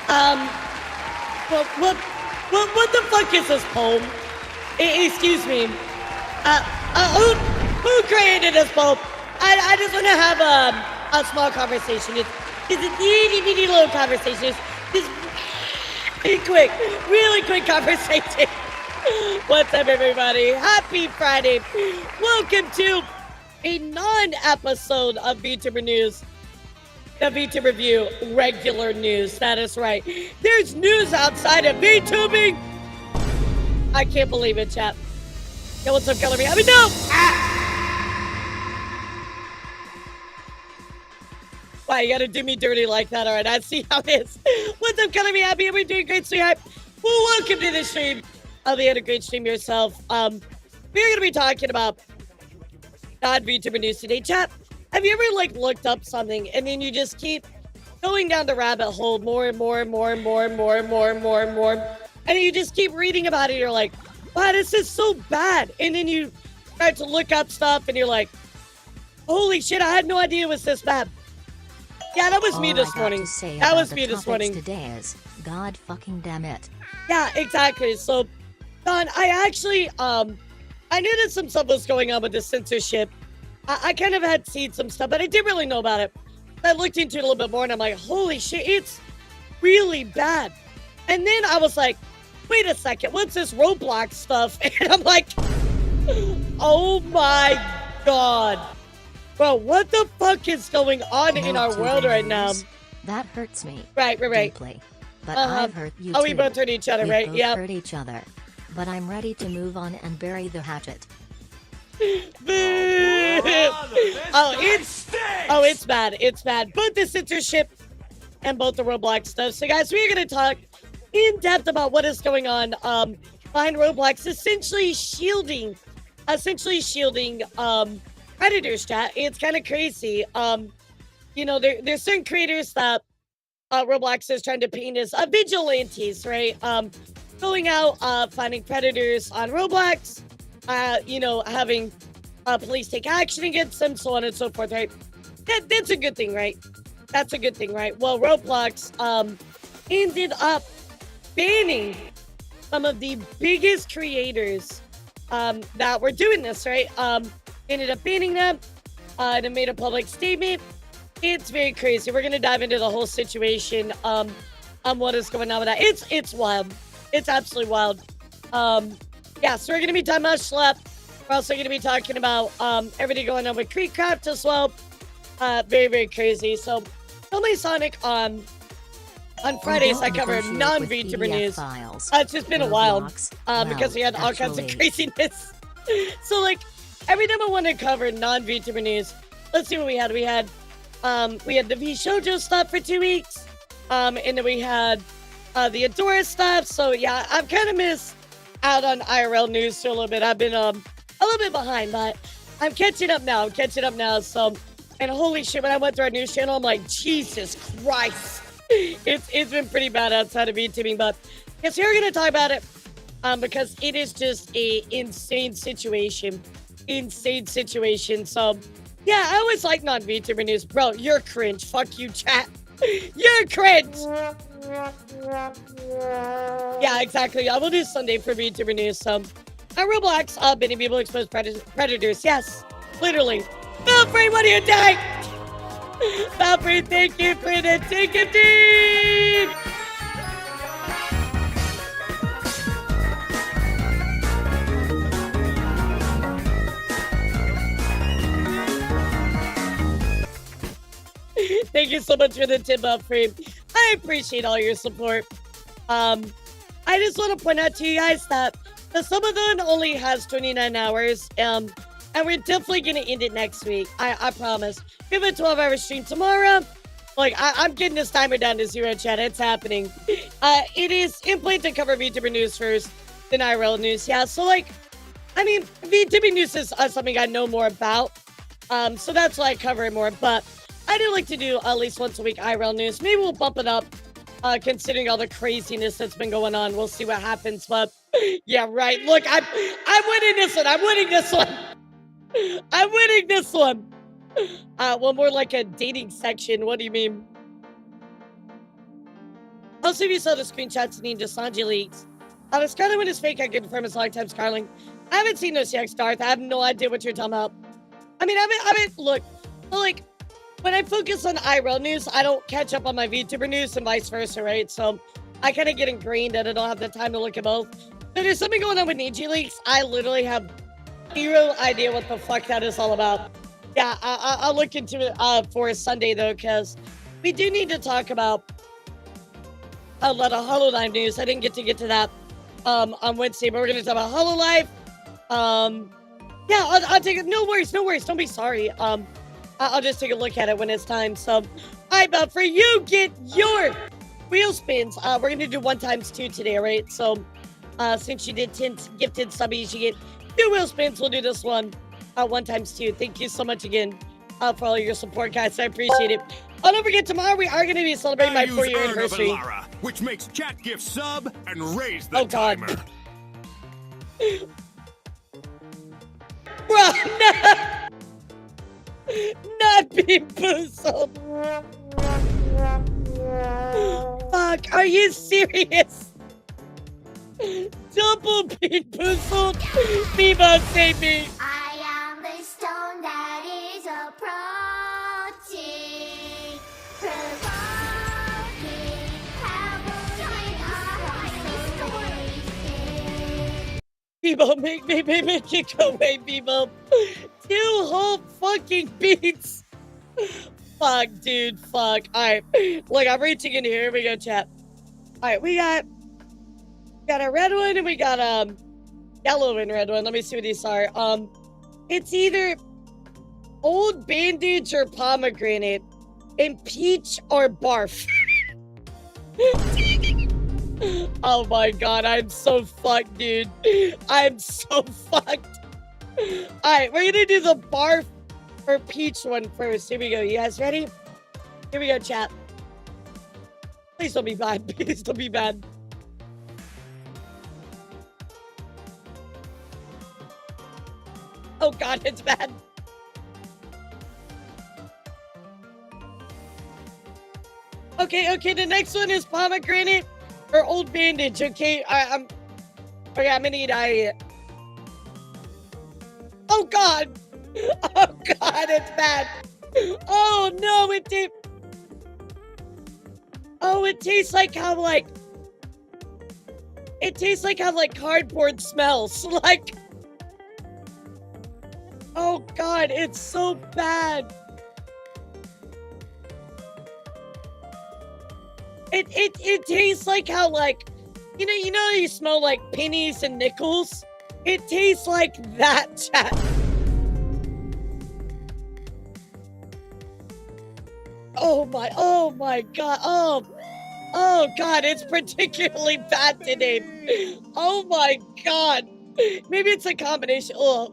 Um, what the fuck is this poem? Excuse me. Who created this poem? I just want to have a small conversation. It's a teeny little conversation. It's really quick conversation. What's up, everybody? Happy Friday. Welcome to a non-episode of VTuber News. The VTuber Review regular news. That is right. There's news outside of VTubing. I can't believe it, chat. Yo, what's up, Color Me? I mean, no! Wow, you gotta do me dirty like that. All right, I see how it is. What's up, Color Me? Happy? We're doing great, sweetheart. Well, welcome to the stream. You had a great stream yourself. We're gonna be talking about non-VTuber news today, chat. Have you ever looked up something and then you just keep going down the rabbit hole more and more, and then you just keep reading about it. You're like, wow, this is so bad. And then you start to look up stuff and you're like, holy shit, I had no idea it was this bad. Yeah, that was me this morning. That was me this morning. Today is God fucking damn it. Yeah, exactly. So, Don, I actually, I knew that some stuff was going on with the censorship. I kind of had seen some stuff, but I didn't really know about it. I looked into it a little bit more, and I'm like, holy shit, it's really bad. And then I was like, wait a second, what's this Roblox stuff? And I'm like, oh my god. Bro, what the fuck is going on in our world right now? That hurts me. Right. Deeply. But I've hurt you too. We both hurt each other, right? Yeah. Hurt each other. But I'm ready to move on and bury the hatchet. It's bad. It's bad. Both the censorship and both the Roblox stuff. So, guys, we're going to talk in depth about what is going on behind Roblox, essentially shielding predators, chat. It's kind of crazy. You know, there's certain creators that Roblox is trying to paint as vigilantes, right? Going out, finding predators on Roblox. You know, having police take action against them, so on and so forth, right? That's a good thing, right? That's a good thing, right? Well, Roblox ended up banning some of the biggest creators that were doing this, right? Ended up banning them and it made a public statement. It's very crazy. We're going to dive into the whole situation on what is going on with that. It's wild. It's absolutely wild. Yeah, so we're going to be talking about Schlep. We're also going to be talking about everything going on with Creekcraft as well. Very crazy. So, tell me, Sonic, on Fridays I cover non-VTuber news. It's just been a while because we had all kinds of craziness. So, every time I want to cover non-VTuber news, let's see what we had. We had the V-Shoujo stuff for 2 weeks. And then we had the Adora stuff. So, yeah, I've kind of missed out on IRL news for a little bit. I've been a little bit behind, but I'm catching up now. So, and holy shit, when I went through our news channel, I'm like, Jesus Christ. It's been pretty bad outside of VTubing, but yes, we're going to talk about it because it is just a insane situation. So, yeah, I always like non-VTuber news. Bro, you're cringe. Fuck you, chat. You're cringe. Yeah, exactly. I will do Sunday for VTuber news. So, Roblox, many people expose predators. Yes, literally. Belfry, what are you doing? Belfry, thank you for the ticket. Thank you so much for the tip, Belfry. I appreciate all your support. I just want to point out to you guys that the subathon only has 29 hours, and we're definitely going to end it next week. I promise. We have a 12-hour stream tomorrow. I'm getting this timer down to 0, chat. It's happening. It is in plan to cover VTuber news first, then IRL news. Yeah, so, I mean, VTuber news is something I know more about, so that's why I cover it more, but I do like to do at least once a week IRL news. Maybe we'll bump it up, considering all the craziness that's been going on. We'll see what happens, but yeah, right. Look, I'm winning this one. I'm winning this one. Well, more like a dating section. What do you mean? Also, if you saw the screenshots of Ninja Sanji leaks, the Scarlet one is fake. I can confirm it's longtime Scarling. I haven't seen those yet, Darth. I have no idea what you're talking about. I mean, look, like, when I focus on IRL news, I don't catch up on my VTuber news and vice versa, right? So I kind of get ingrained and I don't have the time to look at both. But there's something going on with Ninja leaks. I literally have zero idea what the fuck that is all about. Yeah, I'll look into it for Sunday, though, because we do need to talk about a lot of HoloLive news. I didn't get to that on Wednesday, but we're going to talk about HoloLive. Yeah, I'll take it. No worries. Don't be sorry. I'll just take a look at it when it's time. So, but for you, get your wheel spins. We're going to do 1 times 2 today, right? So, since you did 10 gifted subbies, you get 2 wheel spins. We'll do this one 1 times 2. Thank you so much again for all your support, guys. I appreciate it. Oh, don't forget, tomorrow we are going to be celebrating my 4-year anniversary. Elara, which makes chat gift sub and raise the timer. Bro, not being boozled. Fuck, are you serious? Double being boozled? Bebo, save me. I am the stone that is approaching, provoking, Bebo, make it go away, Bebo. 2 whole fucking beats. Fuck, dude, fuck. Alright, look, I'm reaching in here. Here we go, chat. Alright, we got a red one and we got yellow and red one. Let me see what these are. It's either old bandage or pomegranate, and peach or barf. Oh my god, I'm so fucked, dude. I'm so fucked. Alright, we're gonna do the barf or peach one first. Here we go. You guys ready? Here we go, chat. Please don't be bad. Please don't be bad. Oh god, it's bad. Okay, the next one is pomegranate or old bandage. Okay, I'm gonna eat out of it. Oh god! Oh god, it's bad. Oh no, it tastes like how cardboard smells. Like, oh god, it's so bad. It tastes like how, like, you know you smell like pennies and nickels? It tastes like that, chat. Oh my god. Oh god, it's particularly bad today. Oh my god. Maybe it's a combination. Oh,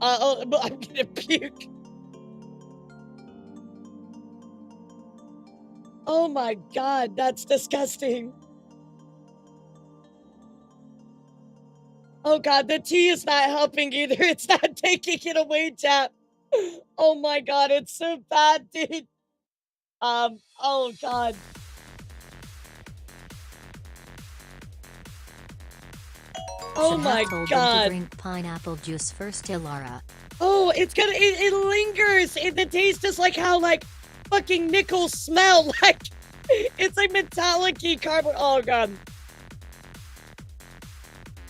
I'm gonna puke. Oh my god, that's disgusting. Oh god, the tea is not helping either. It's not taking it away, chat. Oh my god, it's so bad, dude. Oh god. Oh my god. To drink pineapple juice first, Elara. Oh, it lingers. The taste is like how, like, fucking nickels smell. Like, it's like metallic-y cardboard. Oh god.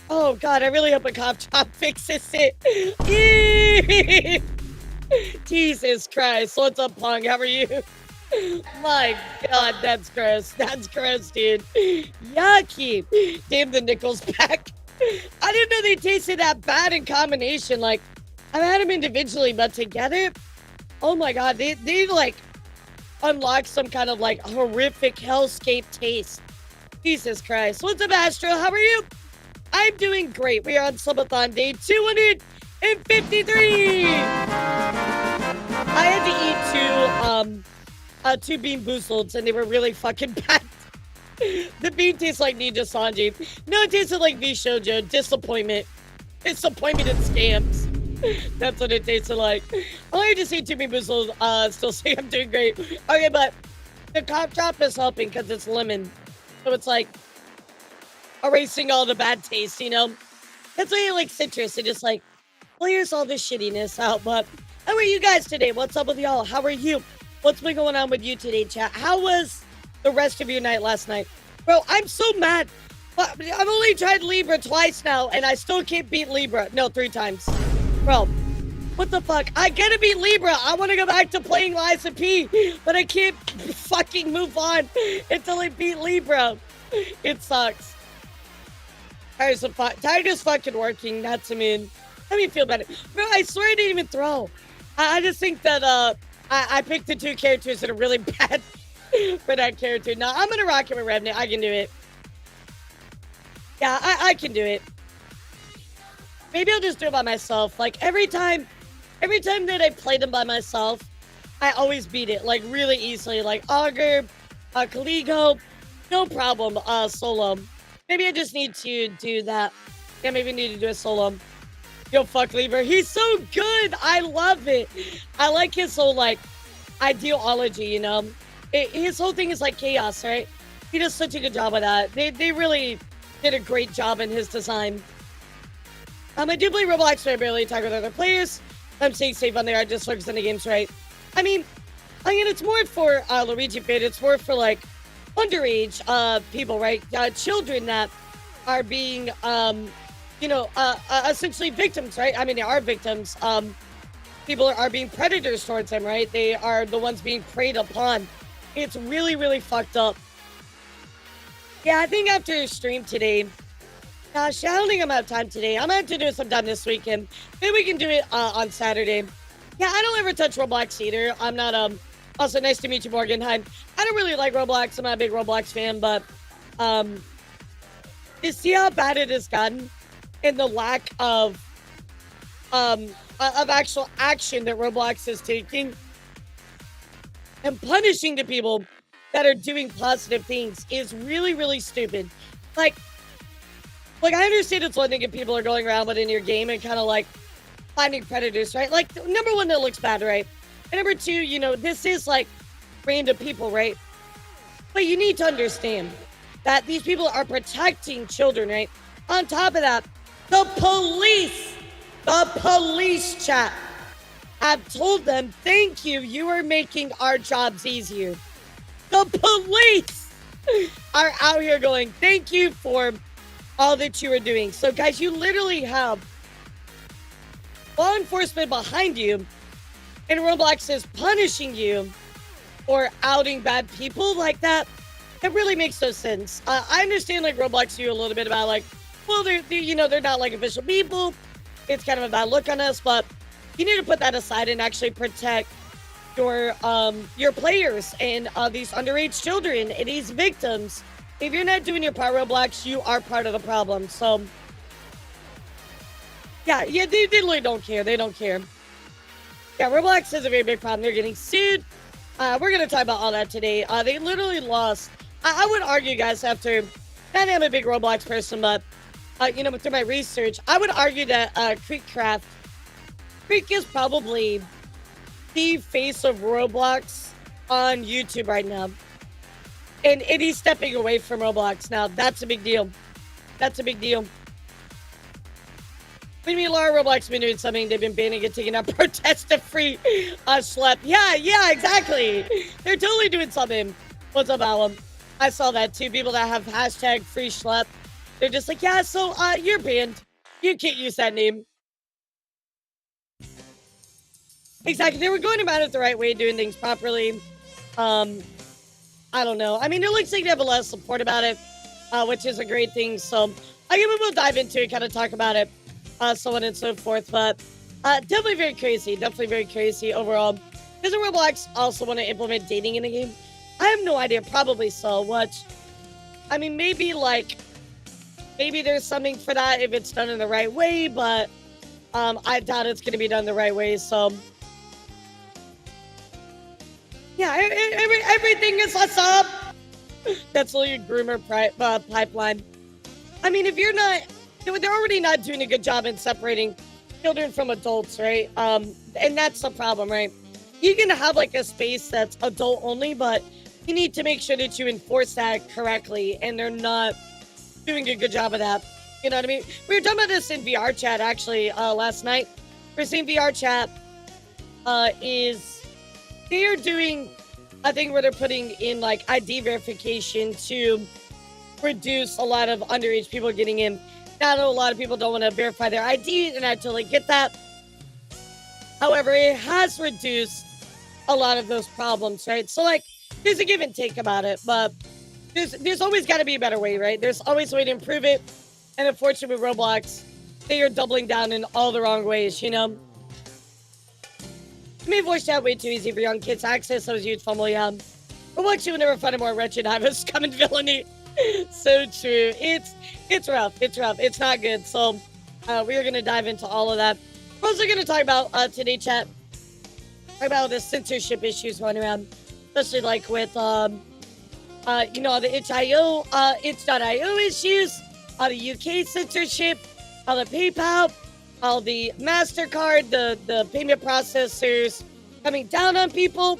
Oh god, I really hope a cop chop fixes it. Jesus Christ. What's up, Pong? How are you? My god, that's gross. That's gross, dude. Yucky. Damn, the nickels back. I didn't know they tasted that bad in combination. Like, I've had them individually, but together, oh my god, they like unlock some kind of like horrific hellscape taste. Jesus Christ. What's up, Astro? How are you? I'm doing great. We are on Subathon day 253. I had to eat two bean boozleds, and they were really fucking bad. The bean tastes like Ninja Sanji. No, it tasted like V Shoujo. Disappointment. Disappointment and scams. That's what it tasted like. I just ate two bean boozled. Still saying I'm doing great. Okay, but the cop drop is helping because it's lemon. So it's like erasing all the bad taste, you know? That's why I like citrus. It just like clears all the shittiness out. But how are you guys today? What's up with y'all? How are you? What's been going on with you today, chat? How was the rest of your night last night? Bro, I'm so mad. I've only tried Libra twice now, and I still can't beat Libra. No, 3 times. Bro, what the fuck? I gotta beat Libra. I want to go back to playing Lies of P, but I can't fucking move on until I beat Libra. It sucks. Tired is fucking working. That's, I mean, let me feel better. Bro, I swear I didn't even throw. I just think that I picked the 2 characters that are really bad for that character. No, I'm gonna rock it with Revenant. I can do it. Yeah, I can do it. Maybe I'll just do it by myself. Like every time that I play them by myself, I always beat it like really easily. Like Augur, Caligo, no problem. Solo. Maybe I just need to do that. Yeah, maybe I need to do a solo. Yo, fuck Lever. He's so good. I love it. I like his whole like ideology, you know? His whole thing is like chaos, right? He does such a good job of that. They really did a great job in his design. I do play Roblox, so I barely talk with other players. I'm staying safe on there. I just focus on the games, right? I mean, it's more for Luigi Fit. It's more for like underage people, right? Children that are being, essentially victims, right? I mean, they are victims. People are being predators towards them, right? They are the ones being preyed upon. It's really, really fucked up. Yeah, I think after stream today, gosh, I don't think I'm out of time today. I'm gonna have to do it sometime this weekend. Maybe we can do it on Saturday. Yeah, I don't ever touch Roblox either. I'm not, also nice to meet you, Morgan. Hi. I don't really like Roblox. I'm not a big Roblox fan, but, you see how bad it has gotten and the lack of actual action that Roblox is taking and punishing the people that are doing positive things is really, really stupid. Like I understand it's one thing if people are going around within your game and kind of like finding predators, right? Like, number one, that looks bad, right? And number two, you know, this is like random people, right? But you need to understand that these people are protecting children, right? On top of that, the police chat have told them, thank you, you are making our jobs easier. The police are out here going, thank you for all that you are doing. So guys, you literally have law enforcement behind you, and Roblox is punishing you for outing bad people like that. It really makes no sense. I understand like Roblox do a little bit about like, well, they're not like official people. It's kind of a bad look on us, but you need to put that aside and actually protect your players and these underage children and these victims. If you're not doing your part, Roblox, you are part of the problem. So, yeah, they literally don't care. They don't care. Yeah, Roblox has a very big problem. They're getting sued. We're going to talk about all that today. They literally lost. I would argue, guys, after, not that I'm a big Roblox person, but, through my research, I would argue that Creek is probably the face of Roblox on YouTube right now. And he's stepping away from Roblox now. That's a big deal. That's a big deal. What do you mean, Laura? Roblox been doing something. They've been banning it, taking out protest to free Schlep. Yeah, exactly. They're totally doing something. What's up, Alan? I saw that too. People that have hashtag free Schlep. They're just like, yeah, so you're banned. You can't use that name. Exactly. They were going about it the right way, doing things properly. I don't know. I mean, it looks like they have a lot of support about it, which is a great thing. So I think we'll dive into it, kind of talk about it, so on and so forth. But definitely very crazy. Definitely very crazy overall. Doesn't Roblox also want to implement dating in the game? I have no idea. Probably so. Maybe there's something for that if it's done in the right way, but I doubt it's going to be done the right way. So yeah, everything is what's up. That's literally a groomer pipeline. I mean, if you're not, they're already not doing a good job in separating children from adults, right? And that's the problem, right? You can have like a space that's adult only, but you need to make sure that you enforce that correctly, and they're not doing a good job of that. You know what I mean? We were talking about this in VR chat actually last night. We're seeing VR chat is they are doing a thing where they're putting in like ID verification to reduce a lot of underage people getting in. Now, I know a lot of people don't want to verify their ID, and I totally get that. However, it has reduced a lot of those problems, right? So, like, there's a give and take about it, but there's always got to be a better way, right? There's always a way to improve it. And unfortunately, with Roblox, they are doubling down in all the wrong ways, you know? I mean, voice chat way too easy for young kids to access. Those huge fumble, yeah. Roblox, you will never find a more wretched hive of scum and villainy. So true. It's rough. It's rough. It's not good. So we are going to dive into all of that. We're also going to talk about today, chat, about the censorship issues going around, especially like with you know, the itch.io issues, all the UK censorship, all the PayPal, all the MasterCard, the payment processors coming down on people.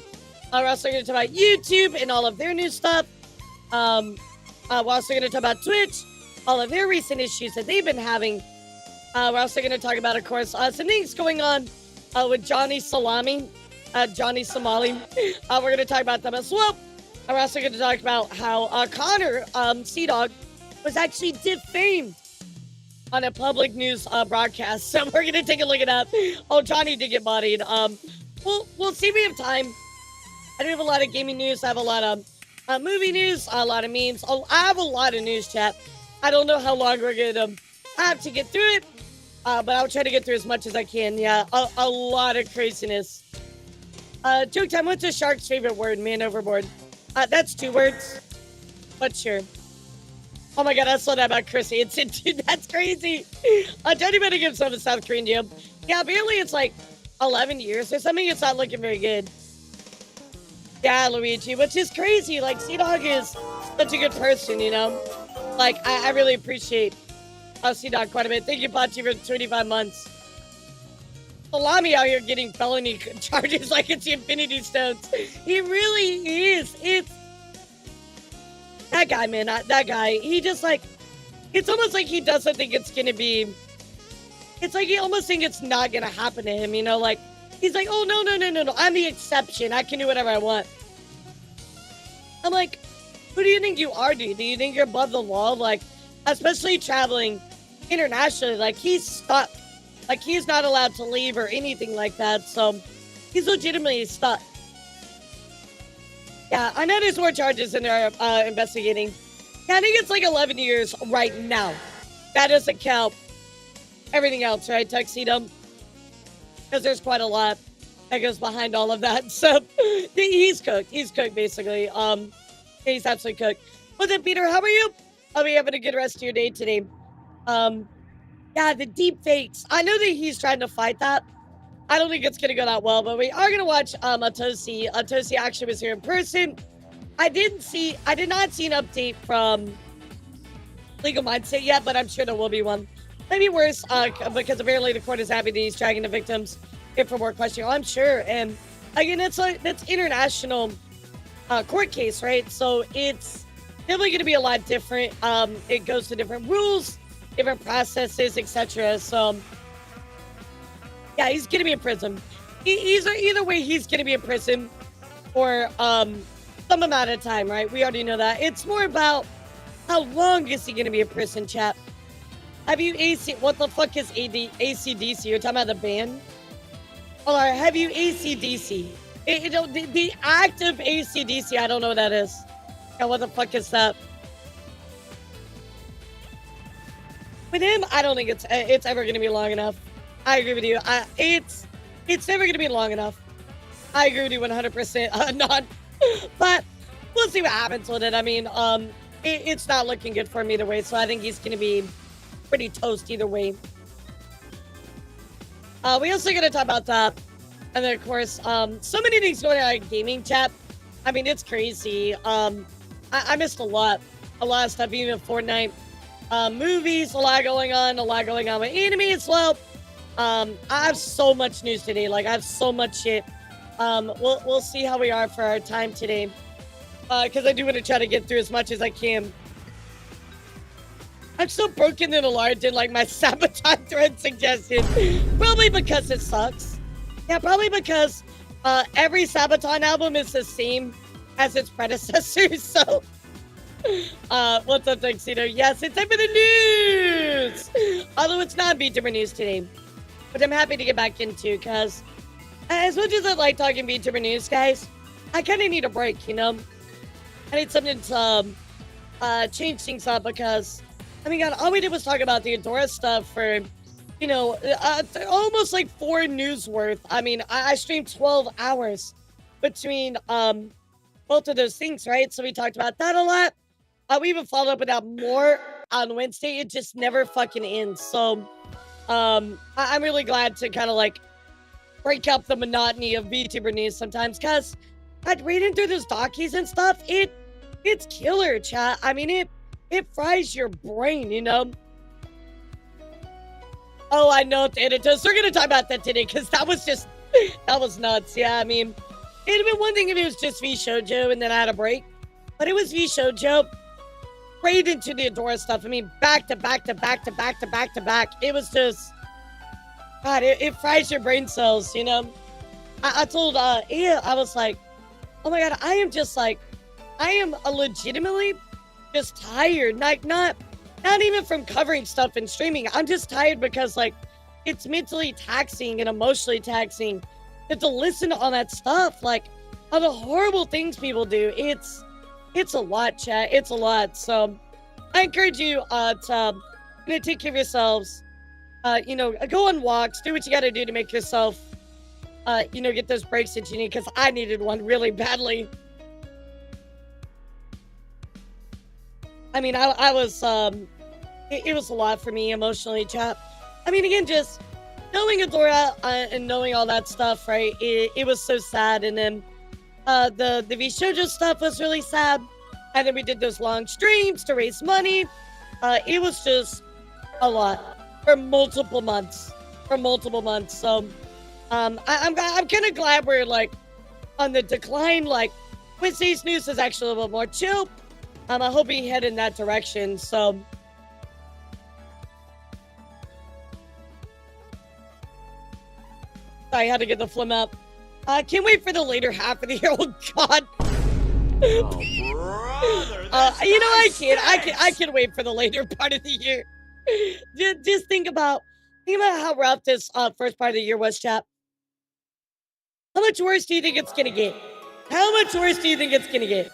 We're also going to talk about YouTube and all of their new stuff. We're also going to talk about Twitch, all of their recent issues that they've been having. We're also going to talk about, of course, some things going on with Johnny Somali. We're going to talk about them as well. We're also going to talk about how Connor, Sea-Dog, was actually defamed on a public news broadcast. So we're going to take a look at that. Oh, Johnny did get bodied. We'll see if we have time. I do have a lot of gaming news. I have a lot of movie news, a lot of memes. I have a lot of news, chat. I don't know how long we're going to have to get through it, but I'll try to get through as much as I can. Yeah, a lot of craziness. Joke time, what's a shark's favorite word? Man overboard. That's 2 words, but sure. Oh my god, I saw that about Chrissy. Dude, that's crazy. Johnny better give himself a South Korean gym. Yeah, apparently it's like 11 years or something. It's not looking very good. Yeah, Luigi, which is crazy. Like, Sea-Dog is such a good person, you know? Like, I really appreciate Sea-Dog quite a bit. Thank you, Pachi, for 25 months. Salami out here getting felony charges like it's the Infinity Stones. He really is. It's that guy, man. That guy. He just like, it's almost like he doesn't think it's gonna be. It's like he almost thinks it's not gonna happen to him. You know, like he's like, oh no. I'm the exception. I can do whatever I want. I'm like, who do you think you are, dude? Do you think you're above the law? Like, especially traveling internationally, like he's stuck. Like, he's not allowed to leave or anything like that, so he's legitimately stuck. Yeah, I know there's more charges in there investigating. Yeah, I think it's like 11 years right now. That doesn't count everything else, right, Tuxedo? Because there's quite a lot that goes behind all of that. So, he's cooked. He's cooked, basically. He's absolutely cooked. What's up, Peter? How are you? I'll be having a good rest of your day today. Yeah, the deep fakes. I know that he's trying to fight that. I don't think it's going to go that well, but we are going to watch Atosi. Atosi actually was here in person. I did not see an update from Legal Mindset yet, but I'm sure there will be one. Maybe worse, because apparently the court is happy that he's dragging the victims in for more questioning. I'm sure. And again, that's international court case, right? So it's definitely going to be a lot different. It goes to different rules, different processes, etc. So, yeah, he's gonna be in prison. Either way, he's gonna be in prison for some amount of time, right? We already know that. It's more about how long is he gonna be in prison, chat. Have you what the fuck is ACDC? You're talking about the band? Hold on, have you ACDC? The act of ACDC, I don't know what that is. Yeah, what the fuck is that? With him, I don't think it's ever going to be long enough. I agree with you. It's never going to be long enough. I agree with you 100%. Not, but we'll see what happens with it. I mean, it's not looking good for him either way, so I think he's going to be pretty toast either way. We also going to talk about that, and then of course, so many things going on in gaming chat. I mean, it's crazy. I missed a lot of stuff, even Fortnite. Movies, a lot going on with anime as well. I have so much news today. Like, I have so much shit. We'll see how we are for our time today. because I do want to try to get through as much as I can. I'm so broken that Elara didn't like my sabotage thread suggestion. Probably because it sucks. Yeah, probably because every Sabaton album is the same as its predecessor. So, what's up, Tuxedo? Yes, it's time for the news. Although it's not VTuber news today, but I'm happy to get back into because as much as I like talking VTuber news, guys, I kind of need a break. You know, I need something to change things up because. I mean, God, all we did was talk about the Adora stuff for, you know, almost like 4 news worth. I mean, I streamed 12 hours between both of those things, right? So we talked about that a lot. We even followed up with that more on Wednesday. It just never fucking ends. So I'm really glad to kind of like break up the monotony of VTuber news sometimes because I'd reading through those dockies and stuff. It's killer, chat. I mean, it fries your brain, you know? Oh, I know, Thanatos. We're going to talk about that today because that was nuts. Yeah, I mean, it'd have been one thing if it was just V Shoujo and then I had a break. But it was V Shoujo right into the Adora stuff. I mean, back to back to back to back to back to back. It was just, God, it fries your brain cells, you know? I told Ia, I was like, oh my God, I am legitimately just tired, like not even from covering stuff and streaming. I'm just tired because like it's mentally taxing and emotionally taxing to listen to all that stuff, like all the horrible things people do. It's a lot, chat. It's a lot. So I encourage you to take care of yourselves. Go on walks, do what you got to do to make yourself get those breaks that you need, because I needed one really badly. I mean, I was, it was a lot for me emotionally, chat. I mean, again, just knowing Adora and knowing all that stuff, right? It was so sad. And then the V Shoujo stuff was really sad. And then we did those long streams to raise money. It was just a lot for multiple months. So I'm kind of glad we're like on the decline. Like Wednesday's news is actually a little more chill. I hope we head in that direction. So, I had to get the phlegm up. Can't wait for the later half of the year. Oh God. Oh, brother, I can wait for the later part of the year. Just think about how rough this first part of the year was, chap. How much worse do you think it's gonna get? How much worse do you think it's gonna get?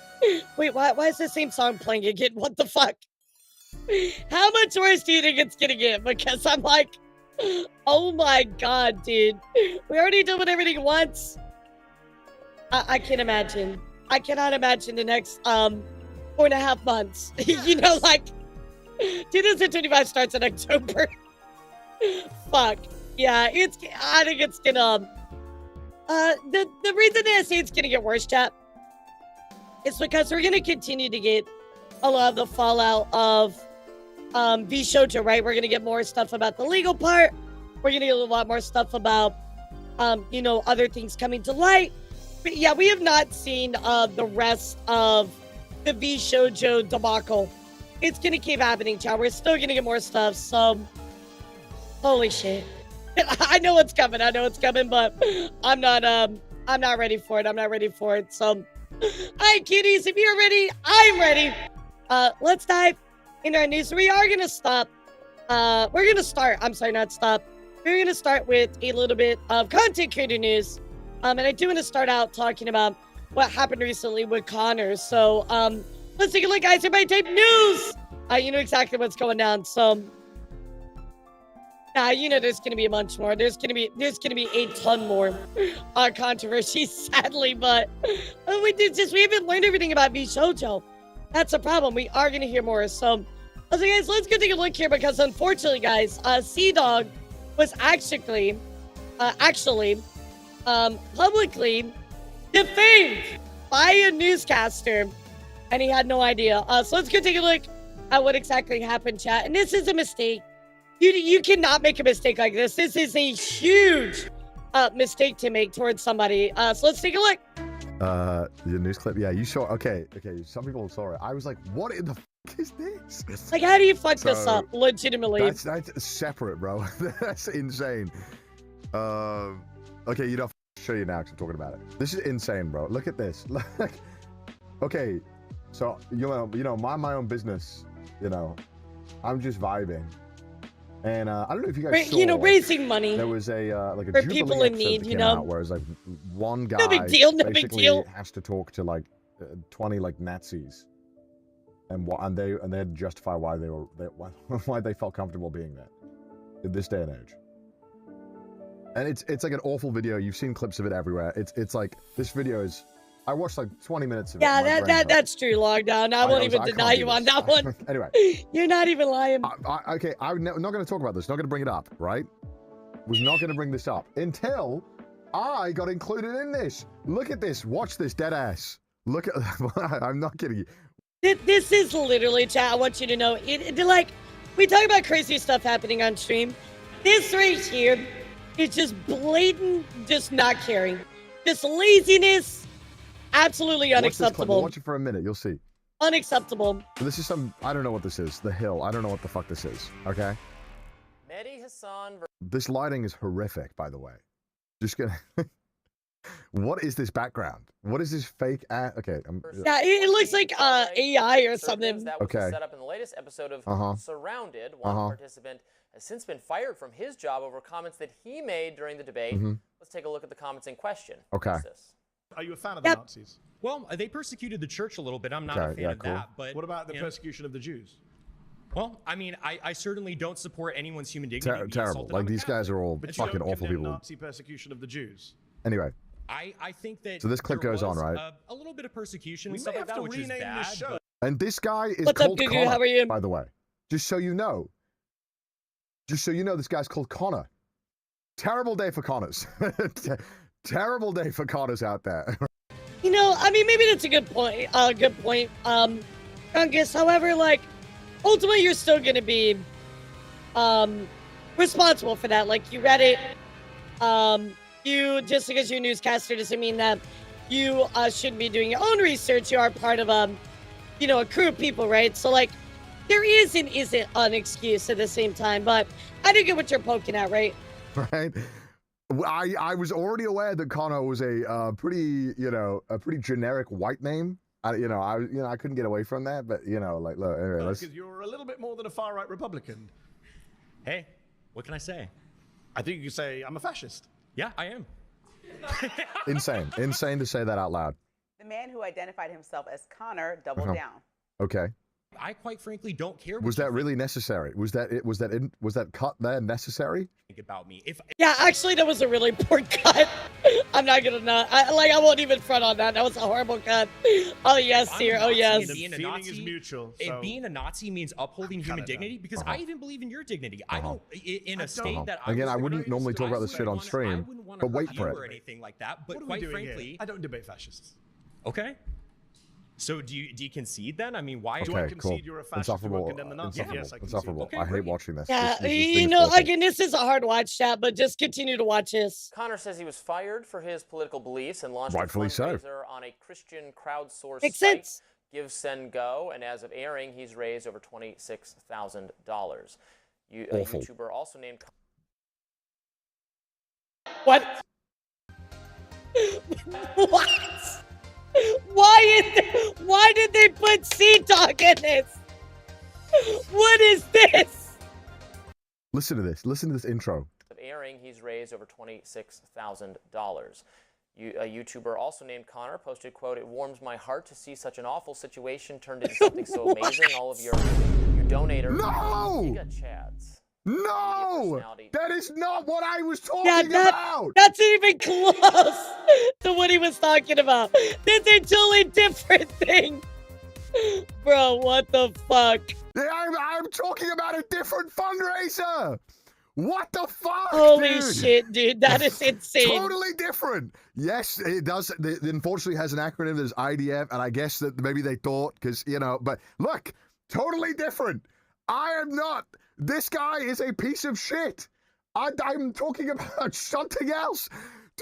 Wait, why is the same song playing again? What the fuck? How much worse do you think it's gonna get? Because I'm like, oh my God, dude. We already done with everything once. I can't imagine. I cannot imagine the next 4.5 months. Like 2025 starts in October. Fuck. Yeah, I think it's gonna the reason that I say it's gonna get worse, chat, it's because we're going to continue to get a lot of the fallout of V Shoujo, right? We're going to get more stuff about the legal part. We're going to get a lot more stuff about, other things coming to light. But yeah, we have not seen the rest of the V Shoujo debacle. It's going to keep happening, child. We're still going to get more stuff. So, holy shit. I know it's coming, but I'm not ready for it. So, hi, kitties. If you're ready, I'm ready. Let's dive into our news. We are going to stop. We're going to start. I'm sorry, not stop. We're going to start with a little bit of content creator news. And I do want to start out talking about what happened recently with Connor. So, let's take a look, guys. Everybody type news. You know exactly what's going down. So, there's going to be a bunch more. There's going to be a ton more controversy, sadly, but we haven't learned everything about V Shoujo. That's a problem. We are going to hear more. So, guys, let's go take a look here because, unfortunately, guys, Sea-Dog was actually publicly defamed by a newscaster, and he had no idea. So let's go take a look at what exactly happened, chat. And this is a mistake. You cannot make a mistake like this. This is a huge mistake to make towards somebody. So let's take a look. The news clip. Yeah, you saw. Okay. Some people saw it. I was like, what in the is this? Like, how do you fuck this up? Legitimately. That's separate, bro. That's insane. Okay, you know, I'll show you now because I'm talking about it. This is insane, bro. Look at this. Okay, so you know, mind my own business. You know, I'm just vibing. And I don't know if you guys saw. You know, raising money. There was a like a for Jubilee people in need. You know, where it's like one guy no big deal. No big basically deal. has to talk to like 20 like Nazis, and they had to justify why why they felt comfortable being there in this day and age. And it's like an awful video. You've seen clips of it everywhere. It's like this video is. I watched like 20 minutes of it. Yeah, that's true, Lockdown. I won't even deny you on that one. Anyway. You're not even lying. Okay, I'm not going to talk about this. Not going to bring it up, right? Was not going to bring this up until I got included in this. Look at this. Watch this, dead ass. Look at. I'm not kidding you. This is literally, chat. I want you to know. Like, we talk about crazy stuff happening on stream. This right here is just blatant, just not caring. Just laziness. Absolutely unacceptable. Watch it for a minute. You'll see. Unacceptable. This is some. I don't know what this is. The Hill. I don't know what the fuck this is. Okay. Mehdi Hassan. This lighting is horrific, by the way. Just gonna. What is this background? What is this fake? Okay. Yeah, it looks like AI or something. That was set up in the latest episode of Surrounded. One participant has since been fired from his job over comments that he made during the debate. Let's take a look at the comments in question. Okay. Are you a fan of the Nazis? Well, they persecuted the church a little bit. I'm not a fan of that. But what about the persecution of the Jews? Well, I mean, I certainly don't support anyone's human dignity. Terrible. Like, these guys are all fucking awful people. Nazi persecution of the Jews. Anyway. I think that. So this clip goes on, right? A little bit of persecution and stuff like that, which is bad. And this guy is What's called up, Gugu? Connor, how are you? by the way. Just so you know. Just so you know, this guy's called Connor. Terrible day for Connors. Terrible day for Connors out there. You know, I mean, maybe that's a good point. Gungus, however, like, ultimately, you're still going to be responsible for that. Like, you read it. Just because you're a newscaster doesn't mean that you shouldn't be doing your own research. You are part of, a crew of people, right? So, like, there isn't an excuse at the same time. But I do get what you're poking at, right? Right. I was already aware that Connor was a pretty generic white name. I couldn't get away from that, but like, look, anyway, because you're a little bit more than a far right Republican. Hey, what can I say? I think you could say I'm a fascist. Yeah, I am. Insane to say that out loud. The man who identified himself as Connor doubled down. Okay. I quite frankly don't care. Was that really necessary? Was that cut there necessary? Think about me. Yeah, actually, that was a really poor cut. I'm not gonna I won't even front on that. That was a horrible cut. Oh yes, dear. Oh yes. The feeling is mutual. So being a Nazi means upholding human dignity because I even believe in your dignity. I don't in a state that I wouldn't normally talk about this shit on stream, but wait for it. Or anything like that. But quite frankly, I don't debate fascists. Okay. So do you concede then? I mean, why? Do I concede you're a fascist who condemn the Nazis? Yes, I concede. Okay, I hate watching this. Yeah, this again, this is a hard watch, chat, but just continue to watch this. Connor says he was fired for his political beliefs and launched rightfully a fundraiser on a Christian crowdsourced Makes site, sense. Give, Send, Go, and as of airing, he's raised over $26,000. A YouTuber also named. What? What? Why did they put Sea-Dog in this? What is this? Listen to this. Listen to this intro. Of airing, he's raised over $26,000. A YouTuber also named Connor posted, quote, "It warms my heart to see such an awful situation turned into something so amazing. All of your donators." No! Giga Chads. No! That is not what I was talking about! That's even close to what he was talking about. That's a totally different thing. Bro, what the fuck? I'm talking about a different fundraiser! What the fuck, Holy dude? shit, dude. That is insane. Totally different. Yes, it does. It unfortunately has an acronym. There's IDF, and I guess that maybe they thought, because, but look, totally different. I am not. This guy is a piece of shit. I'm talking about something else.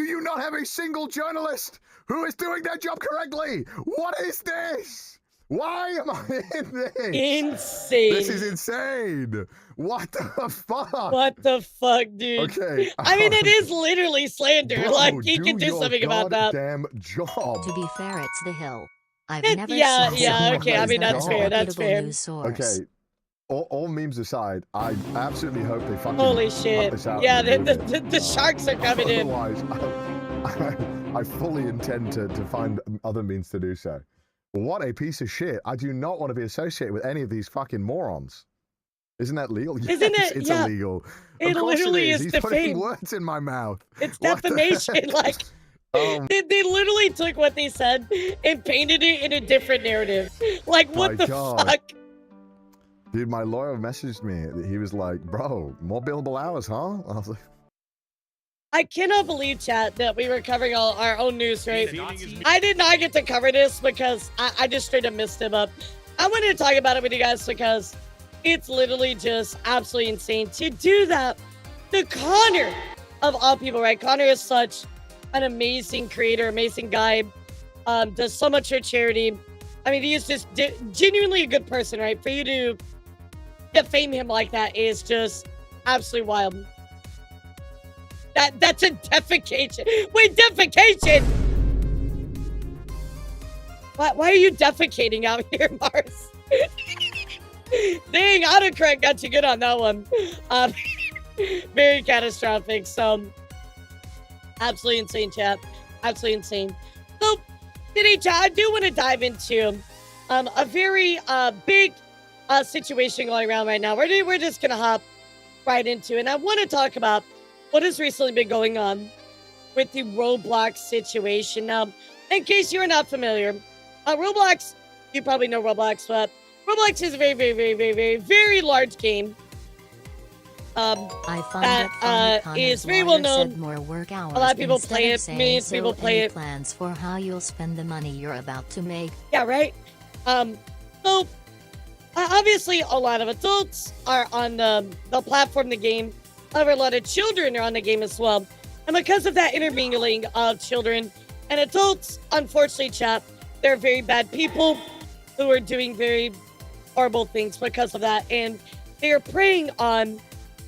Do you not have a single journalist who is doing their job correctly? What is this? Why am I in this? Insane. This is insane. What the fuck? What the fuck, dude? Okay. I mean, it is literally slander. Bro, like, you can do something about that. Damn job. To be fair, it's the Hill. I've It- never yeah, seen yeah, someone okay, I use mean, that that's as a fair, that's reputable fair. news source. Okay. All memes aside, I absolutely hope they fucking Holy cut shit. this out Yeah, and remove it. the sharks are coming in. Otherwise, I fully intend to find other means to do so. What a piece of shit. I do not want to be associated with any of these fucking morons. Isn't that legal? Isn't Yes, it? it's Yeah. illegal. It Of course literally it is He's putting defame. words in my mouth. It's What the defamation. heck? Like, they literally took what they said and painted it in a different narrative. Like, what My the God. fuck? Dude, my lawyer messaged me. He was like, bro, more billable hours, huh? I was like, I cannot believe, chat, that we were covering all our own news, right? The Nazis- I did not get to cover this because I just straight up missed him up. I wanted to talk about it with you guys because it's literally just absolutely insane to do that to Connor, of all people, right? Connor is such an amazing creator, amazing guy, does so much for charity. I mean, he is just genuinely a good person, right? For you to defame him like that is just absolutely wild. That's a defecation. Wait, defecation! Why are you defecating out here, Mars? Dang, autocorrect got you good on that one. Very catastrophic. So, absolutely insane, chat. Absolutely insane. So, today, chat, I do want to dive into a very big situation going around right now. We're just going to hop right into it. And I want to talk about what has recently been going on with the Roblox situation. Now, in case you're not familiar, Roblox, you probably know Roblox, but Roblox is a very, very, very, very, very, very large game. I find That, it funny Connor's is very lawyer well known. said more work hours lot of people instead play of it, saying millions of people so. play Any it. plans for how you'll spend the money you're about to make? Yeah, right? So, obviously, a lot of adults are on the platform, the game. However, a lot of children are on the game as well. And because of that intermingling of children and adults, unfortunately, chat, there are very bad people who are doing very horrible things because of that. And they are preying on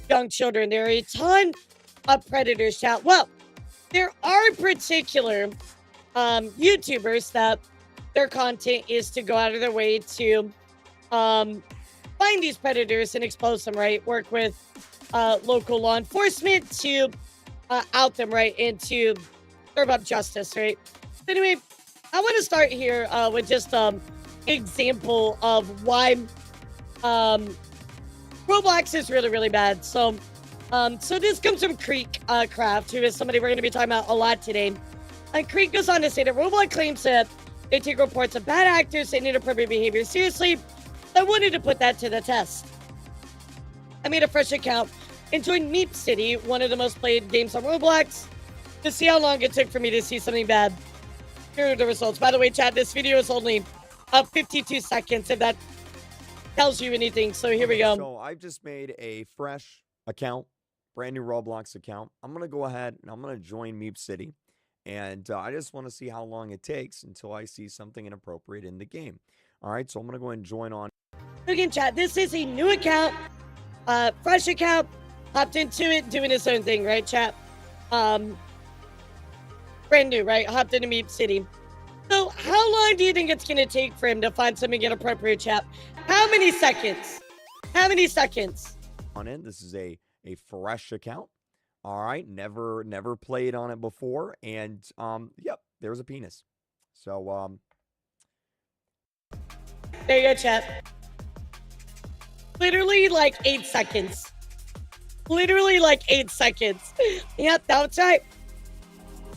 young children. There are a ton of predators, chat. Well, there are particular YouTubers that their content is to go out of their way to find these predators and expose them, right? Work with local law enforcement to out them, right? And to serve up justice, right? So anyway, I want to start here with just example of why Roblox is really, really bad. So this comes from Creek Craft, who is somebody we're going to be talking about a lot today. And Creek goes on to say that Roblox claims that they take reports of bad actors and inappropriate behavior seriously. I wanted to put that to the test. I made a fresh account and joined Meep City, one of the most played games on Roblox, to see how long it took for me to see something bad. Here are the results. By the way, chat, this video is only 52 seconds, if that tells you anything. So here we go. So I've just made a fresh account, brand new Roblox account. I'm going to go ahead and I'm going to join Meep City. And I just want to see how long it takes until I see something inappropriate in the game. All right, so I'm going to go ahead and join on. Again, chat, this is a new account, fresh account, hopped into it, doing his own thing, right, chat? Brand new, right? Hopped into Meep City. So how long do you think it's going to take for him to find something inappropriate, chat? How many seconds? How many seconds? On it. This is a fresh account. All right, never played on it before, and yep, there's a penis. So there you go, chat. Literally like 8 seconds. Literally like 8 seconds. Yep, that's right.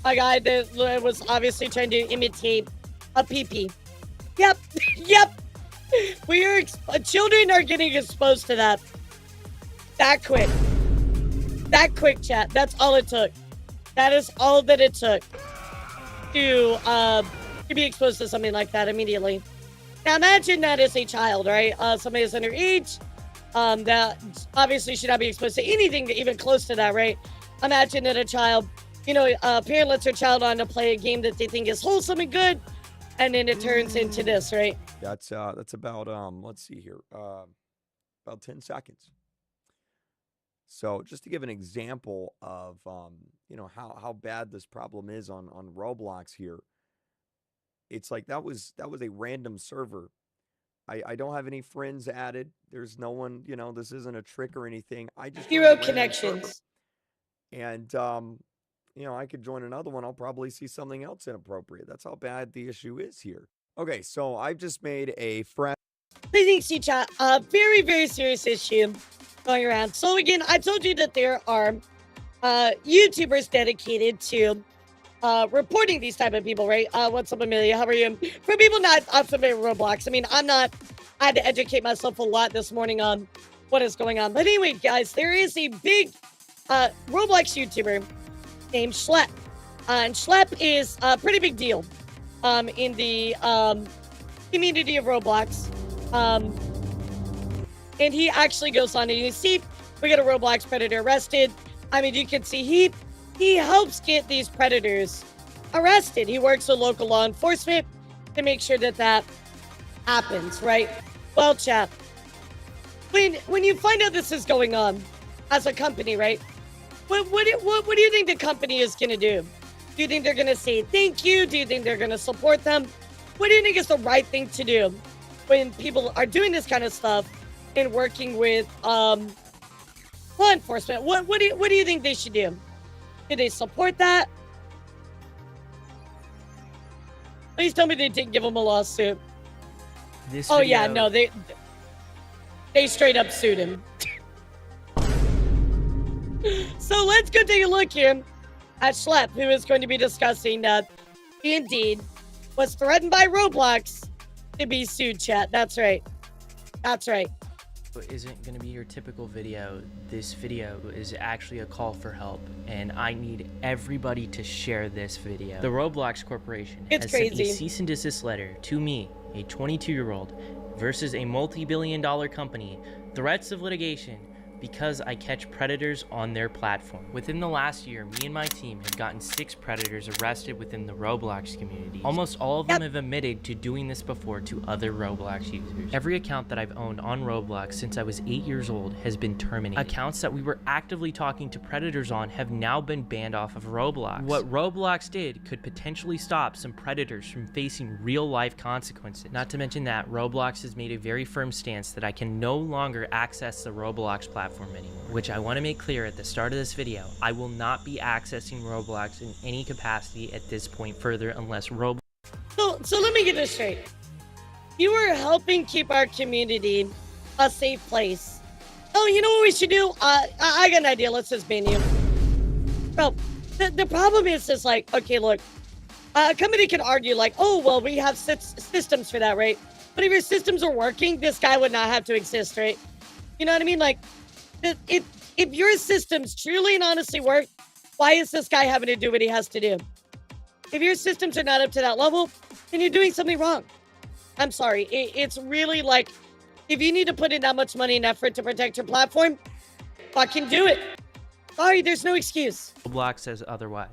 My guy that was obviously trying to imitate a pee-pee. Yep, yep. Children are getting exposed to that. That quick. That quick, chat. That's all it took. That is all that it took to be exposed to something like that immediately. Now imagine that as a child, right? Somebody is underage, that obviously should not be exposed to anything even close to that, right? Imagine that a child a parent lets their child on to play a game that they think is wholesome and good, and then it turns into this, right? That's about let's see here, about 10 seconds. So just to give an example of how bad this problem is on Roblox here, it's like that was a random server. I don't have any friends added. There's no one, this isn't a trick or anything. I just joined a 0 random connections. server. And I could join another one. I'll probably see something else inappropriate. That's how bad the issue is here. Okay, so I've just made a fresh. Thanks, chat. A very, very serious issue going around. So again, I told you that there are YouTubers dedicated to reporting these type of people, right? What's up, Amelia? How are you? For people not familiar with Roblox, I mean, I had to educate myself a lot this morning on what is going on. But anyway, guys, there is a big Roblox YouTuber named Schlep. And Schlep is a pretty big deal in the community of Roblox. And he actually goes on and you see, we got a Roblox predator arrested. I mean, you can see he helps get these predators arrested. He works with local law enforcement to make sure that happens, right? Well, chap, when you find out this is going on as a company, right? What do you think the company is going to do? Do you think they're going to say thank you? Do you think they're going to support them? What do you think is the right thing to do when people are doing this kind of stuff and working with law enforcement? What do you think they should do? Do they support that? Please tell me they didn't give him a lawsuit. Yeah, no, they straight up sued him. So let's go take a look here at Schlep, who is going to be discussing that he indeed was threatened by Roblox to be sued, chat. That's right. That's right. Isn't going to be your typical video. This video is actually a call for help, and I need everybody to share this video. The Roblox Corporation has sent a cease and desist letter to me, a 22-year-old, versus a multi-billion-dollar company, threats of litigation, because I catch predators on their platform. Within the last year, me and my team have gotten 6 predators arrested within the Roblox community. Almost all of them have admitted to doing this before to other Roblox users. Every account that I've owned on Roblox since I was 8 years old has been terminated. Accounts that we were actively talking to predators on have now been banned off of Roblox. What Roblox did could potentially stop some predators from facing real-life consequences. Not to mention that Roblox has made a very firm stance that I can no longer access the Roblox platform anymore, which I want to make clear at the start of this video. I will not be accessing Roblox in any capacity at this point further unless Roblox. So let me get this straight. You are helping keep our community a safe place. Oh, you know what we should do? I got an idea. Let's just ban you. Bro, the problem is like, okay, look, a company can argue like, oh, well, we have systems for that, right? But if your systems are working, this guy would not have to exist, right? You know what I mean? Like, if your systems truly and honestly work, why is this guy having to do what he has to do? If your systems are not up to that level, then you're doing something wrong. I'm sorry. It's really like, if you need to put in that much money and effort to protect your platform, fucking do it. Sorry, there's no excuse. Roblox says otherwise.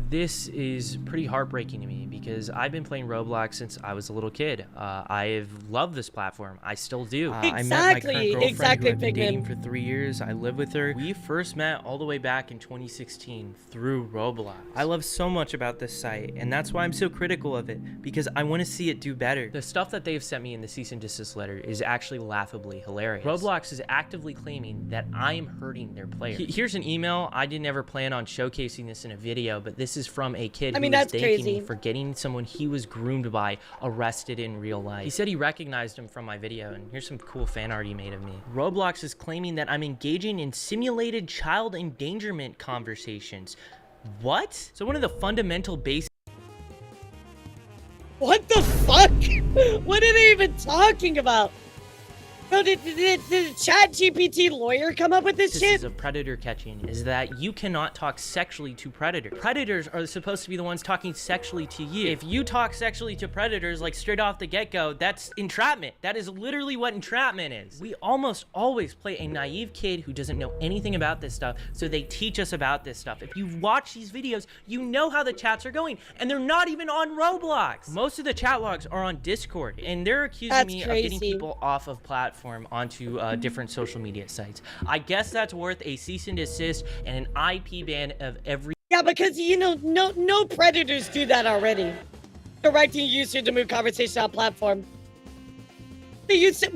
This is pretty heartbreaking to me because I've been playing Roblox since I was a little kid. I've loved this platform. I still do. I met my current girlfriend who I've been dating for 3 years. I live with her. We first met all the way back in 2016 through Roblox. I love so much about this site, and that's why I'm so critical of it, because I want to see it do better. The stuff that they've sent me in the cease and desist letter is actually laughably hilarious. Roblox is actively claiming that I am hurting their players. Here's an email. I didn't ever plan on showcasing this in a video, but this is from a kid who was thanking me for getting someone he was groomed by arrested in real life. He said he recognized him from my video, and here's some cool fan art he made of me. Roblox is claiming that I'm engaging in simulated child endangerment conversations. What? So one of the fundamental basics. What the fuck? What are they even talking about? Bro, did Chat GPT lawyer come up with this shit? Of predator catching is that you cannot talk sexually to predators. Predators are supposed to be the ones talking sexually to you. If you talk sexually to predators, like straight off the get-go, that's entrapment. That is literally what entrapment is. We almost always play a naive kid who doesn't know anything about this stuff, so they teach us about this stuff. If you've watched these videos, you know how the chats are going, and they're not even on Roblox. Most of the chat logs are on Discord, and they're accusing me of getting people off of platform onto different social media sites. I guess that's worth a cease and desist and an IP ban of every. Yeah, because you know, no predators do that already. Directing user to move conversation on platform. You said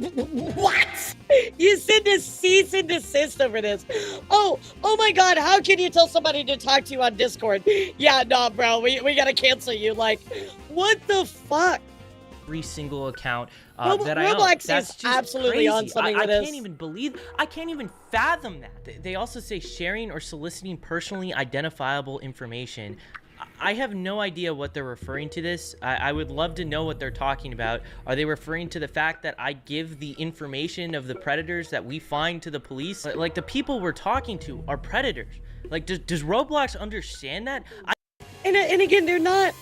what? You send a cease and desist over this. Oh my God! How can you tell somebody to talk to you on Discord? Yeah, no, bro, we gotta cancel you. Like, what the fuck? Every single account that I own. Roblox That's is just absolutely crazy. on something with this. I can't even fathom that. They also say sharing or soliciting personally identifiable information. I have no idea what they're referring to this. I would love to know what they're talking about. Are they referring to the fact that I give the information of the predators that we find to the police? Like, the people we're talking to are predators. Like, does Roblox understand that? And again, they're not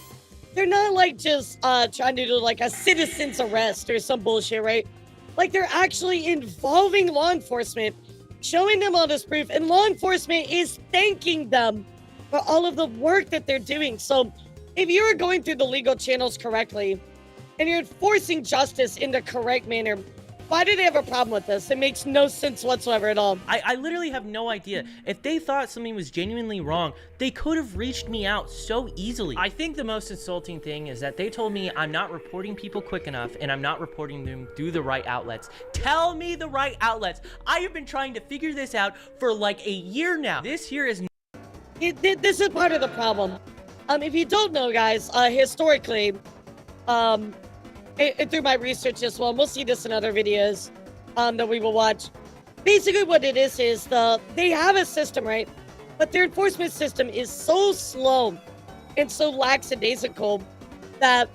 like just trying to do like a citizen's arrest or some bullshit, right? Like, they're actually involving law enforcement, showing them all this proof, and law enforcement is thanking them for all of the work that they're doing. So if you're going through the legal channels correctly and you're enforcing justice in the correct manner, why do they have a problem with this? It makes no sense whatsoever at all. I literally have no idea. If they thought something was genuinely wrong, they could have reached me out so easily. I think the most insulting thing is that they told me I'm not reporting people quick enough and I'm not reporting them through the right outlets. Tell me the right outlets. I have been trying to figure this out for like a year now. This here is... This is part of the problem. If you don't know, guys, historically, through my research as well, and we'll see this in other videos that we will watch. Basically what it is they have a system, right? But their enforcement system is so slow and so lackadaisical that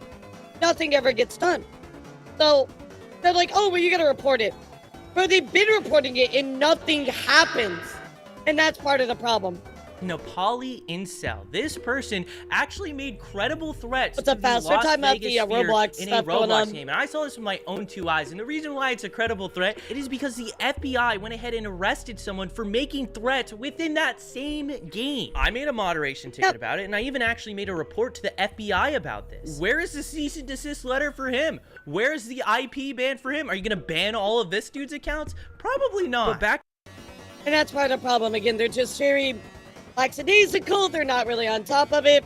nothing ever gets done. So they're like, oh, well, you gotta report it. But they've been reporting it and nothing happens. And that's part of the problem. Nepali incel. This person actually made credible threats to the Las Vegas Roblox in a Roblox game. on. And I saw this with my own two eyes. And the reason why it's a credible threat, it is because the FBI went ahead and arrested someone for making threats within that same game. I made a moderation ticket about it, and I even actually made a report to the FBI about this. Where is the cease and desist letter for him? Where is the IP ban for him? Are you gonna ban all of this dude's accounts? Probably not. But back. And that's part of the problem. Again, they're just very lackadaisical. They're not really on top of it.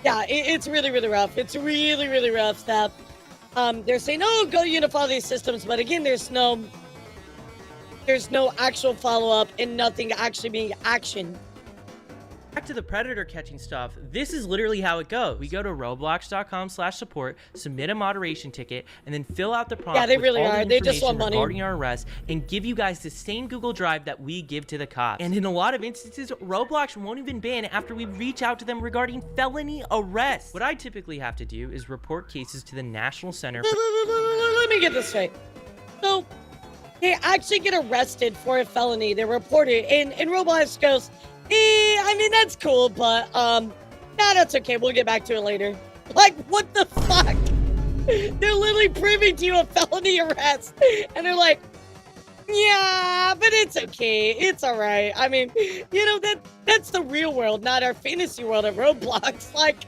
Yeah, it's really, really rough. It's really, really rough stuff. They're saying, oh, go unify these systems. But again, there's no actual follow-up and nothing actually being actioned. Back to the predator catching stuff, this is literally how it goes. We go to roblox.com/support, submit a moderation ticket, and then fill out the prompt. Yeah, they with really all are. The They just want money regarding our arrest, and give you guys the same Google Drive that we give to the cops. And in a lot of instances, Roblox won't even ban after we reach out to them regarding felony arrests. What I typically have to do is report cases to the National Center. Let me get this straight. So they actually get arrested for a felony. They report it, and Roblox goes, I mean, that's cool, but, nah, that's okay. We'll get back to it later. Like, what the fuck? They're literally proving to you a felony arrest. And they're like, yeah, but it's okay. It's all right. I mean, you know, that's the real world, not our fantasy world of Roblox. Like,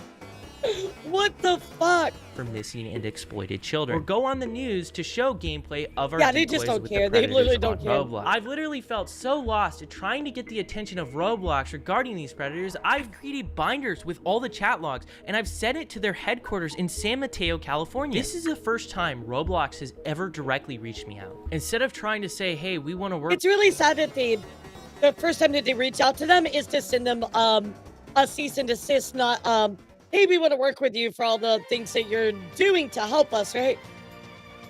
what the fuck? For missing and exploited children, or go on the news to show gameplay of our they just don't care. They literally don't care. Roblox. I've literally felt so lost at trying to get the attention of Roblox regarding these predators. I've created binders with all the chat logs, and I've sent it to their headquarters in San Mateo, California. This is the first time Roblox has ever directly reached me out. Instead of trying to say, hey, we want to work. It's really sad that the first time that they reach out to them is to send them a cease and desist, not hey, we want to work with you for all the things that you're doing to help us, right?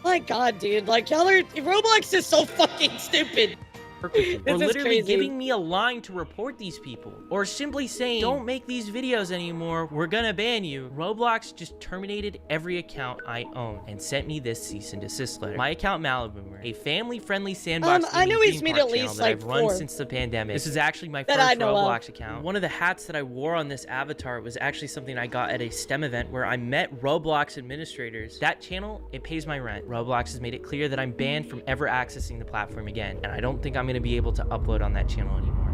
My God, dude. Like, Roblox is so fucking stupid. work with you, or This is literally crazy. giving me a line to report these people, or simply saying, don't make these videos anymore, we're gonna ban you. Roblox just terminated every account I own and sent me this cease and desist letter. My account Maliboomer, a family-friendly sandbox I know he's theme made park at channel least that like I've run 4 since the pandemic. This is actually my that first I know of. Roblox account. One of the hats that I wore on this avatar was actually something I got at a STEM event where I met Roblox administrators. That channel, it pays my rent. Roblox has made it clear that I'm banned from ever accessing the platform again, and I don't think I'm going to be able to upload on that channel anymore.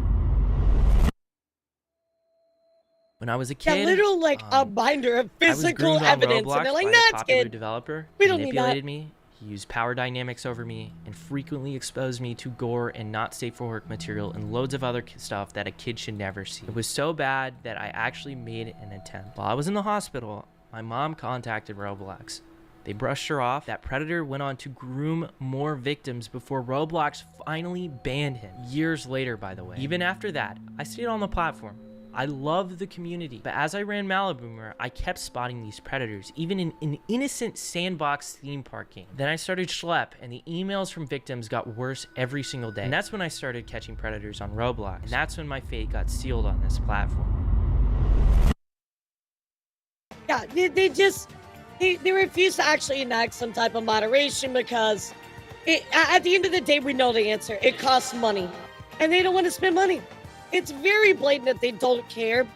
When I was a kid, literal like a binder of I was physical groomed on evidence, Roblox and they're like, by "Nah, a it's popular good. developer. We He don't need that." manipulated me. He used power dynamics over me and frequently exposed me to gore and not safe for work material and loads of other stuff that a kid should never see. It was so bad that I actually made an attempt. While I was in the hospital, my mom contacted Roblox. They brushed her off. That predator went on to groom more victims before Roblox finally banned him. Years later, by the way. Even after that, I stayed on the platform. I loved the community, but as I ran Maliboomer, I kept spotting these predators, even in an innocent sandbox theme park game. Then I started Schlep, and the emails from victims got worse every single day. And that's when I started catching predators on Roblox. And that's when my fate got sealed on this platform. Yeah, they refuse to actually enact some type of moderation because at the end of the day, we know the answer. It costs money, and they don't want to spend money. It's very blatant that they don't care.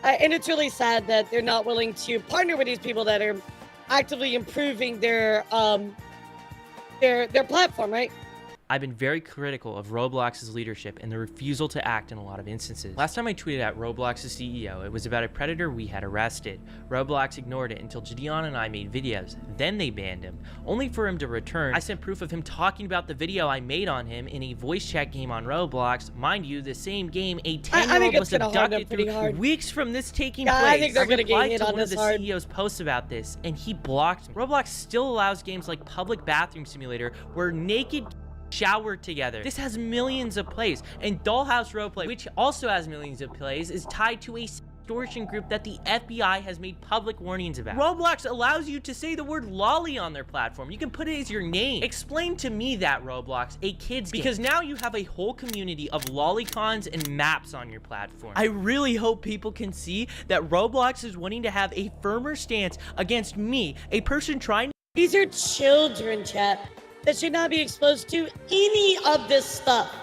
And it's really sad that they're not willing to partner with these people that are actively improving their platform, right? I've been very critical of Roblox's leadership and the refusal to act in a lot of instances. Last time I tweeted at Roblox's CEO, it was about a predator we had arrested. Roblox ignored it until Gideon and I made videos. Then they banned him, only for him to return. I sent proof of him talking about the video I made on him in a voice chat game on Roblox. Mind you, the same game a 10-year-old was abducted through weeks from this taking place. I think they're gonna get replied hit to on one of this the hard. CEO's posts about this, and he blocked me. Roblox still allows games like Public Bathroom Simulator, where naked shower together. This has millions of plays, and Dollhouse Roleplay, which also has millions of plays, is tied to a extortion group that the FBI has made public warnings about. Roblox allows you to say the word lolly on their platform. You can put it as your name. Explain to me that, Roblox, a kid's game. Because now you have a whole community of lolicons and maps on your platform. I really hope people can see that Roblox is wanting to have a firmer stance against me, a person trying to— These are children, chat, that should not be exposed to any of this stuff.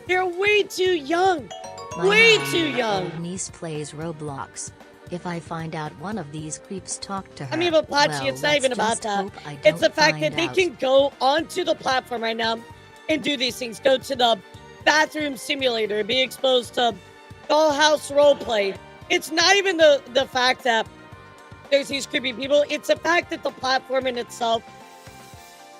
They're way too young. Way too young. My niece plays Roblox. If I find out one of these creeps talk to her, I mean, but Pachi, well, it's not even about let's just that. hope I It's the don't fact that find they out. can go onto the platform right now and do these things. Go to the bathroom simulator, be exposed to Dollhouse Roleplay. It's not even the fact that there's these creepy people. It's the fact that the platform in itself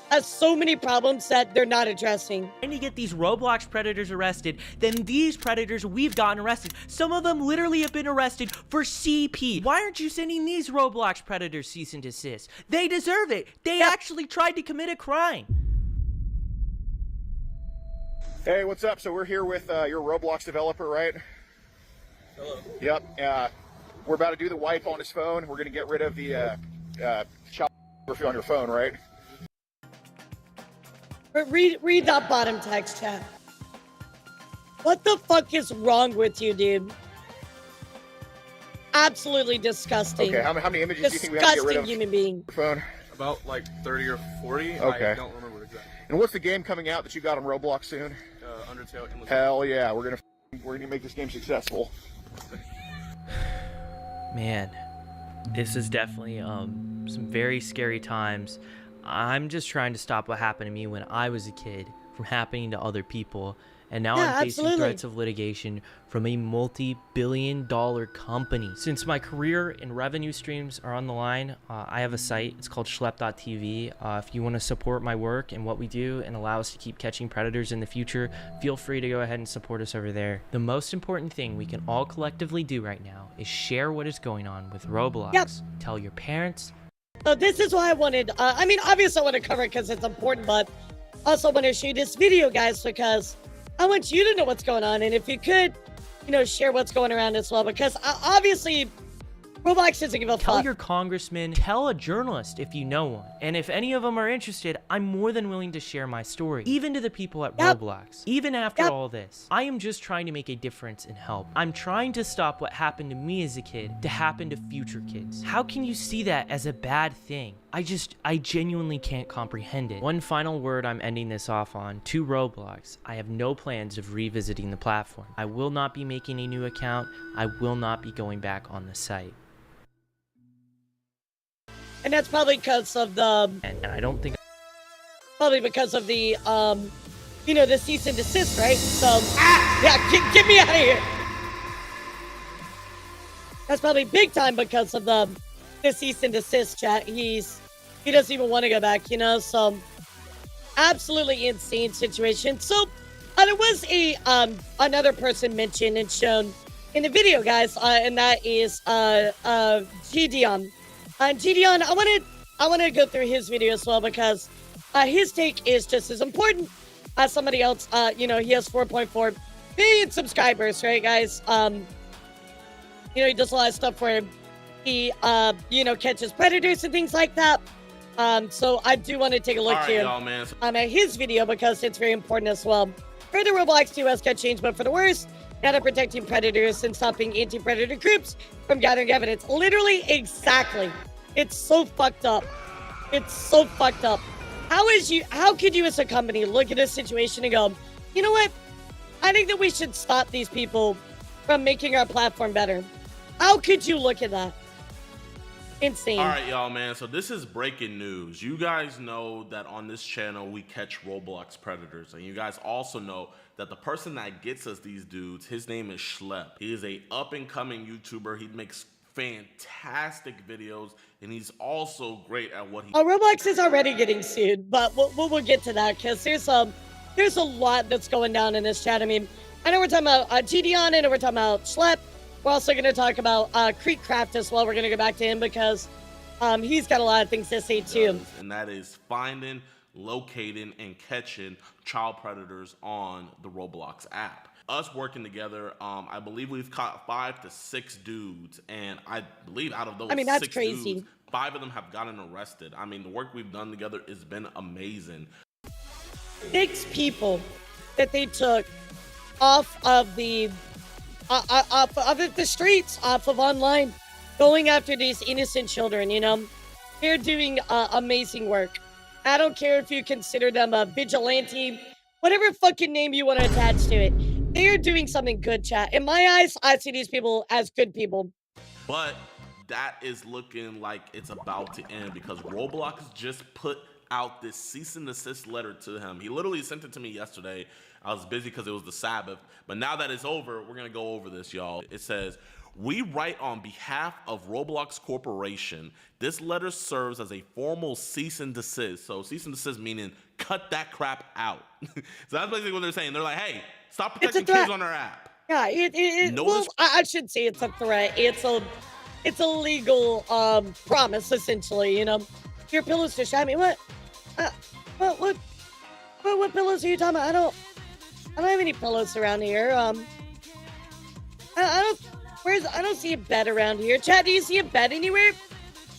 has so many problems that they're not addressing. to get these Roblox predators arrested than these predators we've gotten arrested. Some of them literally have been arrested for CP. Why aren't you sending these Roblox predators cease and desist? They deserve it. They actually tried to commit a crime. Hey, what's up? So we're here with your Roblox developer, right? Hello. Yep. We're about to do the wipe on his phone. We're going to get rid of the child pornography on your phone, right? Read that bottom text, chat. What the fuck is wrong with you, dude? Absolutely disgusting. Okay, how many images do you think we have to get rid of? Disgusting human being. Your phone? About like 30 or 40. Okay. I don't remember exactly. And what's the game coming out that you got on Roblox soon? Undertale. Hell yeah, we're gonna make this game successful. Man, this is definitely some very scary times. I'm just trying to stop what happened to me when I was a kid from happening to other people, and now I'm facing threats of litigation from a multi-billion-dollar company. Since my career and revenue streams are on the line, I have a site. It's called Schlep.tv. If you want to support my work and what we do and allow us to keep catching predators in the future, feel free to go ahead and support us over there. The most important thing we can all collectively do right now is share what is going on with Roblox. Yep. Tell your parents. So this is why I wanted, I mean, obviously I want to cover it because it's important, but also want to show you this video, guys, because I want you to know what's going on. And if you could, you know, share what's going around as well, because obviously Roblox doesn't give a fuck. Tell your congressman, tell a journalist if you know one. And if any of them are interested, I'm more than willing to share my story. Even to the people at Roblox. Even after all this. I am just trying to make a difference and help. I'm trying to stop what happened to me as a kid to happen to future kids. How can you see that as a bad thing? I genuinely can't comprehend it. One final word I'm ending this off on, to Roblox. I have no plans of revisiting the platform. I will not be making a new account. I will not be going back on the site. And that's probably because of the... And I don't think... Probably because of the, you know, the cease and desist, right? So, yeah, get me out of here. That's probably big time because of the cease and desist, chat. He doesn't even want to go back, you know? So, absolutely insane situation. So, there was a, another person mentioned and shown in the video, guys, and that is, Gideon. Gideon, I want to go through his video as well because his take is just as important as somebody else. You know, he has 4.4 billion subscribers, right, guys? You know, he does a lot of stuff where he, you know, catches predators and things like that. So I do want to take a look here at his video because it's very important as well. For the Roblox TOS got changed, but for the worse, now they're protecting predators and stopping anti-predator groups from gathering evidence. Literally, exactly. It's so fucked up. It's so fucked up. How could you as a company look at this situation and go, you know what? I think that we should stop these people from making our platform better. How could you look at that? Insane. All right, y'all, man. So this is breaking news. You guys know that on this channel, we catch Roblox predators. And you guys also know that the person that gets us these dudes, his name is Schlep. He is a up-and-coming YouTuber. He makes fantastic videos, and he's also great at what he... Roblox is already getting sued, but we'll get to that because there's a lot that's going down in this chat. I mean, I know we're talking about Gideon, and we're talking about Schlep. We're also going to talk about Creekcraft as well. We're going to go back to him because he's got a lot of things to say too. And that is finding, locating, and catching child predators on the Roblox app. Us working together, I believe we've caught 5 to 6 dudes, and I believe out of those, that's 6 crazy. Dudes, 5 of them have gotten arrested. I mean, the work we've done together has been amazing. 6 people that they took off of the streets, off of online, going after these innocent children. You know, they're doing amazing work. I don't care if you consider them a vigilante, whatever fucking name you want to attach to it. They are doing something good, chat. In my eyes, I see these people as good people. But that is looking like it's about to end because Roblox just put out this cease and desist letter to him. He literally sent it to me yesterday. I was busy because it was the Sabbath. But now that it's over, we're going to go over this, y'all. It says, "We write on behalf of Roblox Corporation. This letter serves as a formal cease and desist." So cease and desist meaning cut that crap out. So that's basically what they're saying. They're like, hey, stop protecting kids on our app. Yeah, well, I should say it's a threat. It's a legal promise, essentially, you know. Your pillows to shout me. What pillows are you talking about? I don't have any pillows around here. I don't see a bed around here. Chad, do you see a bed anywhere?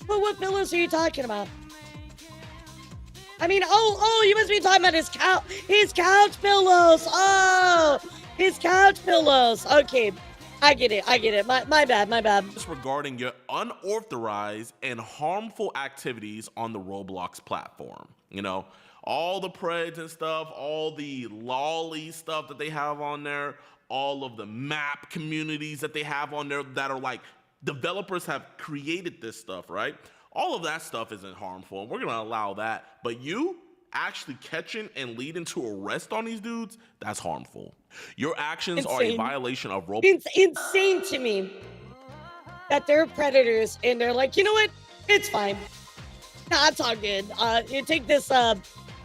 What pillows are you talking about? I mean, oh, you must be talking about his couch pillows. Oh, his couch pillows. Okay, I get it. My bad. Regarding your unauthorized and harmful activities on the Roblox platform. You know, all the preds and stuff, all the lolly stuff that they have on there, all of the map communities that they have on there that are like, developers have created this stuff, right? All of that stuff isn't harmful, and we're gonna allow that. But you actually catching and leading to arrest on these dudes, that's harmful. Your actions are a violation of Roblox. It's insane to me that they're predators, and they're like, you know what? It's fine. Nah, it's all good. You take this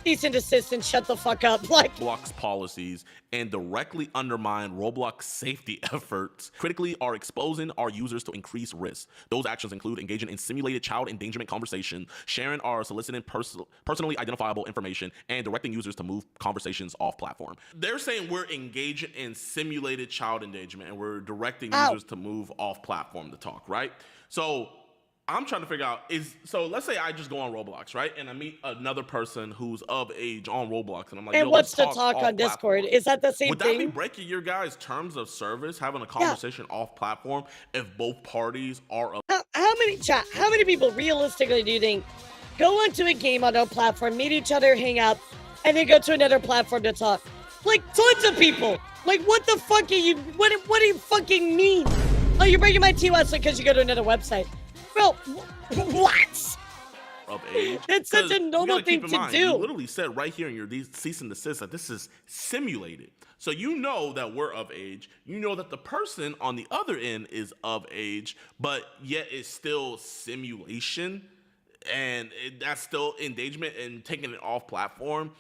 cease and desist and shut the fuck up. Like, Roblox policies and directly undermine Roblox safety efforts, critically are exposing our users to increased risk. Those actions include engaging in simulated child endangerment conversation, sharing or soliciting personally identifiable information, and directing users to move conversations off platform. They're saying we're engaging in simulated child endangerment and we're directing users to move off platform to talk, right? So I'm trying to figure out so let's say I just go on Roblox, right? And I meet another person who's of age on Roblox and I'm like, and what's to talk on Discord? Is that the same thing? Would that be breaking your guys' terms of service, having a conversation off platform if both parties are how many people realistically do you think go onto a game on a platform, meet each other, hang out, and then go to another platform to talk? Like tons of people. Like what the fuck are you what do you fucking mean? Oh, you're breaking my TOS because you go to another website. Bro, what? Of age. It's such a normal thing to do. You literally said right here in your cease and desist that this is simulated. So you know that we're of age. You know that the person on the other end is of age, but yet it's still simulation, and that's still engagement and taking it off platform.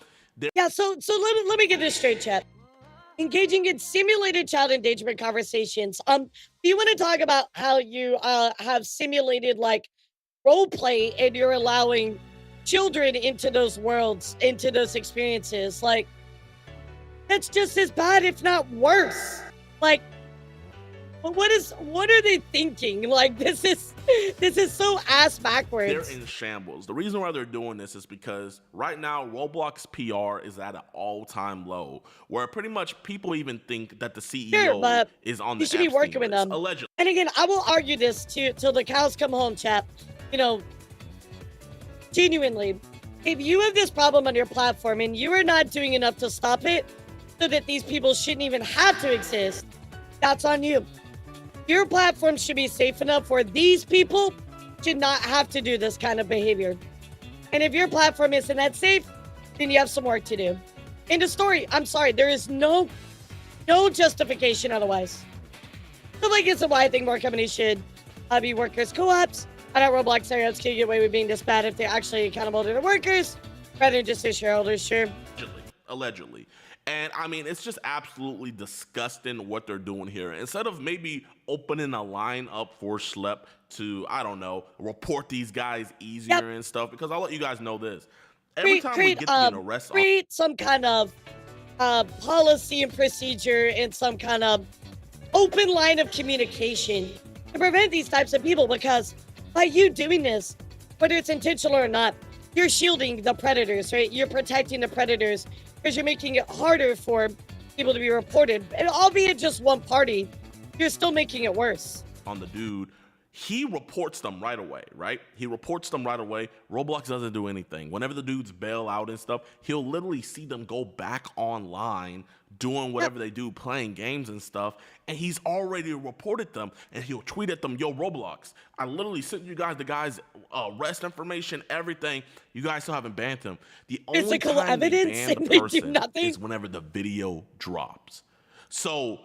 Yeah. So let me get this straight, chat. Engaging in simulated child endangerment conversations. Do you want to talk about how you have simulated like role play and you're allowing children into those worlds, into those experiences? Like that's just as bad, if not worse. Like, what are they thinking? Like this is so ass backwards. They're in shambles. The reason why they're doing this is because right now Roblox PR is at an all-time low, where pretty much people even think that the CEO is on the you should be working with them. Allegedly. And again, I will argue this till the cows come home, chap. You know, genuinely, if you have this problem on your platform and you are not doing enough to stop it so that these people shouldn't even have to exist, that's on you. Your platform should be safe enough where these people should not have to do this kind of behavior. And if your platform isn't that safe, then you have some work to do. End of story. I'm sorry. There is no justification otherwise. So like, it's why I think more companies should be workers co-ops. I know Roblox startups can get away with being this bad if they're actually accountable to their workers rather than just their shareholders, sure. Allegedly. And I mean, it's just absolutely disgusting what they're doing here. Instead of maybe opening a line up for Schlep to, I don't know, report these guys easier and stuff, because I'll let you guys know this. Every time we get an arrest, create some kind of policy and procedure and some kind of open line of communication to prevent these types of people, because by you doing this, whether it's intentional or not, you're shielding the predators, right? You're protecting the predators because you're making it harder for people to be reported. And albeit just one party, you're still making it worse. On the dude, he reports them right away, right? He reports them right away. Roblox doesn't do anything. Whenever the dudes bail out and stuff, he'll literally see them go back online doing whatever they do, playing games and stuff, and he's already reported them, and he'll tweet at them, yo, Roblox, I literally sent you guys the guy's arrest information, everything. You guys still haven't banned him. The only physical time evidence they ban and the they person do nothing is whenever the video drops. So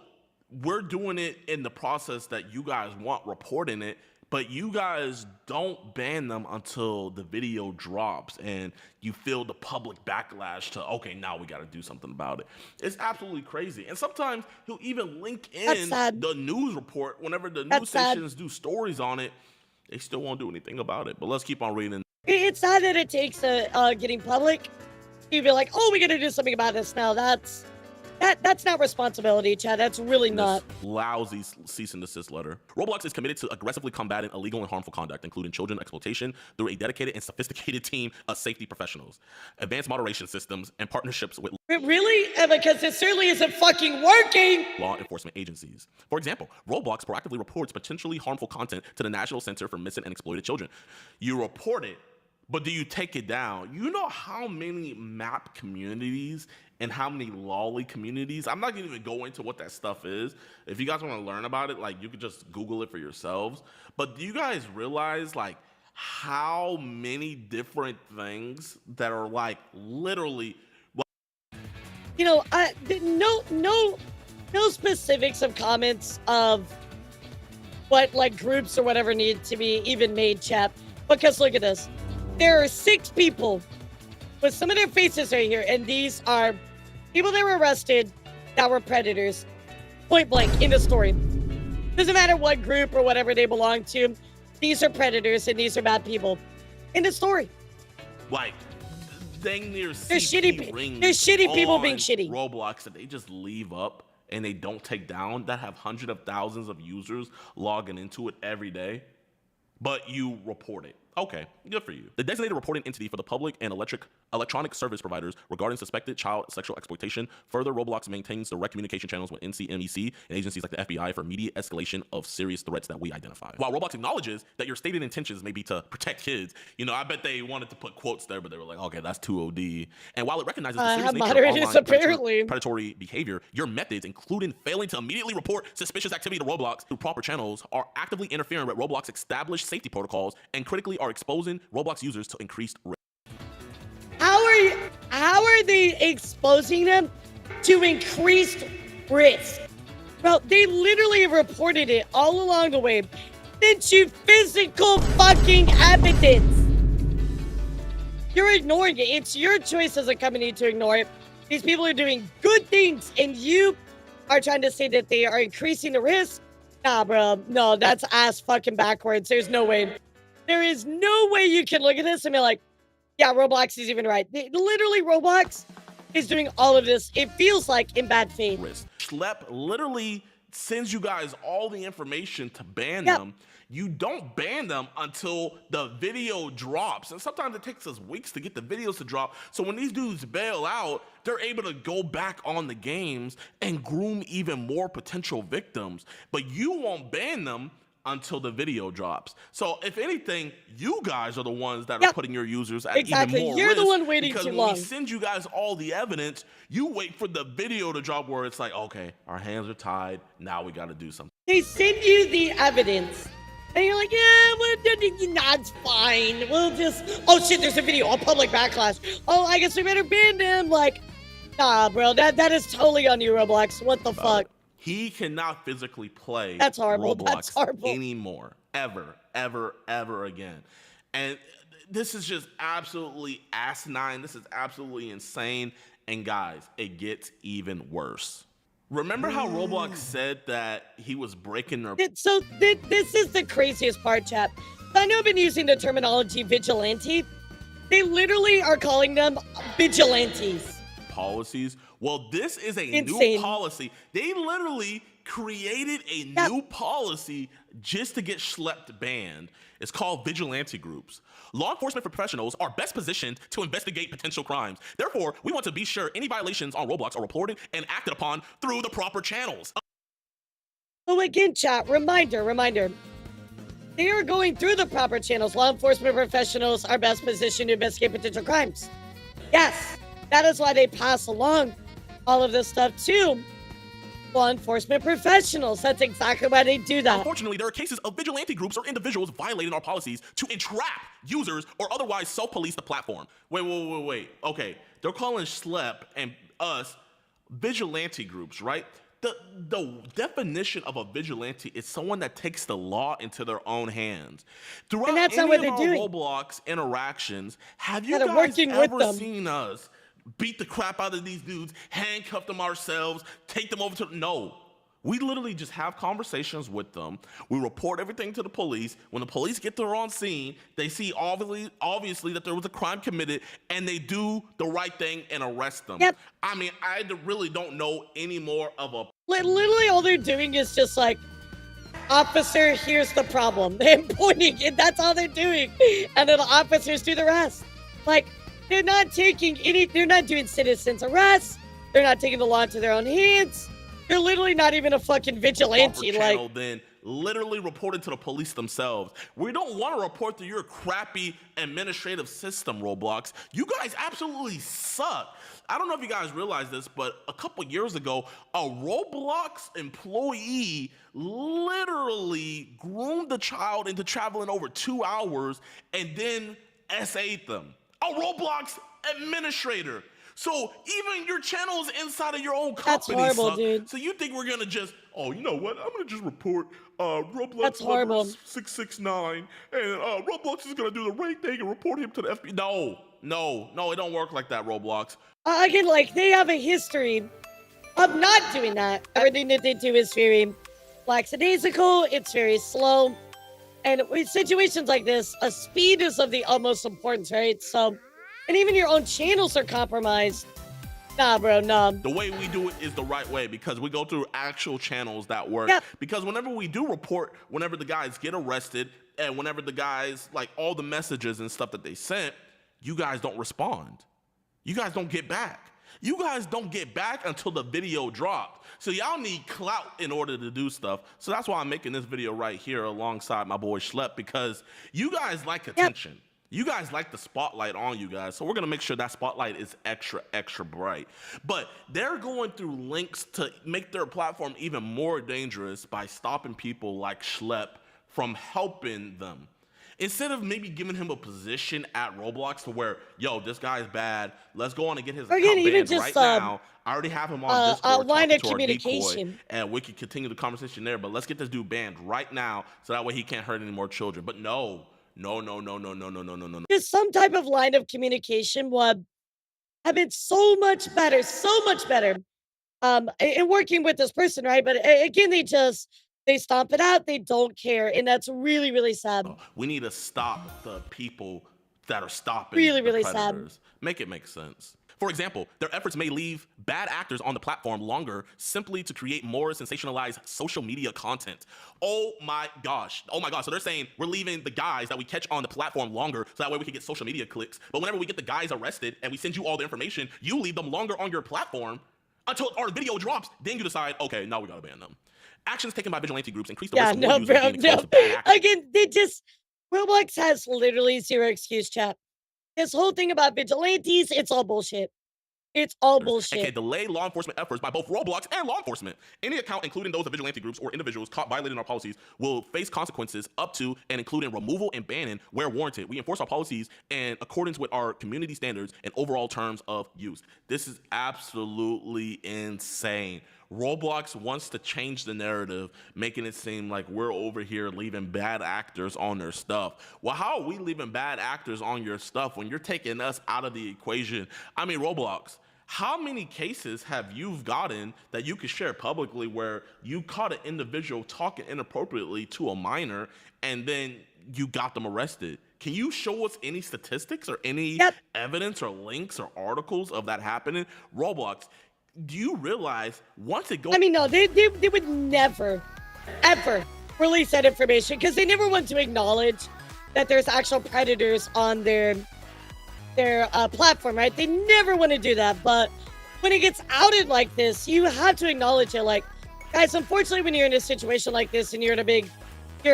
we're doing it in the process that you guys want reporting it, but you guys don't ban them until the video drops and you feel the public backlash to, okay, now we got to do something about it. It's absolutely crazy. And sometimes he'll even link in the news report whenever the news stations do stories on it. They still won't do anything about it. But let's keep on reading. It's sad that it takes getting public. You'd be like, oh, we got to do something about this now. That's not responsibility, Chad. That's really not. Lousy cease and desist letter. Roblox is committed to aggressively combating illegal and harmful conduct, including children exploitation, through a dedicated and sophisticated team of safety professionals, advanced moderation systems, and partnerships with really? Because it certainly isn't fucking working. Law enforcement agencies. For example, Roblox proactively reports potentially harmful content to the National Center for Missing and Exploited Children. You report it, but do you take it down? You know how many map communities and how many lolly communities? I'm not gonna even go into what that stuff is. If you guys want to learn about it, like, you could just Google it for yourselves. But do you guys realize, like, how many different things that are, like, literally... You know, no specifics of comments of what, like, groups or whatever need to be even made, chap. Because look at this. There are 6 people with some of their faces right here, and these are people that were arrested that were predators, point blank in the story. Doesn't matter what group or whatever they belong to. These are predators and these are bad people in the story. Like, dang near they're shitty. They're shitty people being shitty. Roblox that they just leave up and they don't take down, that have hundreds of thousands of users logging into it every day, but you report it. Okay, good for you. The designated reporting entity for the public and electronic service providers regarding suspected child sexual exploitation. Further, Roblox maintains direct communication channels with NCMEC and agencies like the FBI for immediate escalation of serious threats that we identify. While Roblox acknowledges that your stated intentions may be to protect kids, you know, I bet they wanted to put quotes there, but they were like, okay, that's too OD. And while it recognizes the serious nature of online predatory behavior, your methods, including failing to immediately report suspicious activity to Roblox through proper channels, are actively interfering with Roblox established safety protocols and critically are exposing Roblox users to increased risk. How are they exposing them to increased risk? Well, they literally reported it all along the way. Sent you physical fucking evidence. You're ignoring it. It's your choice as a company to ignore it. These people are doing good things, and you are trying to say that they are increasing the risk? Nah, bro. No, that's ass fucking backwards. There's no way. There is no way you can look at this and be like, yeah, Roblox is even right. Literally, Roblox is doing all of this, it feels like, in bad faith. Schlep literally sends you guys all the information to ban them. You don't ban them until the video drops. And sometimes it takes us weeks to get the videos to drop. So when these dudes bail out, they're able to go back on the games and groom even more potential victims. But you won't ban them until the video drops. So if anything, you guys are the ones that are putting your users at even more You're risk. the one waiting too long. Because when we send you guys all the evidence, you wait for the video to drop where it's like, okay, our hands are tied. Now we got to do something. They send you the evidence. And you're like, yeah, well, it's fine. We'll just, oh shit, there's a video, a public backlash. Oh, I guess we better ban them. Like, nah, bro, that is totally on you, Roblox. What the fuck? He cannot physically play Roblox anymore, ever again. And this is just absolutely asinine. This is absolutely insane. And guys, it gets even worse. Remember how Roblox said that he was breaking their... So this is the craziest part, chat. I know I've been using the terminology vigilante. They literally are calling them vigilantes. Policies. Well, this is a new policy. They literally created a new policy just to get schlepped banned. It's called vigilante groups. Law enforcement professionals are best positioned to investigate potential crimes. Therefore, we want to be sure any violations on Roblox are reported and acted upon through the proper channels. So again, chat, reminder. They are going through the proper channels. Law enforcement professionals are best positioned to investigate potential crimes. Yes, that is why they pass along all of this stuff to law enforcement professionals. That's exactly why they do that. Unfortunately, there are cases of vigilante groups or individuals violating our policies to entrap users or otherwise self-police the platform. Wait. Okay, they're calling Schlep and us vigilante groups, right? The definition of a vigilante is someone that takes the law into their own hands. Throughout and that's any not what of they're our doing. Roblox interactions, have you guys ever seen us beat the crap out of these dudes, handcuff them ourselves, take them over to... No. We literally just have conversations with them. We report everything to the police. When the police get there on scene, they see obviously that there was a crime committed, and they do the right thing and arrest them. Yep. I mean, I really don't know any more of a... Literally all they're doing is just like, officer, here's the problem. They're pointing it. That's all they're doing. And then the officers do the rest. Like, they're not doing citizens arrests. They're not taking the law into their own hands. They're literally not even a fucking vigilante. Then literally reported to the police themselves. We don't want to report to your crappy administrative system, Roblox. You guys absolutely suck. I don't know if you guys realize this, but a couple years ago, a Roblox employee literally groomed the child into traveling over 2 hours and then SA'd them. A Roblox administrator. So even your channels inside of your own company That's horrible, suck. dude. So you think we're gonna just, oh, you know what? I'm gonna just report Roblox That's horrible. 669, and Roblox is gonna do the right thing and report him to the FBI. No, it don't work like that, Roblox. Again, like, they have a history of not doing that. Everything that they do is very lackadaisical. It's very slow. And with situations like this, speed is of the utmost importance, right? So, and even your own channels are compromised. Nah, bro, nah. The way we do it is the right way because we go through actual channels that work. Yep. Because whenever we do report, whenever the guys get arrested, and whenever the guys, like all the messages and stuff that they sent, you guys don't respond. You guys don't get back. You guys don't get back until the video dropped. So y'all need clout in order to do stuff. So that's why I'm making this video right here alongside my boy Schlep, because you guys like attention. Yep. You guys like the spotlight on you guys. So we're gonna make sure that spotlight is extra, extra bright. But they're going through links to make their platform even more dangerous by stopping people like Schlep from helping them. Instead of maybe giving him a position at Roblox to where, yo, this guy's bad, let's go on and get his account banned right now. I already have him on Discord line of to our communication, decoy, and we can continue the conversation there, but let's get this dude banned right now so that way he can't hurt any more children. But no. Just some type of line of communication would have been so much better in working with this person, right? But again, they stomp it out. They don't care. And that's really, really sad. We need to stop the people that are stopping really predators. sad. Make it make sense. For example, their efforts may leave bad actors on the platform longer simply to create more sensationalized social media content. Oh my gosh. So they're saying we're leaving the guys that we catch on the platform longer so that way we can get social media clicks. But whenever we get the guys arrested and we send you all the information, you leave them longer on your platform until our video drops. Then you decide, okay, now we gotta ban them. Actions taken by vigilante groups increase the risk of more users being exposed to bad actors. Again, Roblox has literally zero excuse, chat. This whole thing about vigilantes, it's all bullshit. It's all bullshit. And can delay law enforcement efforts by both Roblox and law enforcement. Any account, including those of vigilante groups or individuals caught violating our policies, will face consequences up to and including removal and banning where warranted. We enforce our policies in accordance with our community standards and overall terms of use. This is absolutely insane. Roblox wants to change the narrative, making it seem like we're over here leaving bad actors on their stuff. Well, how are we leaving bad actors on your stuff when you're taking us out of the equation? I mean, Roblox, how many cases have you gotten that you could share publicly where you caught an individual talking inappropriately to a minor and then you got them arrested? Can you show us any statistics or any evidence or links or articles of that happening? Roblox, do you realize once it goes... I mean, no, they would never, ever release that information because they never want to acknowledge that there's actual predators on their platform, right? They never want to do that. But when it gets outed like this, you have to acknowledge it. Like, guys, unfortunately, when you're in a situation like this and you're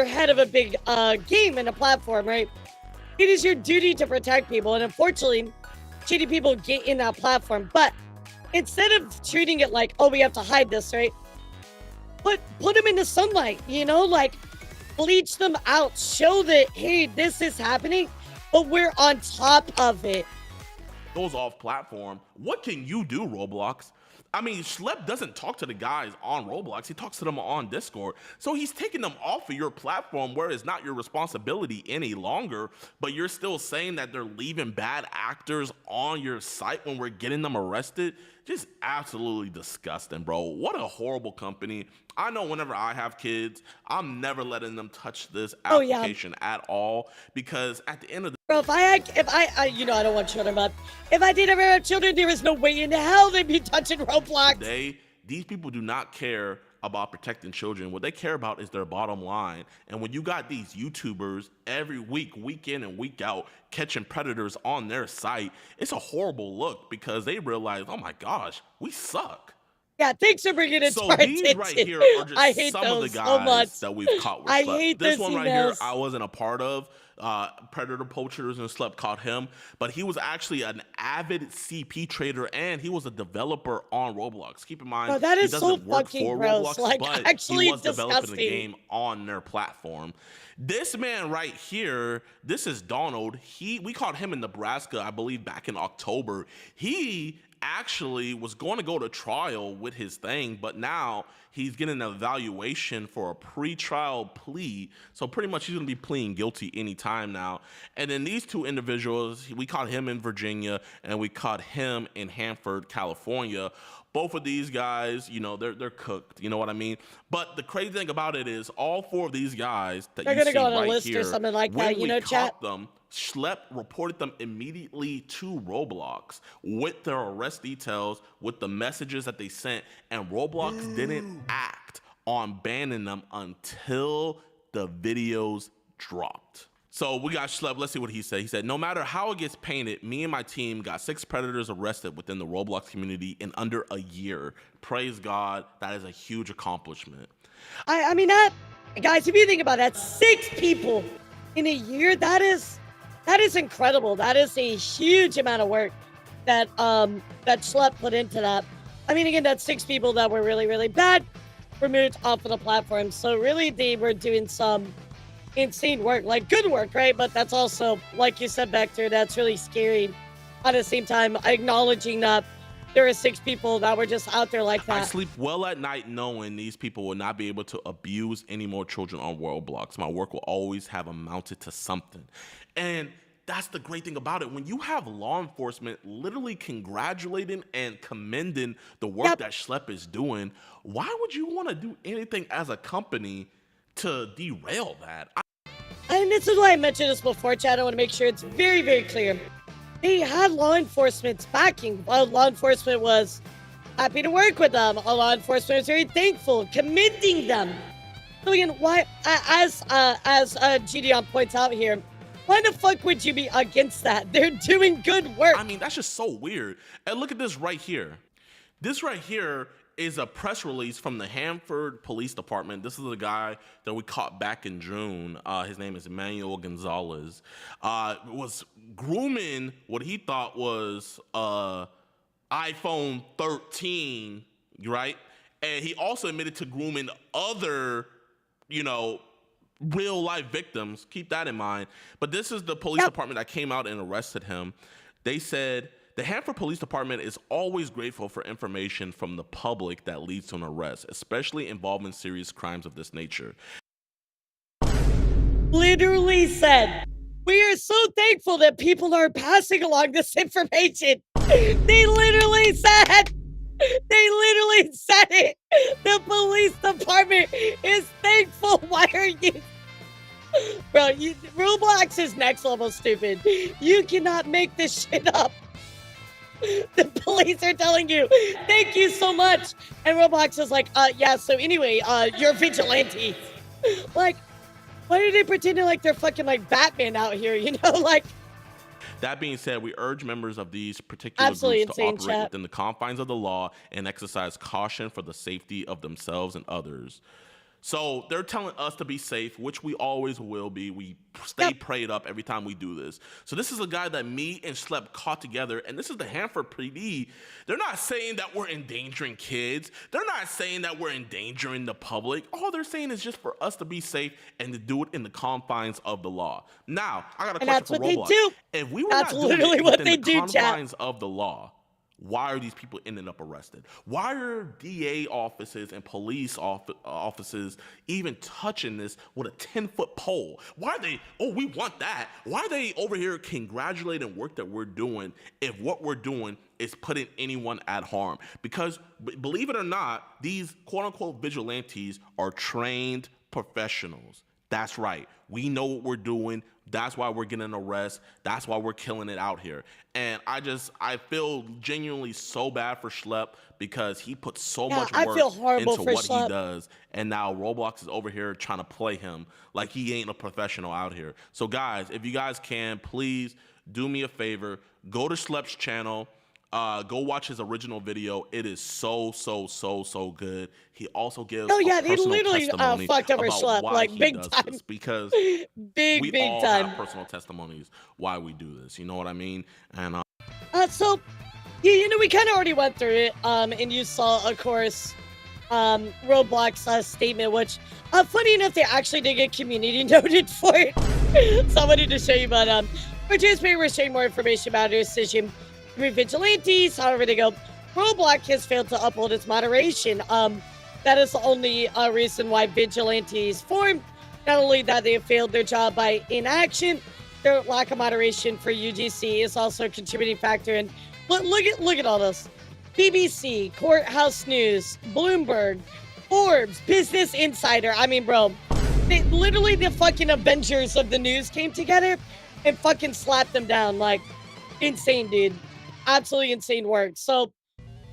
head of a big game and a platform, right? It is your duty to protect people. And unfortunately, shitty people get in that platform. But instead of treating it like, oh, we have to hide this, right? Put them in the sunlight, like bleach them out. Show that, hey, this is happening, but we're on top of it. Goes off platform. What can you do, Roblox? I mean, Schlep doesn't talk to the guys on Roblox. He talks to them on Discord. So he's taking them off of your platform where it's not your responsibility any longer, but you're still saying that they're leaving bad actors on your site when we're getting them arrested. Just absolutely disgusting, bro. What a horrible company. I know whenever I have kids, I'm never letting them touch this application at all because at the end of the Bro, if I I don't want children, but if I did ever have children, there is no way in hell they'd be touching Roblox. These people do not care about protecting children. What they care about is their bottom line. And when you got these YouTubers every week, week in and week out, catching predators on their site, it's a horrible look because they realize, oh my gosh, we suck. Yeah, thanks for bringing it to our attention. So these right here are just some of the guys so that we've caught with I Schlep. hate this those one right emails. here, I wasn't a part of. Predator poachers and Schlep caught him, but he was actually an avid CP trader and he was a developer on Roblox. Keep in mind, Bro, that is he doesn't so work fucking for gross. Roblox, Like, but actually he was developing disgusting. the game on their platform. This man right here, this is Donald. We caught him in Nebraska, I believe, back in October. He actually was going to go to trial with his thing, but now he's getting an evaluation for a pre-trial plea. So pretty much he's going to be pleading guilty anytime now. And then these two individuals, we caught him in Virginia and we caught him in Hanford, California. Both of these guys, you know, they're cooked. You know what I mean? But the crazy thing about it is all four of these guys that they're you gonna see go on a right list here, or something like when that, you we know, caught chat. them, Schlep reported them immediately to Roblox with their arrest details, with the messages that they sent, and Roblox didn't act on banning them until the videos dropped. So we got Schlep. Let's see what he said. He said, no matter how it gets painted, me and my team got 6 predators arrested within the Roblox community in under a year. Praise God. That is a huge accomplishment. I mean, that, guys, if you think about that, 6 people in a year, that is incredible. That is a huge amount of work that that Schlep put into that. I mean, again, that's 6 people that were really, really bad, removed off of the platform. So really, they were doing some insane work, like good work, right? But that's also, like you said, Vector, that's really scary. At the same time, acknowledging that there are 6 people that were just out there like that. I sleep well at night knowing these people will not be able to abuse any more children on Roblox. My work will always have amounted to something. And that's the great thing about it. When you have law enforcement literally congratulating and commending the work that Schlep is doing, why would you want to do anything as a company to derail that? And this is why I mentioned this before, Chad. I want to make sure it's very, very clear. They had law enforcement's backing. Law enforcement was happy to work with them. Law enforcement was very thankful, commending them. So again, why, as Gideon points out here, why the fuck would you be against that? They're doing good work. I mean, that's just so weird. And look at this right here. This right here is a press release from the Hanford Police Department. This is the guy that we caught back in June. His name is Emmanuel Gonzalez. Was grooming what he thought was iPhone 13, right? And he also admitted to grooming other, you know, real life victims. Keep that in mind. But this is the police department that came out and arrested him. They said, the Hanford Police Department is always grateful for information from the public that leads to an arrest, especially involving serious crimes of this nature. Literally said, we are so thankful that people are passing along this information. They literally said it. The police department is thankful. Why are you? Bro, Roblox is next level stupid. You cannot make this shit up. The police are telling you, thank you so much. And Roblox is like, yeah, so anyway, you're vigilantes. Like, why are they pretending like they're fucking like Batman out here, you know? Like, that being said, we urge members of these particular groups to operate within the confines of the law and exercise caution for the safety of themselves and others. So they're telling us to be safe, which we always will be. We stay prayed up every time we do this. So this is a guy that me and Schlep caught together, and this is the Hanford PD. They're not saying that we're endangering kids. They're not saying that we're endangering the public. All they're saying is just for us to be safe and to do it in the confines of the law. Now, I got a question for Roblox. They do. If we were that's not doing literally it what within they the do, confines of the law, why are these people ending up arrested? Why are DA offices and police offices even touching this with a 10-foot pole? Why are they, oh, we want that. Why are they over here congratulating work that we're doing if what we're doing is putting anyone at harm? Because believe it or not, these quote-unquote vigilantes are trained professionals. That's right. We know what we're doing. That's why we're getting arrested. That's why we're killing it out here. And I feel genuinely so bad for Schlep because he put so much work into what he does. And now Roblox is over here trying to play him like he ain't a professional out here. So guys, if you guys can, please do me a favor. Go to Schlep's channel. Go watch his original video. It is so good. He also gives they literally fucked over Schlep like big time because big time. Have personal testimonies why we do this. You know what I mean? And so yeah, you know, we kind of already went through it. And you saw, of course, Roblox statement, which funny enough, they actually did get community noted for it. So I wanted to show you, but for transparency, we're sharing more information about our decision vigilantes. However, they go, Roblox has failed to uphold its moderation. That is the only reason why vigilantes formed. Not only that they have failed their job by inaction, their lack of moderation for UGC is also a contributing factor. And look at all this. BBC, Courthouse News, Bloomberg, Forbes, Business Insider. I mean, bro, literally the fucking Avengers of the news came together and fucking slapped them down. Like, insane, dude. Absolutely insane work. So,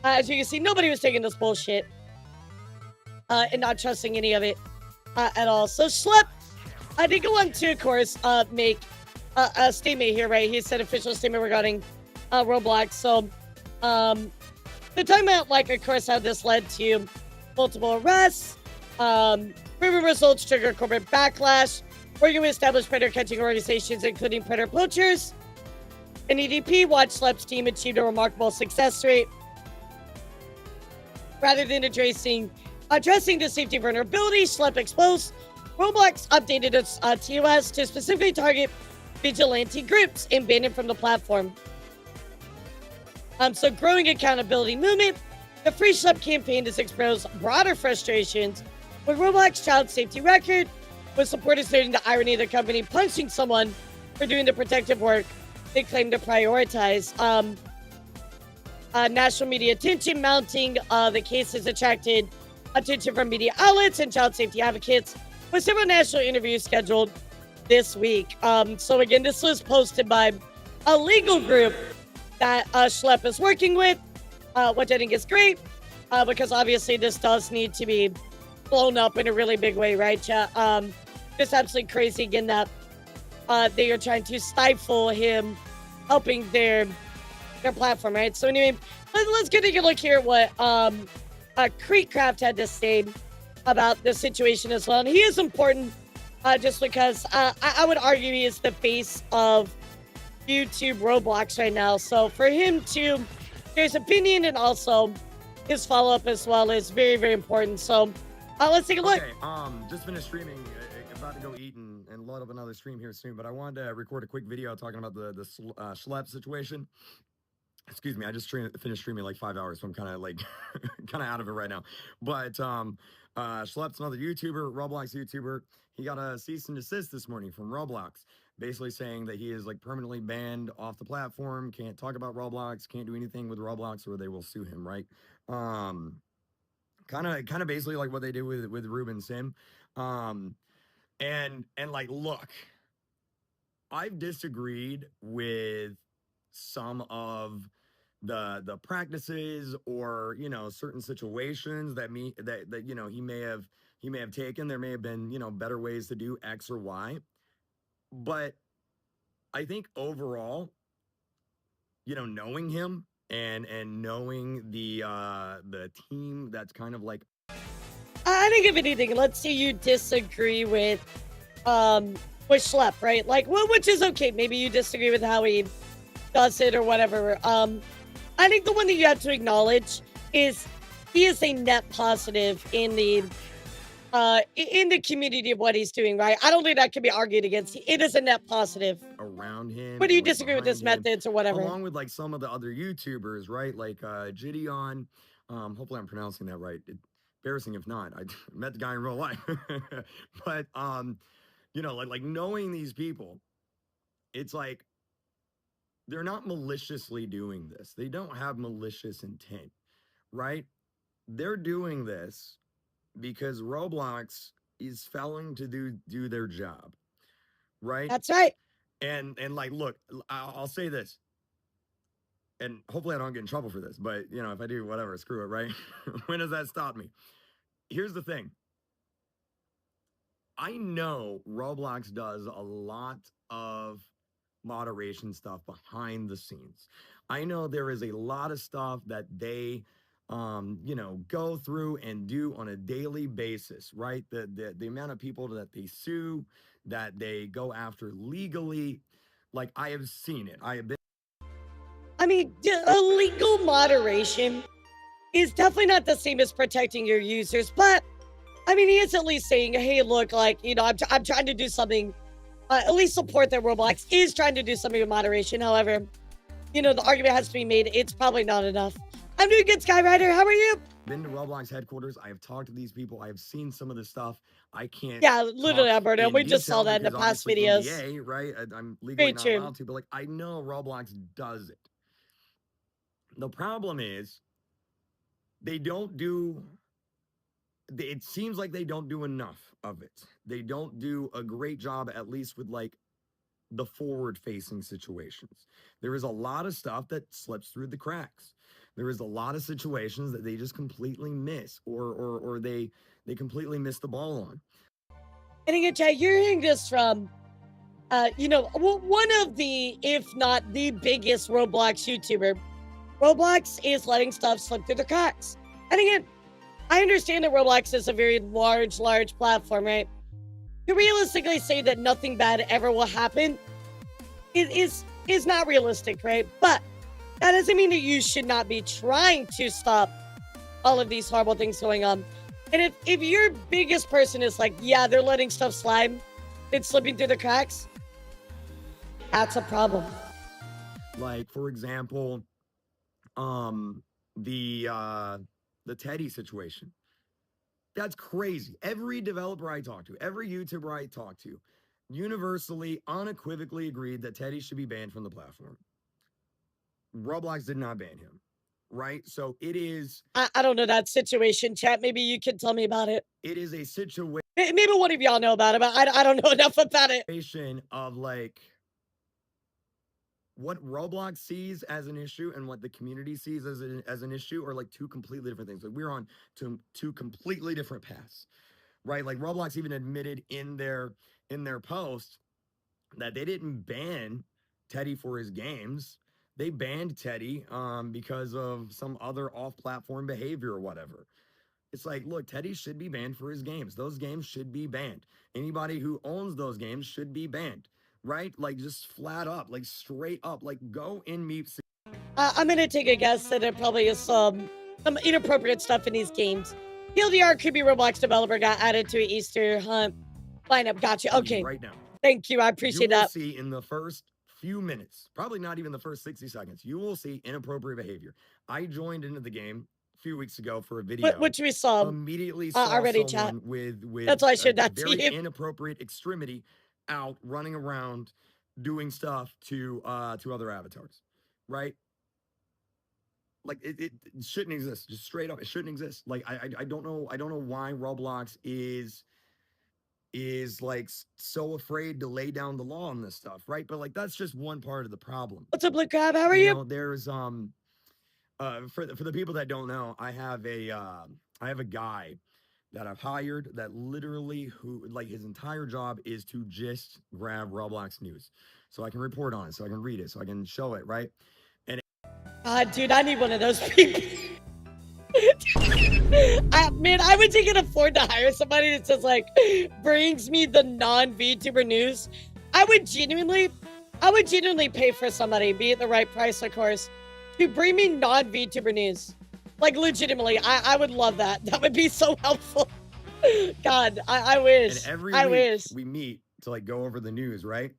as you can see, nobody was taking this bullshit and not trusting any of it at all. So, Schlep, I did go on to, of course, make a statement here, right? He said official statement regarding Roblox. So, the timeout, like, of course, how this led to multiple arrests, proven results trigger corporate backlash, working with established predator catching organizations, including predator poachers. An EDP watched Schlepp's team achieved a remarkable success rate. Rather than addressing the safety vulnerability Schlepp exposed, Roblox updated its TOS to specifically target vigilante groups and ban it from the platform. So growing accountability movement, the Free Schlepp campaign has exposed broader frustrations with Roblox child safety record, with supporters noting the irony of the company punishing someone for doing the protective work they claim to prioritize. National media attention mounting the case has attracted attention from media outlets and child safety advocates, with several national interviews scheduled this week. So again, this was posted by a legal group that Schlepp is working with, which I think is great, because obviously this does need to be blown up in a really big way, right, chat? Just absolutely crazy again that they are trying to stifle him helping their platform, right? So anyway, let's get a look here at what Creekcraft had to say about the situation as well. And he is important just because I would argue he is the face of YouTube Roblox right now. So for him to share his opinion and also his follow-up as well is very, very important. So let's take a look. Okay, just finished streaming. About to go eat and load up another stream here soon, but I wanted to record a quick video talking about the Schlepp situation. Excuse me, I just finished streaming like 5 hours, so I'm kind of like kind of out of it right now. But Schlepp's another YouTuber, Roblox YouTuber. He got a cease and desist this morning from Roblox, basically saying that he is like permanently banned off the platform, can't talk about Roblox, can't do anything with Roblox, or they will sue him, right? Kind of basically like what they did with Ruben Sim. And like, look, I've disagreed with some of the practices or, you know, certain situations that you know, he may have taken. There may have been, you know, better ways to do X or Y. But I think overall, you know, knowing him and knowing the team that's kind of like, I think if anything, let's say you disagree with Schlepp, right? Like, well, which is okay. Maybe you disagree with how he does it or whatever. I think the one that you have to acknowledge is he is a net positive in the community of what he's doing, right? I don't think that can be argued against. It is a net positive around him. Whether you disagree with his methods or whatever. Along with like some of the other YouTubers, right? Like Gideon. Hopefully I'm pronouncing that right. Embarrassing if not. I met the guy in real life. But you know, like knowing these people, it's like they're not maliciously doing this. They don't have malicious intent, right? They're doing this because Roblox is failing to do their job, right? That's right. And like, look, I'll say this, and hopefully I don't get in trouble for this, but you know, if I do, whatever, screw it, right? When does that stop me? Here's the thing. I know Roblox does a lot of moderation stuff behind the scenes. I know there is a lot of stuff that they you know, go through and do on a daily basis, right? The amount of people that they sue, that they go after legally, like I have seen it. I have been. I mean, illegal moderation is definitely not the same as protecting your users, but I mean, he is at least saying, hey, look, like, you know, I'm trying to do something, at least support that Roblox is trying to do something with moderation. However, you know, the argument has to be made. It's probably not enough. I'm doing good, Skyrider. How are you? Been to Roblox headquarters. I have talked to these people. I have seen some of the stuff. I can't. Yeah, literally, Alberto. We just saw that in the past videos. NDA, right? I'm legally not allowed to, but like I know Roblox does it. The problem is they don't do. It seems like they don't do enough of it. They don't do a great job, at least with like the forward-facing situations. There is a lot of stuff that slips through the cracks. There is a lot of situations that they just completely miss, or they completely miss the ball on. And again, Chad, you're hearing this from, you know, one of the, if not the biggest Roblox YouTuber. Roblox is letting stuff slip through the cracks. And again, I understand that Roblox is a very large platform, right? To realistically say that nothing bad ever will happen is not realistic, right? But that doesn't mean that you should not be trying to stop all of these horrible things going on. And if your biggest person is like, yeah, they're letting stuff slide, it's slipping through the cracks, that's a problem. Like, for example, the Teddy situation. That's crazy. Every developer I talk to, every YouTuber I talk to, universally, unequivocally agreed that Teddy should be banned from the platform. Roblox did not ban him, right? So it is... I don't know that situation, chat. Maybe you can tell me about it. It is a situation... Maybe one of y'all know about it, but I don't know enough about it. Of, like, what Roblox sees as an issue and what the community sees as an issue are, like, two completely different things. Like, we're on two completely different paths, right? Like, Roblox even admitted in their post that they didn't ban Teddy for his games. They banned Teddy because of some other off-platform behavior or whatever. It's like, look, Teddy should be banned for his games. Those games should be banned. Anybody who owns those games should be banned, right? Like, just flat up, like, straight up, like, go in Meep. I'm going to take a guess that it probably is some inappropriate stuff in these games. TLDR, creepy Roblox developer got added to an Easter hunt lineup. Gotcha. Okay. Right now. Thank you. I appreciate that. You will see in the first few minutes, probably not even the first 60 seconds, you will see inappropriate behavior. I joined into the game a few weeks ago for a video, which we saw immediately saw already, someone chat. with That's why I shared that very to you. inappropriate extremity out running around doing stuff to other avatars, right? Like it shouldn't exist. Just straight up, it shouldn't exist. Like I don't know why Roblox is like so afraid to lay down the law on this stuff, right? But like that's just one part of the problem. What's up, Blue Crab? How are you? Know, there's for the people that don't know, I have a guy that I've hired that literally like his entire job is to just grab Roblox news, so I can report on it, so I can read it, so I can show it, right? And dude, I need one of those people. Man, I would take it afford to hire somebody that just like brings me the non-VTuber news. I would genuinely pay for somebody, be at the right price, of course, to bring me non-VTuber news. Like legitimately, I would love that. That would be so helpful. God, I wish. And every I week wish we meet to like go over the news, right?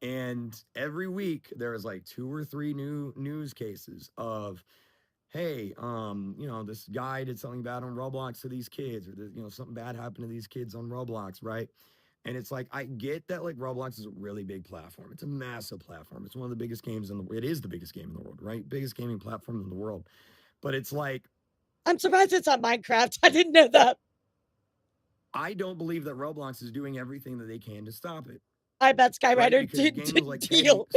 And every week there's like 2 or 3 new news cases of, hey, you know, this guy did something bad on Roblox to these kids, or you know, something bad happened to these kids on Roblox, right? And it's like, I get that like Roblox is a really big platform. It's a massive platform. It's one of the biggest games in the world. It is the biggest game in the world, right? Biggest gaming platform in the world. But it's like, I'm surprised it's on Minecraft. I didn't know that. I don't believe that Roblox is doing everything that they can to stop it. I bet Skyrider deal.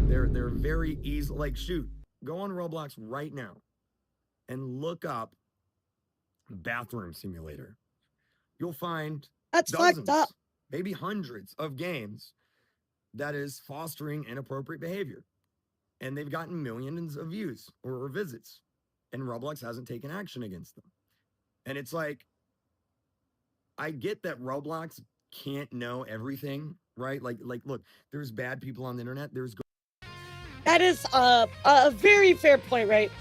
They're very easy. Like, shoot, go on Roblox right now and look up bathroom simulator. You'll find dozens, maybe hundreds of games that is fostering inappropriate behavior, and they've gotten millions of views or visits, and Roblox hasn't taken action against them. And it's like, I get that Roblox can't know everything, right? Like look, there's bad people on the internet. That is a very fair point, right?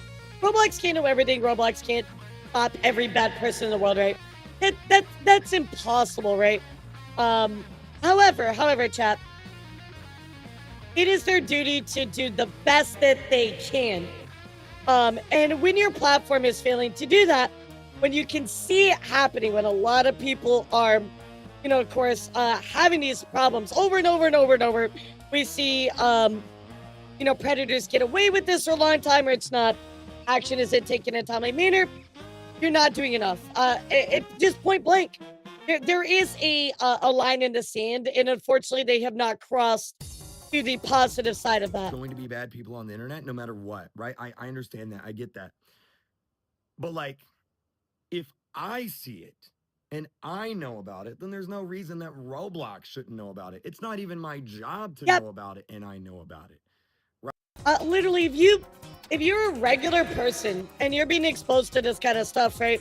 Roblox can't know everything. Roblox can't stop every bad person in the world, right? That's impossible, right? However, chat, it is their duty to do the best that they can. And when your platform is failing to do that, when you can see it happening, when a lot of people are, you know, of course, having these problems over and over and over and over, we see, you know, predators get away with this for a long time, or it's not, action isn't taken in a timely manner. You're not doing enough. It just point blank. There is a line in the sand, and unfortunately, they have not crossed to the positive side of that. Going to be bad people on the internet, no matter what, right? I understand that. I get that. But like, if I see it and I know about it, then there's no reason that Roblox shouldn't know about it. It's not even my job to know about it, and I know about it. Right? Literally, if you're a regular person and you're being exposed to this kind of stuff, right?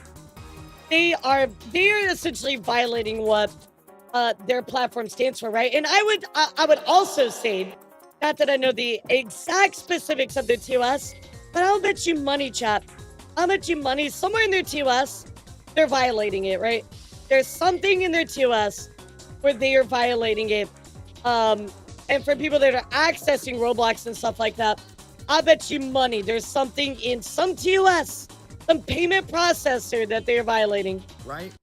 They are essentially violating what their platform stands for, right? And I would also say, not that I know the exact specifics of their TOS, but I'll bet you money, chat. I'll bet you money somewhere in their TOS, they're violating it, right? There's something in their TOS where they are violating it. And for people that are accessing Roblox and stuff like that, I bet you money there's something in some TOS, some payment processor that they're violating. Right?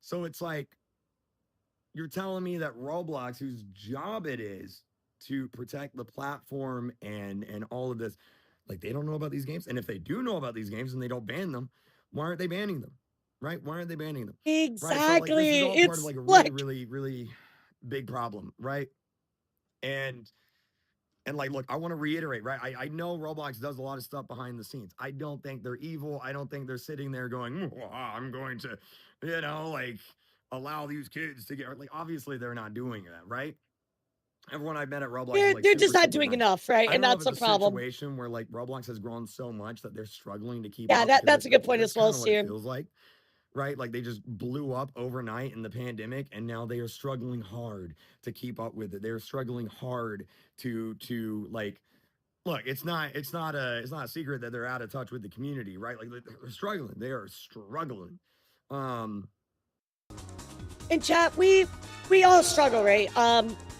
So it's like, you're telling me that Roblox, whose job it is to protect the platform and all of this, like, they don't know about these games? And if they do know about these games and they don't ban them, why aren't they banning them? Right? Why aren't they banning them? Exactly. Right? So, like, this is all part of like a really, really, really big problem, right? And like, look, I want to reiterate, right? I know Roblox does a lot of stuff behind the scenes. I don't think they're evil. I don't think they're sitting there going, I'm going to, you know, like, allow these kids to get, like, obviously they're not doing that, right? Everyone I've met at Roblox, they're just not doing enough, right? And that's the problem. Situation where like Roblox has grown so much that they're struggling to keep. Yeah, up that's a good point as well, Stu. It feels like, right? Like they just blew up overnight in the pandemic, and now they are struggling hard to keep up with it. They're struggling hard to like. Look, it's not a secret that they're out of touch with the community, right? Like they're struggling. They are struggling. In chat, we all struggle, right?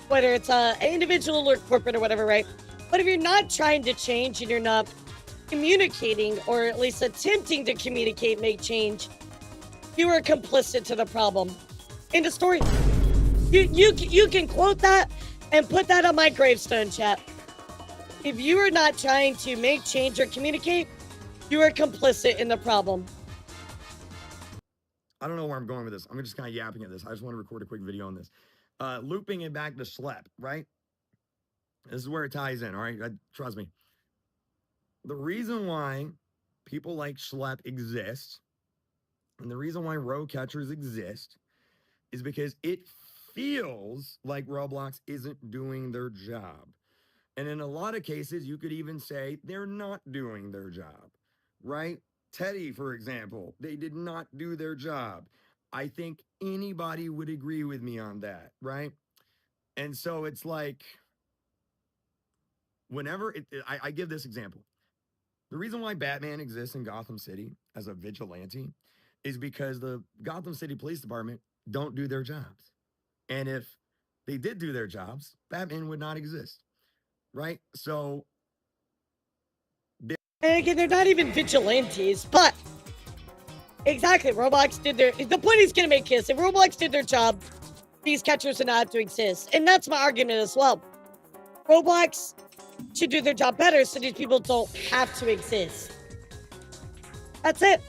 Whether it's individual or corporate or whatever, right? But if you're not trying to change and you're not communicating, or at least attempting to communicate, make change, you are complicit to the problem. End of story. You can quote that and put that on my gravestone, chat. If you are not trying to make change or communicate, you are complicit in the problem. I don't know where I'm going with this. I'm just kind of yapping at this. I just want to record a quick video on this. Looping it back to Schlep, right? This is where it ties in, all right? Trust me. The reason why people like Schlep exist, and the reason why row catchers exist, is because it feels like Roblox isn't doing their job. And in a lot of cases, you could even say they're not doing their job, right? Teddy, for example, they did not do their job. I think anybody would agree with me on that, right? And so it's like, whenever I give this example. The reason why Batman exists in Gotham City as a vigilante is because the Gotham City Police Department don't do their jobs. And if they did do their jobs, Batman would not exist, right? So, and again, they're not even vigilantes, but exactly, Roblox did their, the point he's gonna make is, if Roblox did their job, these catchers are not have to exist. And that's my argument as well. Roblox should do their job better so these people don't have to exist. That's it.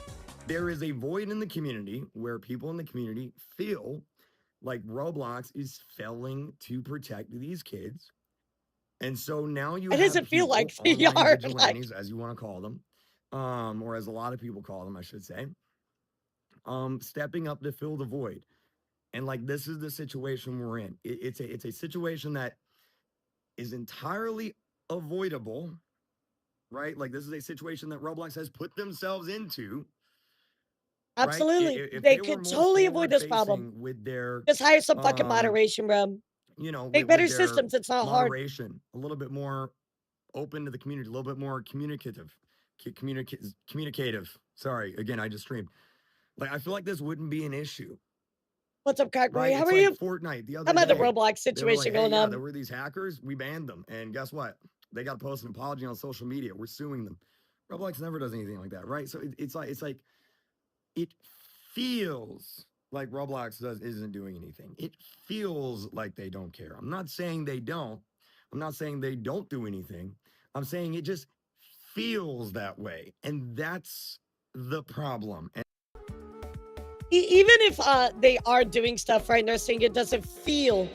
There is a void in the community where people in the community feel like Roblox is failing to protect these kids. And so now you it doesn't feel like they are vigilantes, as you want to call them, or as a lot of people call them, I should say, stepping up to fill the void. And like, this is the situation we're in. It's a situation that is entirely avoidable, right? Like, this is a situation that Roblox has put themselves into. Absolutely. Right? If they could totally avoid this problem. With their, just hire some fucking moderation, bro. You know, make better systems. It's not moderation, hard. A little bit more open to the community, a little bit more communicative. Sorry, again, I just streamed. Like, I feel like this wouldn't be an issue, What's up, Crackboy? Right? How It's are like you? Fortnite the other How about the day. Roblox They were situation like, hey, going yeah, on? there were these hackers. We banned them. And guess what? They got to post an apology on social media. We're suing them. Roblox never does anything like that, right? So it's like it feels like Roblox isn't doing anything. It feels like they don't care. I'm not saying they don't. I'm not saying they don't do anything. I'm saying it just feels that way. And that's the problem. And Even if they are doing stuff right, and they're saying it doesn't feel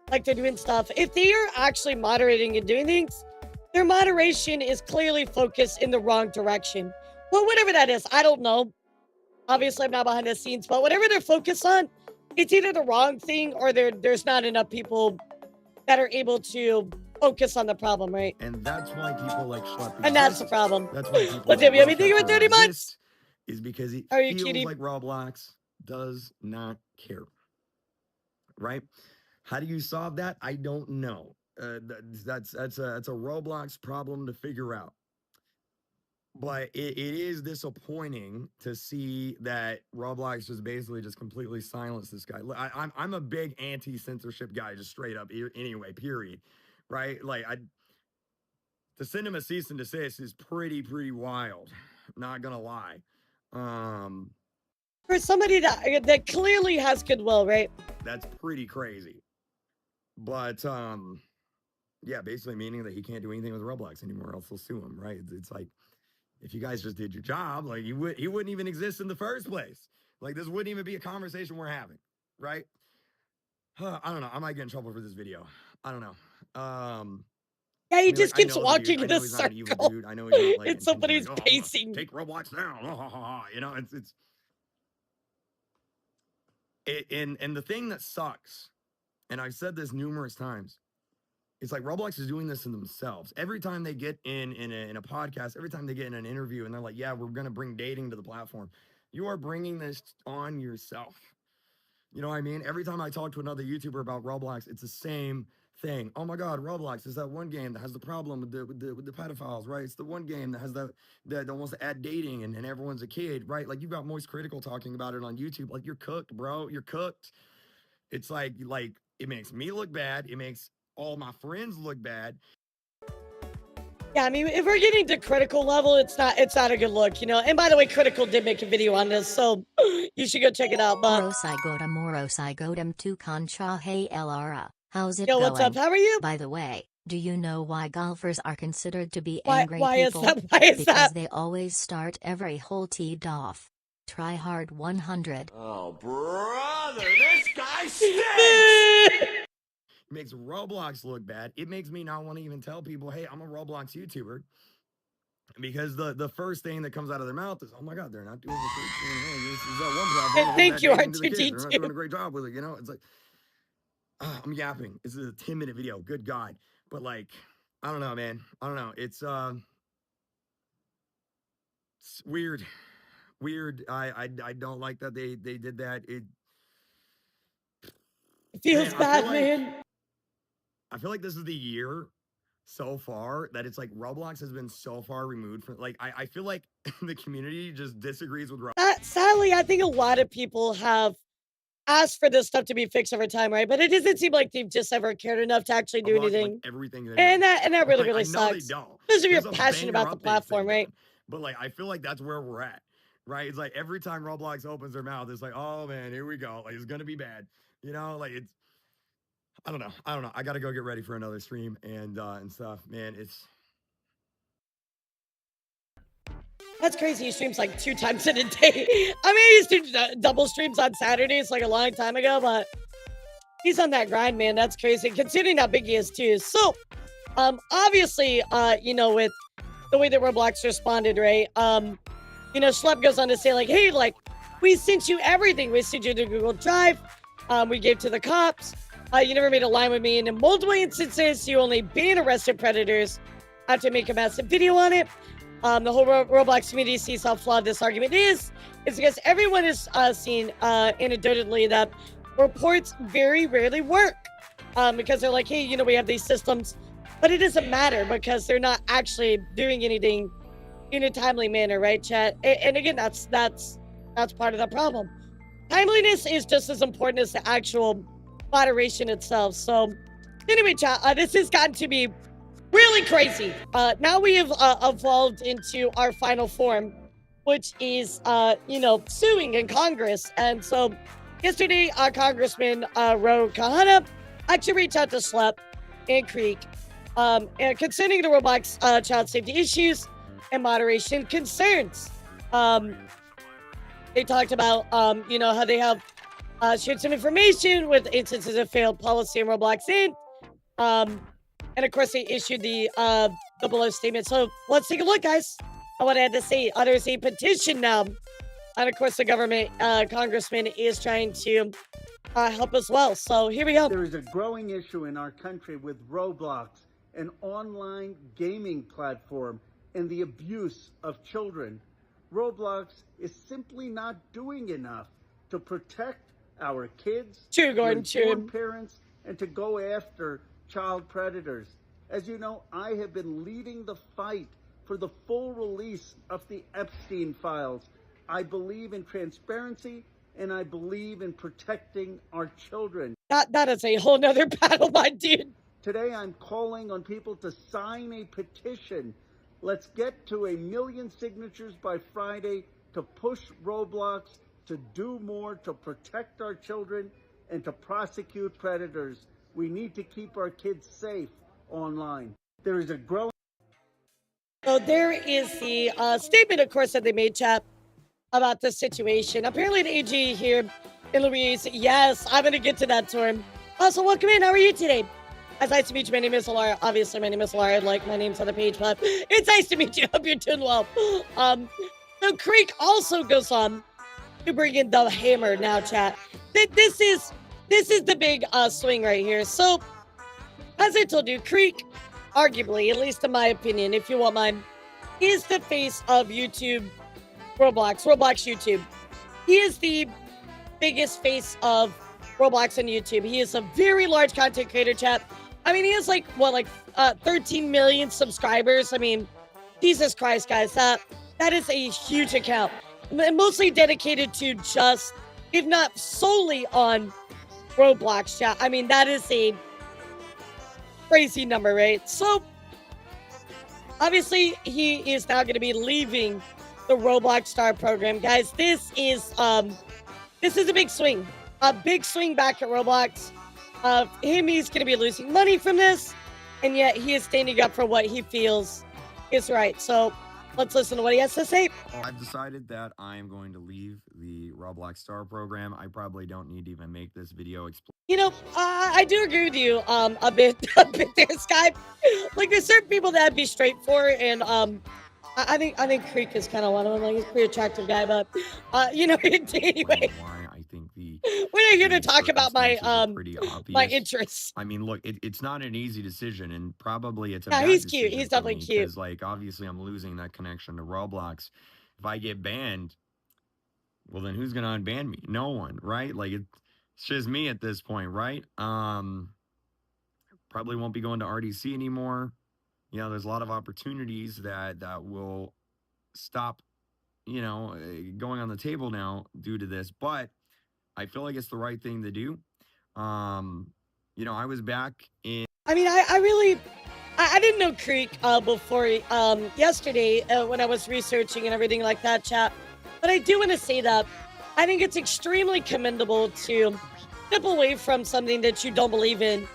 like they're doing stuff, if they are actually moderating and doing things, their moderation is clearly focused in the wrong direction. Well, whatever that is, I don't know. Obviously, I'm not behind the scenes, but whatever they're focused on, it's either the wrong thing or there's not enough people that are able to focus on the problem, right? And that's why people like Schlepp And that's the problem. That's why people What's like up, Yummy? Thank you for 30 months. exist, is because it Are you feels kidding? like Roblox does not care. Right? How do you solve that? I don't know. That's a Roblox problem to figure out. But it is disappointing to see that Roblox just basically just completely silenced this guy. I'm a big anti-censorship guy, just straight up. Anyway, period. Right? Like to send him a cease and desist is pretty wild. Not gonna lie. For somebody that clearly has goodwill, right? That's pretty crazy. But yeah, basically meaning that he can't do anything with Roblox anymore, else they'll sue him, right? It's like, if you guys just did your job, like he wouldn't even exist in the first place. Like this wouldn't even be a conversation we're having, right? I don't know. I might get in trouble for this video. I don't know. Yeah, he just keeps walking in a circle. I know he's not like it's somebody's pacing. Take Roblox down. You know, and the thing that sucks, and I've said this numerous times, it's like Roblox is doing this to themselves. Every time they get in a podcast, every time they get in an interview, and they're like, "Yeah, we're gonna bring dating to the platform," you are bringing this on yourself. You know what I mean? Every time I talk to another YouTuber about Roblox, it's the same thing. Oh my God, Roblox is that one game that has the problem with the pedophiles, right? It's the one game that has that wants to add dating and everyone's a kid, right? Like you've got Moist Critical talking about it on YouTube. Like you're cooked, bro. You're cooked. It's like it makes me look bad. It makes all my friends look bad. Yeah, I mean, if we're getting to Critical level, it's not a good look, you know. And by the way, Critical did make a video on this, so you should go check it out. But Morosigodam to Concha. Hey elara, how's it yo, going? what's up? How are you? By the way, do you know why golfers are considered to be why angry Is people? that? Why is because they always start every hole teed off. Try hard 100. Oh, brother, this guy stinks! It makes Roblox look bad. It makes me not want to even tell people, hey, I'm a Roblox YouTuber. Because the first thing that comes out of their mouth is, oh my God, they're not doing the Thank you, R2D2. They're not doing a great job with it, you know? It's like, I'm yapping. This is a 10-minute video. Good God. But like, I don't know, man. I don't know. It's weird. Weird. I don't like that they did that. It feels bad, man. I feel like this is the year so far that it's like Roblox has been so far removed from, like, I feel like the community just disagrees with Roblox. Sadly, I think a lot of people have asked for this stuff to be fixed over time, right? But it doesn't seem like they've just ever cared enough to actually do anything. Like everything and that really sucks. They don't. Especially if you're passionate about the platform, right? But like, I feel like that's where we're at, right? It's like every time Roblox opens their mouth, it's like, oh man, here we go. Like it's gonna be bad, you know? Like it's. I don't know. I gotta go get ready for another stream and stuff. Man, that's crazy. He streams like 2 times in a day. I mean, he used to do double streams on Saturdays like a long time ago, but he's on that grind, man. That's crazy, considering how big he is too. So, obviously, you know, with the way that Roblox responded, right? You know, Schlepp goes on to say like, hey, like, we sent you everything. We sent you to Google Drive. We gave to the cops. You never made a line with me, and in multiple instances, you only ban arrested predators after make a massive video on it. The whole Roblox community sees how flawed this argument is. It's because everyone has seen anecdotally that reports very rarely work because they're like, hey, you know, we have these systems, but it doesn't matter because they're not actually doing anything in a timely manner, right, chat? And again, that's part of the problem. timeliness is just as important as the actual moderation itself. So anyway, chat, this has gotten to be really crazy. Now we have evolved into our final form, which is, suing in Congress. And so yesterday, Congressman Ro Kahana actually reached out to Slep and Creek and concerning the Roblox child safety issues and moderation concerns. They talked about, how they have shared some information with instances of failed policy in Roblox Inc. And of course, they issued the below statement. So let's take a look, guys. I want to add to say, there's a petition now. And of course, the government congressman is trying to help as well. So here we go. There is a growing issue in our country with Roblox, an online gaming platform, and the abuse of children. Roblox is simply not doing enough to protect our kids, true, Gordon, to inform parents, and to go after child predators. As you know, I have been leading the fight for the full release of the Epstein files. I believe in transparency, and I believe in protecting our children. That is a whole nother battle, my dude. Today, I'm calling on people to sign a petition. Let's get to 1 million signatures by Friday to push Roblox to do more to protect our children and to prosecute predators. We need to keep our kids safe online. There is a growing... So there is the statement, of course, that they made, chat, about the situation. Apparently, the AG here in Louise, yes, I'm going to get to that to him. Also, welcome in. How are you today? It's nice to meet you. My name is Elara. Obviously, my name is Elara. Like, my name's on the page, but it's nice to meet you. Hope you're doing well. So Creek also goes on to bring in the hammer now, chat. This is the big swing right here. So, as I told you, Creek, arguably, at least in my opinion, if you want mine, is the face of YouTube, Roblox YouTube. He is the biggest face of Roblox on YouTube. He is a very large content creator, chat. I mean, he has 13 million subscribers. I mean, Jesus Christ, guys, that is a huge account. Mostly dedicated to just, if not solely on Roblox, chat. I mean, that is a crazy number, right? So, obviously, he is now going to be leaving the Roblox Star program. Guys, this is a big swing. A big swing back at Roblox. He's going to be losing money from this, and yet he is standing up for what he feels is right. So let's listen to what he has to say. I've decided that I am going to leave the Roblox Star program. I probably don't need to even make this video explain. You know, I do agree with you a bit there, Sky. Like, there's certain people that'd be straightforward, and I think Creek is kind of one of them. Like, he's a pretty attractive guy, but anyway. We're not here to talk about my my interests. I mean, look, it's not an easy decision, and probably it's a yeah, he's cute. He's definitely cute. Because, like, obviously, I'm losing that connection to Roblox. If I get banned, well, then who's gonna unban me? No one, right? Like, it's just me at this point, right? Probably won't be going to RDC anymore. You know, there's a lot of opportunities that will stop, going on the table now due to this, but I feel like it's the right thing to do. I was back in... I mean, I didn't know Creek before yesterday when I was researching and everything like that, chat. But I do want to say that I think it's extremely commendable to step away from something that you don't believe in,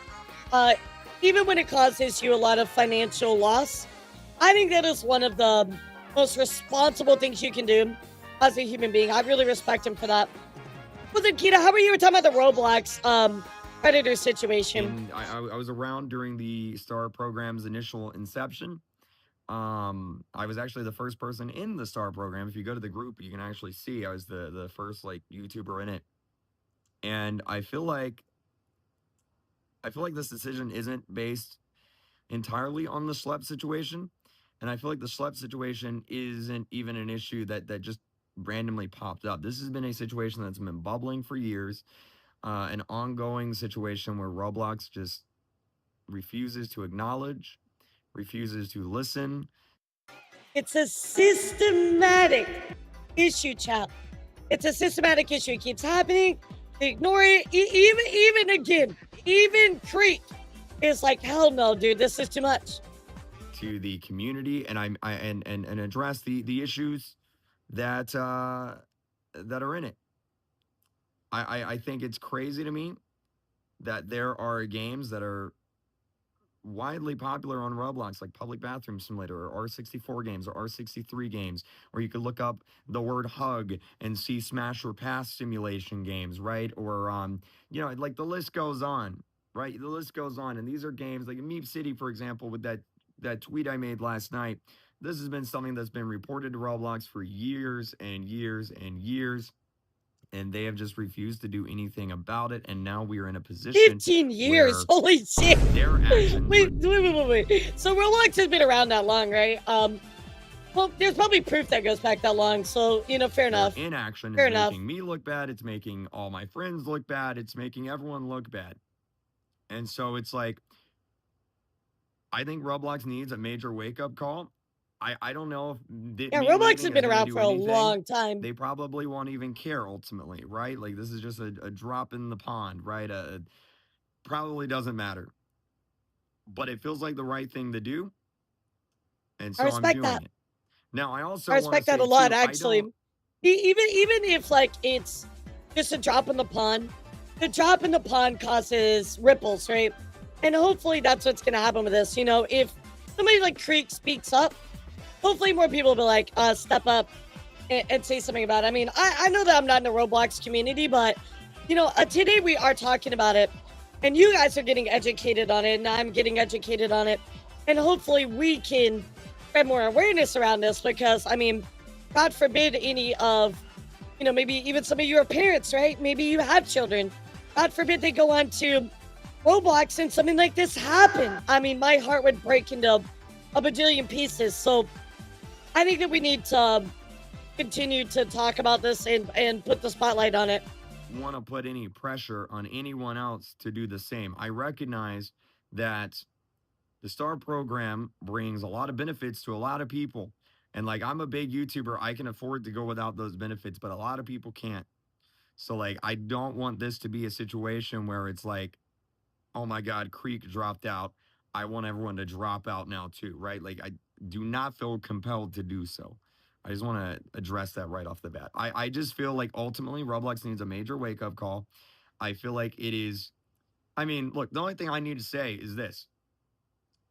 even when it causes you a lot of financial loss. I think that is one of the most responsible things you can do as a human being. I really respect him for that. Well, then, Kita, how were you talking about the Roblox predator situation? I was around during the STAR program's initial inception. I was actually the first person in the STAR program. If you go to the group, you can actually see I was the first YouTuber in it. And I feel like this decision isn't based entirely on the Schlep situation. And I feel like the Schlep situation isn't even an issue that just randomly popped up. This has been a situation that's been bubbling for years, an ongoing situation where Roblox just refuses to acknowledge, refuses to listen. It's a systematic issue, chat. It's a systematic issue. It keeps happening. They ignore it. Even Creek is like, hell no, dude, this is too much. To the community, and and address the issues that that are in it. I think it's crazy to me that there are games that are widely popular on Roblox, like Public Bathroom Simulator or R64 games or R63 games, or you could look up the word hug and see smash or pass simulation games, right? Or, you know, like the list goes on, right? The list goes on. And these are games like Meep City, for example, with that tweet I made last night. This has been something that's been reported to Roblox for years and years and years. And they have just refused to do anything about it. And now we are in a position 15 years. Holy shit. Their actions. Wait. So Roblox has been around that long, right? Well, there's probably proof that goes back that long. So, you know, fair enough. Inaction is making me look bad. It's making all my friends look bad. It's making everyone look bad. And so it's like, I think Roblox needs a major wake-up call. I don't know if Roblox has been around for a long time. They probably won't even care ultimately, right? Like this is just a drop in the pond, right? Probably doesn't matter. But it feels like the right thing to do. And so I'm doing it. Now I also respect that a lot, actually. Even if like it's just a drop in the pond, the drop in the pond causes ripples, right? And hopefully that's what's gonna happen with this. You know, if somebody like Creek speaks up, hopefully more people will be like, step up and say something about it. I mean, I know that I'm not in the Roblox community, but, you know, today we are talking about it, and you guys are getting educated on it, and I'm getting educated on it, and hopefully we can spread more awareness around this, because, I mean, God forbid any of, you know, maybe even some of your parents, right? Maybe you have children. God forbid they go on to Roblox and something like this happen. I mean, my heart would break into a bajillion pieces. So I think that we need to continue to talk about this and put the spotlight on it. Want to put any pressure on anyone else to do the same. I recognize that the STAR program brings a lot of benefits to a lot of people. And like, I'm a big YouTuber. I can afford to go without those benefits, but a lot of people can't. So like, I don't want this to be a situation where it's like, oh my God, Creek dropped out. I want everyone to drop out now too, right? Like, I do not feel compelled to do so. I just want to address that right off the bat. I just feel like ultimately Roblox needs a major wake-up call. I feel like it is, I mean, look, the only thing I need to say is this.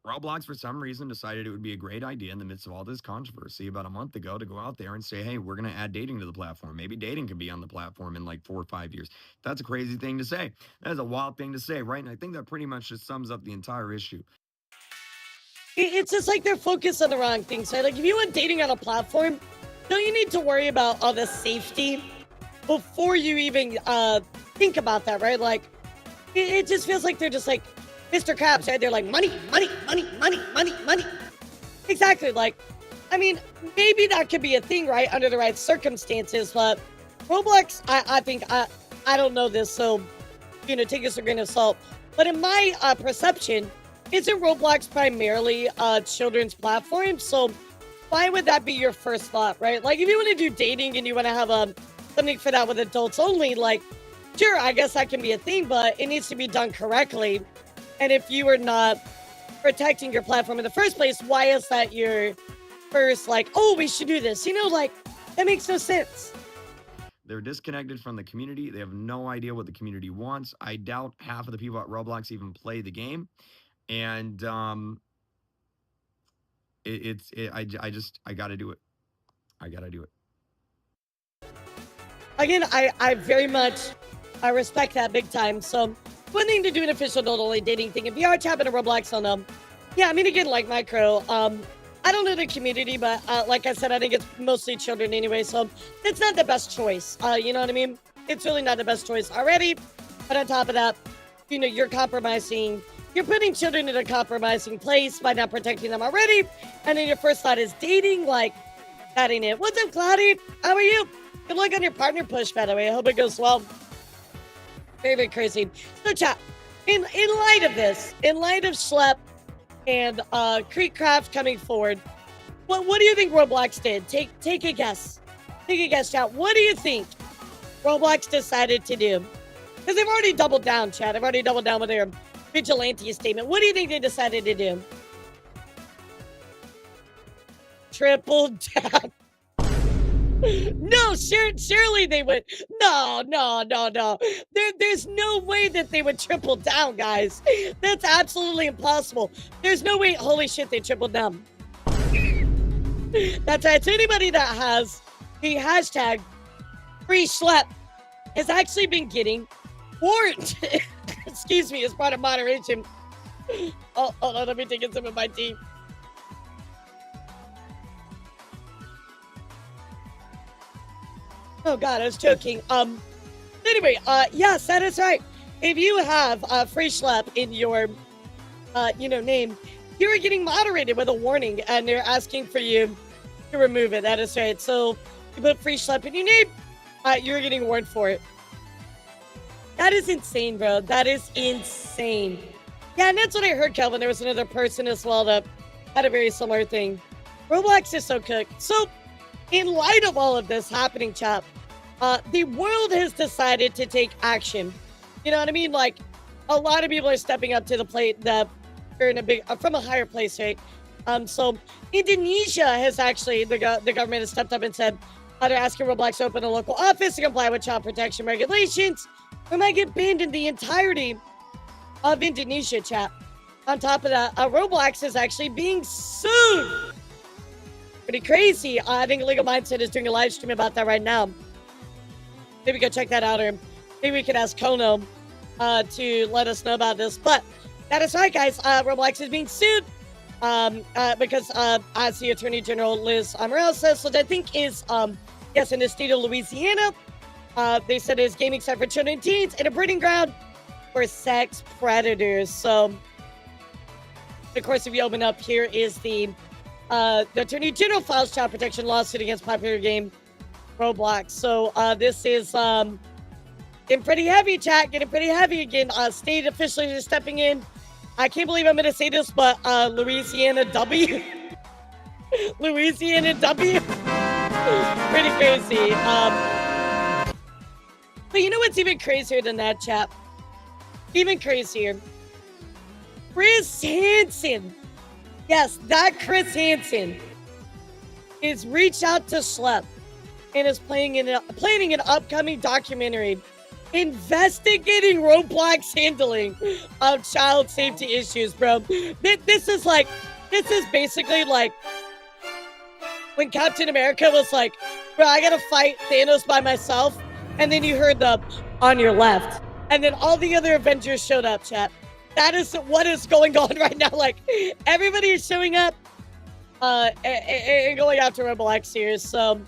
Roblox, for some reason, decided it would be a great idea in the midst of all this controversy about a month ago to go out there and say, hey, we're going to add dating to the platform. Maybe dating could be on the platform in like 4 or 5 years. That's a crazy thing to say. That is a wild thing to say, right? And I think that pretty much just sums up the entire issue. It's just like they're focused on the wrong things, right? Like, if you want dating on a platform, don't you need to worry about all the safety before you even think about that, right? Like, it just feels like they're just like Mr. Krabs, right? They're like, money. Exactly. Like, I mean, maybe that could be a thing, right? Under the right circumstances, but Roblox, I think, I don't know this, so, you know, take this with a grain of salt. But in my perception, isn't Roblox primarily a children's platform? So why would that be your first thought, right? Like, if you want to do dating and you want to have something for that with adults only, like, sure, I guess that can be a thing, but it needs to be done correctly. And if you are not protecting your platform in the first place, why is that your first, like, oh, we should do this? You know, like, that makes no sense. They're disconnected from the community. They have no idea what the community wants. I doubt half of the people at Roblox even play the game. And I gotta do it. I gotta do it. Again, I very much respect that big time. So one thing to do an official adult only dating thing. If you are tapping a Roblox on them, yeah, I mean, again, like Micro, I don't know the community, but like I said, I think it's mostly children anyway, so it's not the best choice. You know what I mean? It's really not the best choice already. But on top of that, you know, you're putting children in a compromising place by not protecting them already. And then your first thought is dating, like, that ain't it. What's up, Cloudy? How are you? Good luck on your partner push, by the way. I hope it goes well. Very, very crazy. So, chat, in light of this, in light of Schlep and Creekcraft coming forward, what do you think Roblox did? Take a guess. Take a guess, chat. What do you think Roblox decided to do? Because they've already doubled down, chat. They've already doubled down with their vigilante statement. What do you think they decided to do? Triple down. No, surely they would. No. There's no way that they would triple down, guys. That's absolutely impossible. There's no way. Holy shit, they tripled down. That's right. So anybody that has the hashtag free schlep has actually been getting warned. Excuse me, as part of moderation. Oh, hold on, let me take a sip of my tea. Oh God, I was joking. Anyway, yes, that is right. If you have free schlep in your, name, you are getting moderated with a warning, and they're asking for you to remove it. That is right. So you put free schlep in your name, you're getting warned for it. That is insane, bro. That is insane. Yeah, and that's what I heard, Kelvin. There was another person as well that had a very similar thing. Roblox is so cooked. So, in light of all of this happening, chat, the world has decided to take action. You know what I mean? Like, a lot of people are stepping up to the plate that are in a big, from a higher place, right? So Indonesia has actually, the government has stepped up and said, they're asking Roblox to open a local office to comply with child protection regulations. We might get banned in the entirety of Indonesia, chat. On top of that, Roblox is actually being sued. Pretty crazy. I think Legal Mindset is doing a live stream about that right now. Maybe go check that out, or maybe we could ask Kono to let us know about this. But that is right, guys. Roblox is being sued because, as the Attorney General Liz Morales says, which I think is, yes, in the state of Louisiana, they said it's gaming site for children and teens and a breeding ground for sex predators. So, of course, if you open up, here is the Attorney General files child protection lawsuit against popular game Roblox. So this is getting pretty heavy, chat. Getting pretty heavy again. State officials are stepping in. I can't believe I'm going to say this, but Louisiana W. Louisiana W. Pretty crazy. But you know what's even crazier than that, chat? Even crazier. Chris Hansen. Yes, that Chris Hansen is reached out to Schlep and is planning an upcoming documentary investigating Roblox handling of child safety issues, bro. This is basically like when Captain America was like, bro, I gotta fight Thanos by myself. And then you heard the on your left. And then all the other Avengers showed up, chat. That is what is going on right now. Like, everybody is showing up and going after Roblox here. So,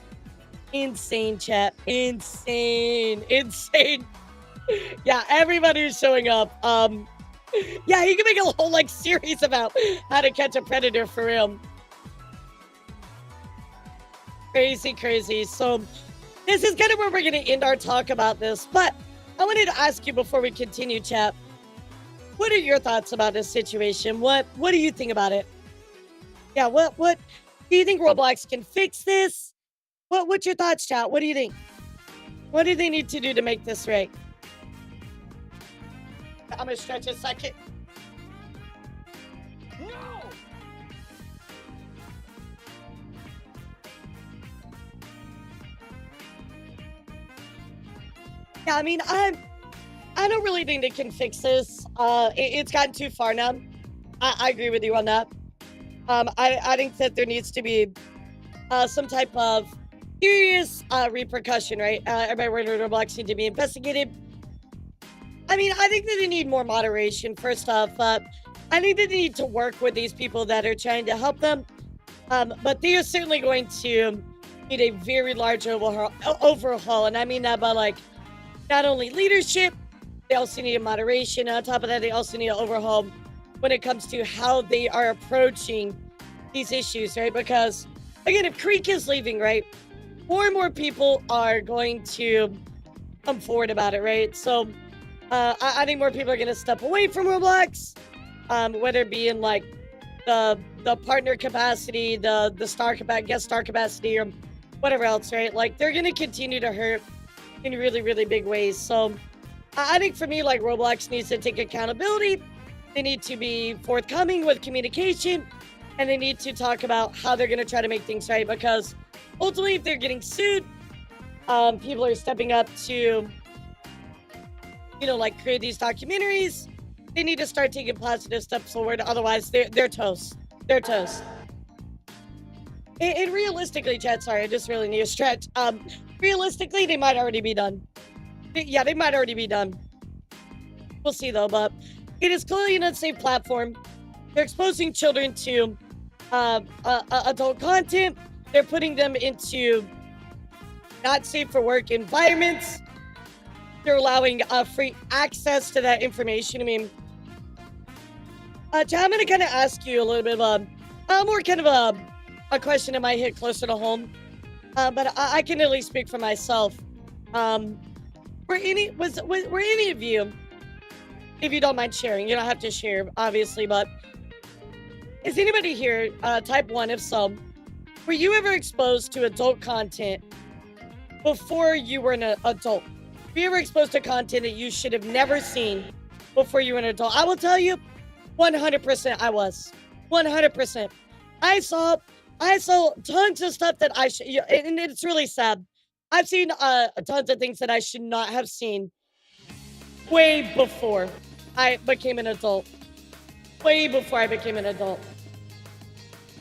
insane, chat. Insane. Yeah, everybody is showing up. Yeah, you can make a whole, series about how to catch a predator for real. Crazy. So, this is kind of where we're going to end our talk about this. But I wanted to ask you before we continue, chat. What are your thoughts about this situation? What do you think about it? Yeah, what do you think Roblox can fix this? What's your thoughts, chat? What do you think? What do they need to do to make this right? I'm gonna stretch a second. No! Yeah, I mean, I don't really think they can fix this. It's gotten too far now. I agree with you on that. I think that there needs to be some type of serious repercussion, right? Everybody working with Roblox need to be investigated. I mean, I think that they need more moderation, first off. I think that they need to work with these people that are trying to help them. But they are certainly going to need a very large overhaul. And I mean that by, not only leadership, they also need a moderation. On top of that, they also need an overhaul when it comes to how they are approaching these issues, right? Because, again, if Creek is leaving, right, more and more people are going to come forward about it, right? So, I think more people are going to step away from Roblox, whether it be in, the partner capacity, the guest star capacity, or whatever else, right? They're going to continue to hurt in really, really big ways. So I think for me, like, Roblox needs to take accountability. They need to be forthcoming with communication, and they need to talk about how they're going to try to make things right, because ultimately, if they're getting sued, people are stepping up to, you know, like, create these documentaries. They need to start taking positive steps forward. Otherwise, they're toast. They're toast. And realistically, chat, sorry, I just really need a stretch. Realistically, they might already be done. Yeah, they might already be done. We'll see, though, but it is clearly an unsafe platform. They're exposing children to adult content. They're putting them into not safe for work environments. They're allowing free access to that information. I mean, Chad, I'm going to kind of ask you a little bit of more kind of a question that might hit closer to home. But I can at least speak for myself. Were any of you, if you don't mind sharing, you don't have to share, obviously, but is anybody here, type 1, if so, were you ever exposed to adult content before you were an adult? Were you ever exposed to content that you should have never seen before you were an adult? I will tell you, 100% I was. 100%. I saw tons of stuff that I should, and it's really sad. I've seen tons of things that I should not have seen way before I became an adult. Way before I became an adult.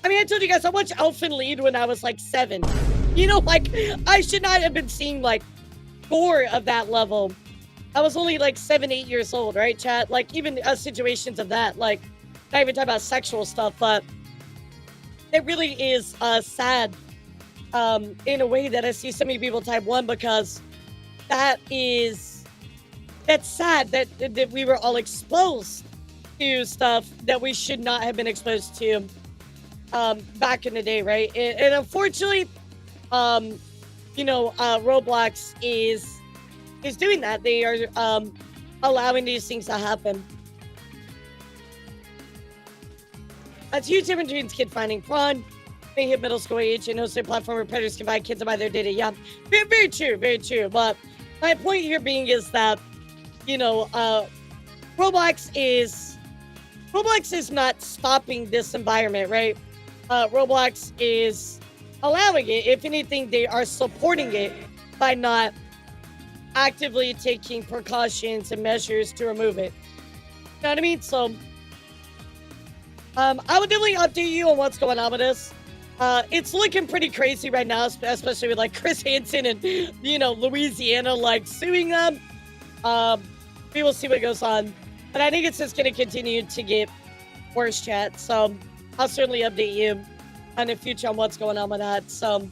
I mean, I told you guys I watched Elfin Lied when I was like 7. You know, like, I should not have been seeing like gore of that level. I was only like 7, 8 years old, right, chat? Like, even situations of that, like, not even talking about sexual stuff, but it really is sad in a way that I see so many people type 1, because that's sad that we were all exposed to stuff that we should not have been exposed to back in the day, right? And unfortunately, you know, Roblox is doing that. They are allowing these things to happen. That's a huge difference between kid finding fun, they hit middle school age, and hosted platform where predators can find kids and buy their data. Yeah, very, very true, very true. But my point here being is that, you know, Roblox is not stopping this environment, right? Roblox is allowing it. If anything, they are supporting it by not actively taking precautions and measures to remove it. You know what I mean? So, I would definitely update you on what's going on with this. It's looking pretty crazy right now, especially with like Chris Hansen and, you know, Louisiana like suing them. We will see what goes on, but I think it's just going to continue to get worse, chat. So I'll certainly update you in the future on what's going on with that. So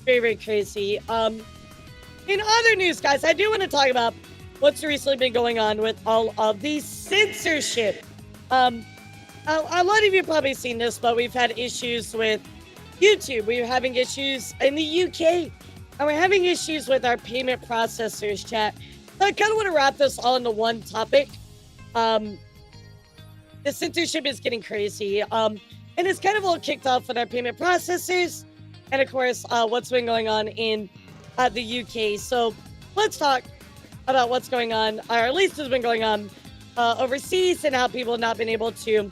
very, very crazy. In other news, guys, I do want to talk about what's recently been going on with all of the censorship. A lot of you probably seen this, but we've had issues with YouTube. We're having issues in the UK, and we're having issues with our payment processors, chat. So I kind of want to wrap this all into one topic. The censorship is getting crazy, and it's kind of all kicked off with our payment processors, and of course, what's been going on in the UK. So let's talk about what's going on, or at least has been going on overseas, and how people have not been able to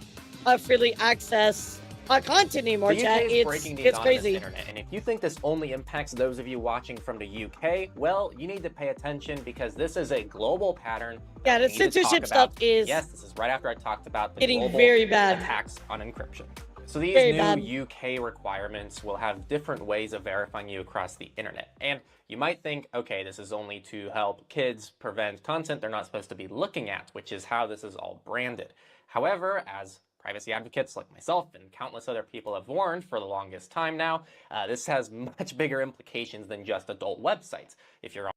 freely access content anymore, chat. It's crazy. Internet, and if you think this only impacts those of you watching from the UK, well, you need to pay attention, because this is a global pattern. Yeah, the censorship stuff is, yes, this is right after I talked about the getting global very bad attacks on encryption. So these new UK requirements will have different ways of verifying you across the internet. And you might think, okay, this is only to help kids prevent content they're not supposed to be looking at, which is how this is all branded. However, as privacy advocates like myself and countless other people have warned for the longest time now, this has much bigger implications than just adult websites. If you're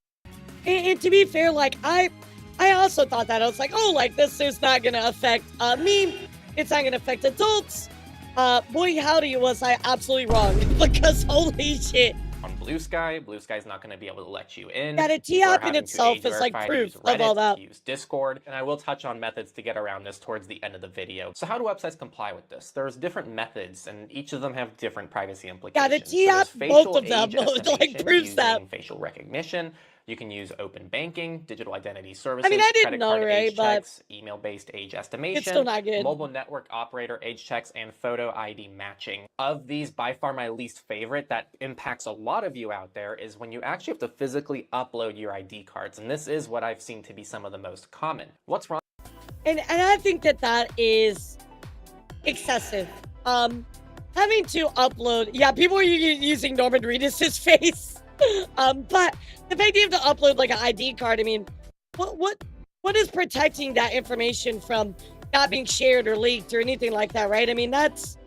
and to be fair, like, I also thought that. I was like, oh, like, this is not going to affect me. It's not going to affect adults. Boy, howdy, was I absolutely wrong, because holy shit. On Blue Sky's not going to be able to let you in. Yeah, the T-app in itself is like proof of all that. Use Discord, and I will touch on methods to get around this towards the end of the video. So how do websites comply with this? There's different methods, and each of them have different privacy implications. Yeah, the T-app, both of them, like, proves that. Facial recognition. You can use open banking, digital identity services, I mean, I didn't credit know, card right? age But checks, email-based age estimation, it's still not good. mobile network operator age checks, and photo ID matching. Of these, by far my least favorite that impacts a lot of you out there is when you actually have to physically upload your ID cards, and this is what I've seen to be some of the most common. What's wrong? And I think that is excessive. Having to upload, yeah, people are using Norman Reedus' face. But the fact you have to upload like an ID card, I mean, what is protecting that information from not being shared or leaked or anything like that, right? I mean, that's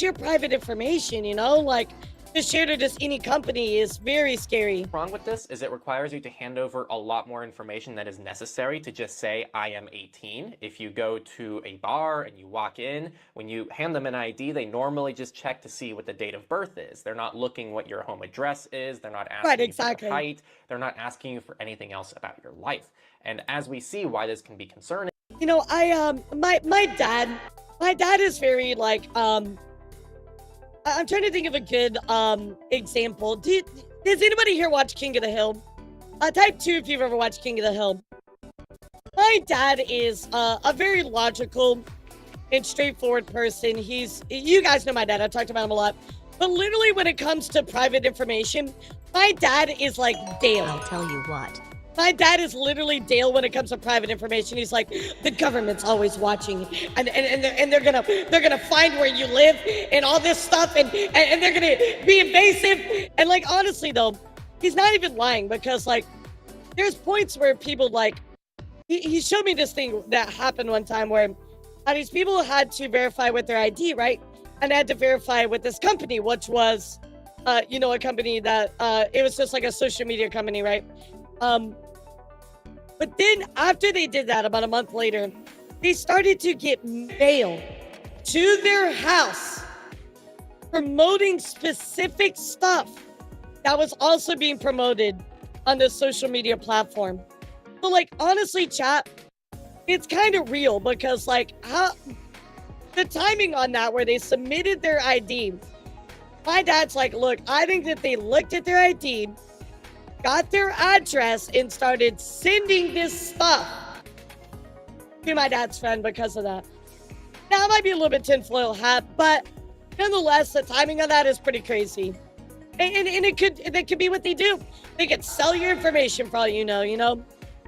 your private information, you know? Like, to share to just any company is very scary. What's wrong with this is it requires you to hand over a lot more information that is necessary to just say, I am 18. If you go to a bar and you walk in, when you hand them an ID, they normally just check to see what the date of birth is. They're not looking what your home address is. They're not asking you for your height. They're not asking you for anything else about your life. And as we see why this can be concerning. You know, my dad is very like, I'm trying to think of a good example. Does anybody here watch King of the Hill? Type 2 if you've ever watched King of the Hill. My dad is a very logical and straightforward person. You guys know my dad. I've talked about him a lot. But literally when it comes to private information, my dad is like Dale. I'll tell you what. My dad is literally Dale when it comes to private information. He's like, the government's always watching, and they're gonna find where you live and all this stuff, and they're gonna be invasive. And like honestly though, he's not even lying, because like there's points where people like he showed me this thing that happened one time where these people had to verify with their ID, right? And they had to verify with this company, which was a company that it was just like a social media company, right? But then after they did that, about a month later, they started to get mail to their house promoting specific stuff that was also being promoted on the social media platform. So like, honestly, chat, it's kind of real, because like how the timing on that where they submitted their ID, my dad's like, look, I think that they looked at their ID, got their address, and started sending this stuff to my dad's friend because of that. Now, it might be a little bit tinfoil hat, but nonetheless, the timing on that is pretty crazy. And it could be what they do. They could sell your information for all you know?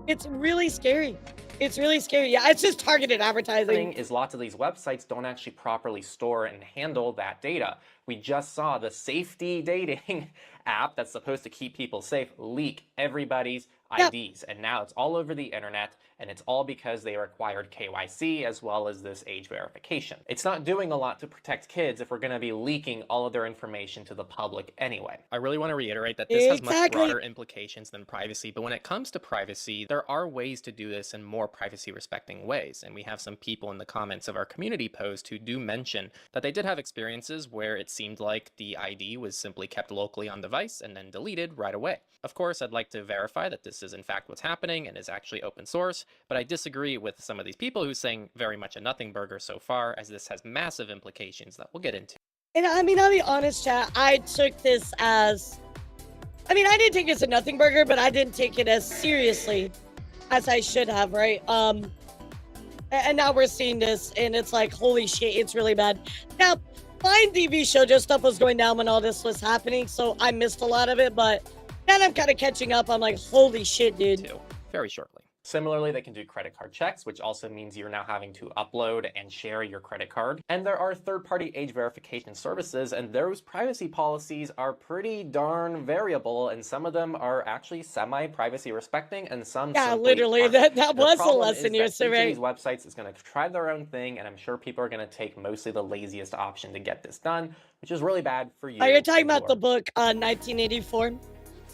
It's really scary. It's really scary. Yeah, it's just targeted advertising. Is lots of these websites don't actually properly store and handle that data. We just saw the safety dating app that's supposed to keep people safe leak everybody's IDs. And now it's all over the internet, and it's all because they required KYC as well as this age verification. It's not doing a lot to protect kids if we're going to be leaking all of their information to the public anyway. I really want to reiterate that this has much broader implications than privacy, but when it comes to privacy, there are ways to do this in more privacy-respecting ways, and we have some people in the comments of our community post who do mention that they did have experiences where it seemed like the ID was simply kept locally on device and then deleted right away. Of course, I'd like to verify that this is in fact what's happening and is actually open source, but I disagree with some of these people who's saying very much a nothing burger so far, as this has massive implications that we'll get into. And I mean, I'll be honest, chat, I took this as, I didn't take it as a nothing burger, but I didn't take it as seriously as I should have, right? And now we're seeing this, and it's like, holy shit, it's really bad. Now, Fine TV Shoujo stuff was going down when all this was happening, so I missed a lot of it, but then I'm kind of catching up. I'm like, holy shit, dude. Very shortly. Similarly, they can do credit card checks, which also means you're now having to upload and share your credit card. And there are third-party age verification services, and those privacy policies are pretty darn variable, and some of them are actually semi-privacy respecting, and some literally, aren't. that was a lesson you're saying. Each of these websites is going to try their own thing, and I'm sure people are going to take mostly the laziest option to get this done, which is really bad for you. Oh, you're talking about the book 1984?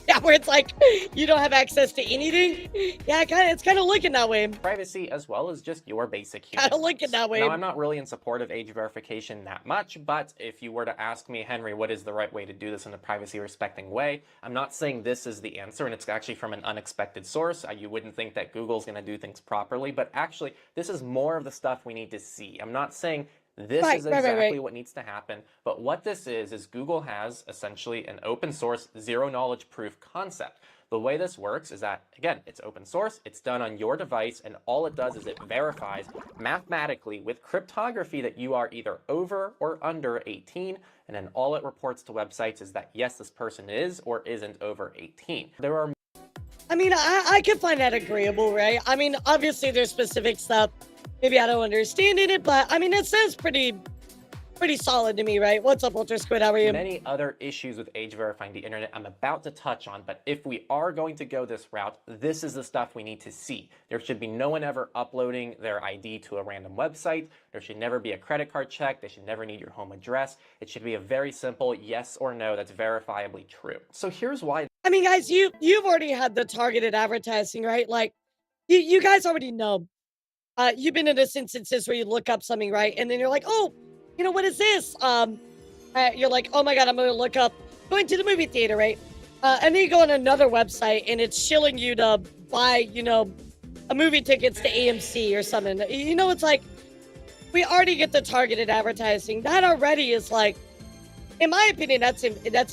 Yeah, where it's like, you don't have access to anything? Yeah, it's kind of looking that way. Privacy as well as just your basic human Kind of looking that way. Now, I'm not really in support of age verification that much, but if you were to ask me, Henry, what is the right way to do this in a privacy-respecting way? I'm not saying this is the answer, and it's actually from an unexpected source. You wouldn't think that Google's going to do things properly, but actually, this is more of the stuff we need to see. I'm not saying this is exactly what needs to happen, but what this is Google has essentially an open source zero knowledge proof concept. The way this works is that, again, it's open source, it's done on your device, and all it does is it verifies mathematically with cryptography that you are either over or under 18, and then all it reports to websites is that, yes, this person is or isn't over 18. There are I mean, I can find that agreeable, right? I mean, obviously there's specific stuff maybe I don't understand in it, but I mean, it sounds pretty solid to me, right? What's up, Ultra Squid? How are you? Many other issues with age verifying the internet I'm about to touch on, but if we are going to go this route, this is the stuff we need to see. There should be no one ever uploading their ID to a random website. There should never be a credit card check. They should never need your home address. It should be a very simple yes or no that's verifiably true. So here's why. I mean, guys, you've already had the targeted advertising, right? Like, you guys already know. You've been in this instances where you look up something, right? And then you're like, oh, you know, what is this? You're like, oh my God, I'm going to look up going to the movie theater, right? And then you go on another website and it's shilling you to buy, you know, a movie tickets to AMC or something. You know, it's like, we already get the targeted advertising. That already is like, in my opinion, that's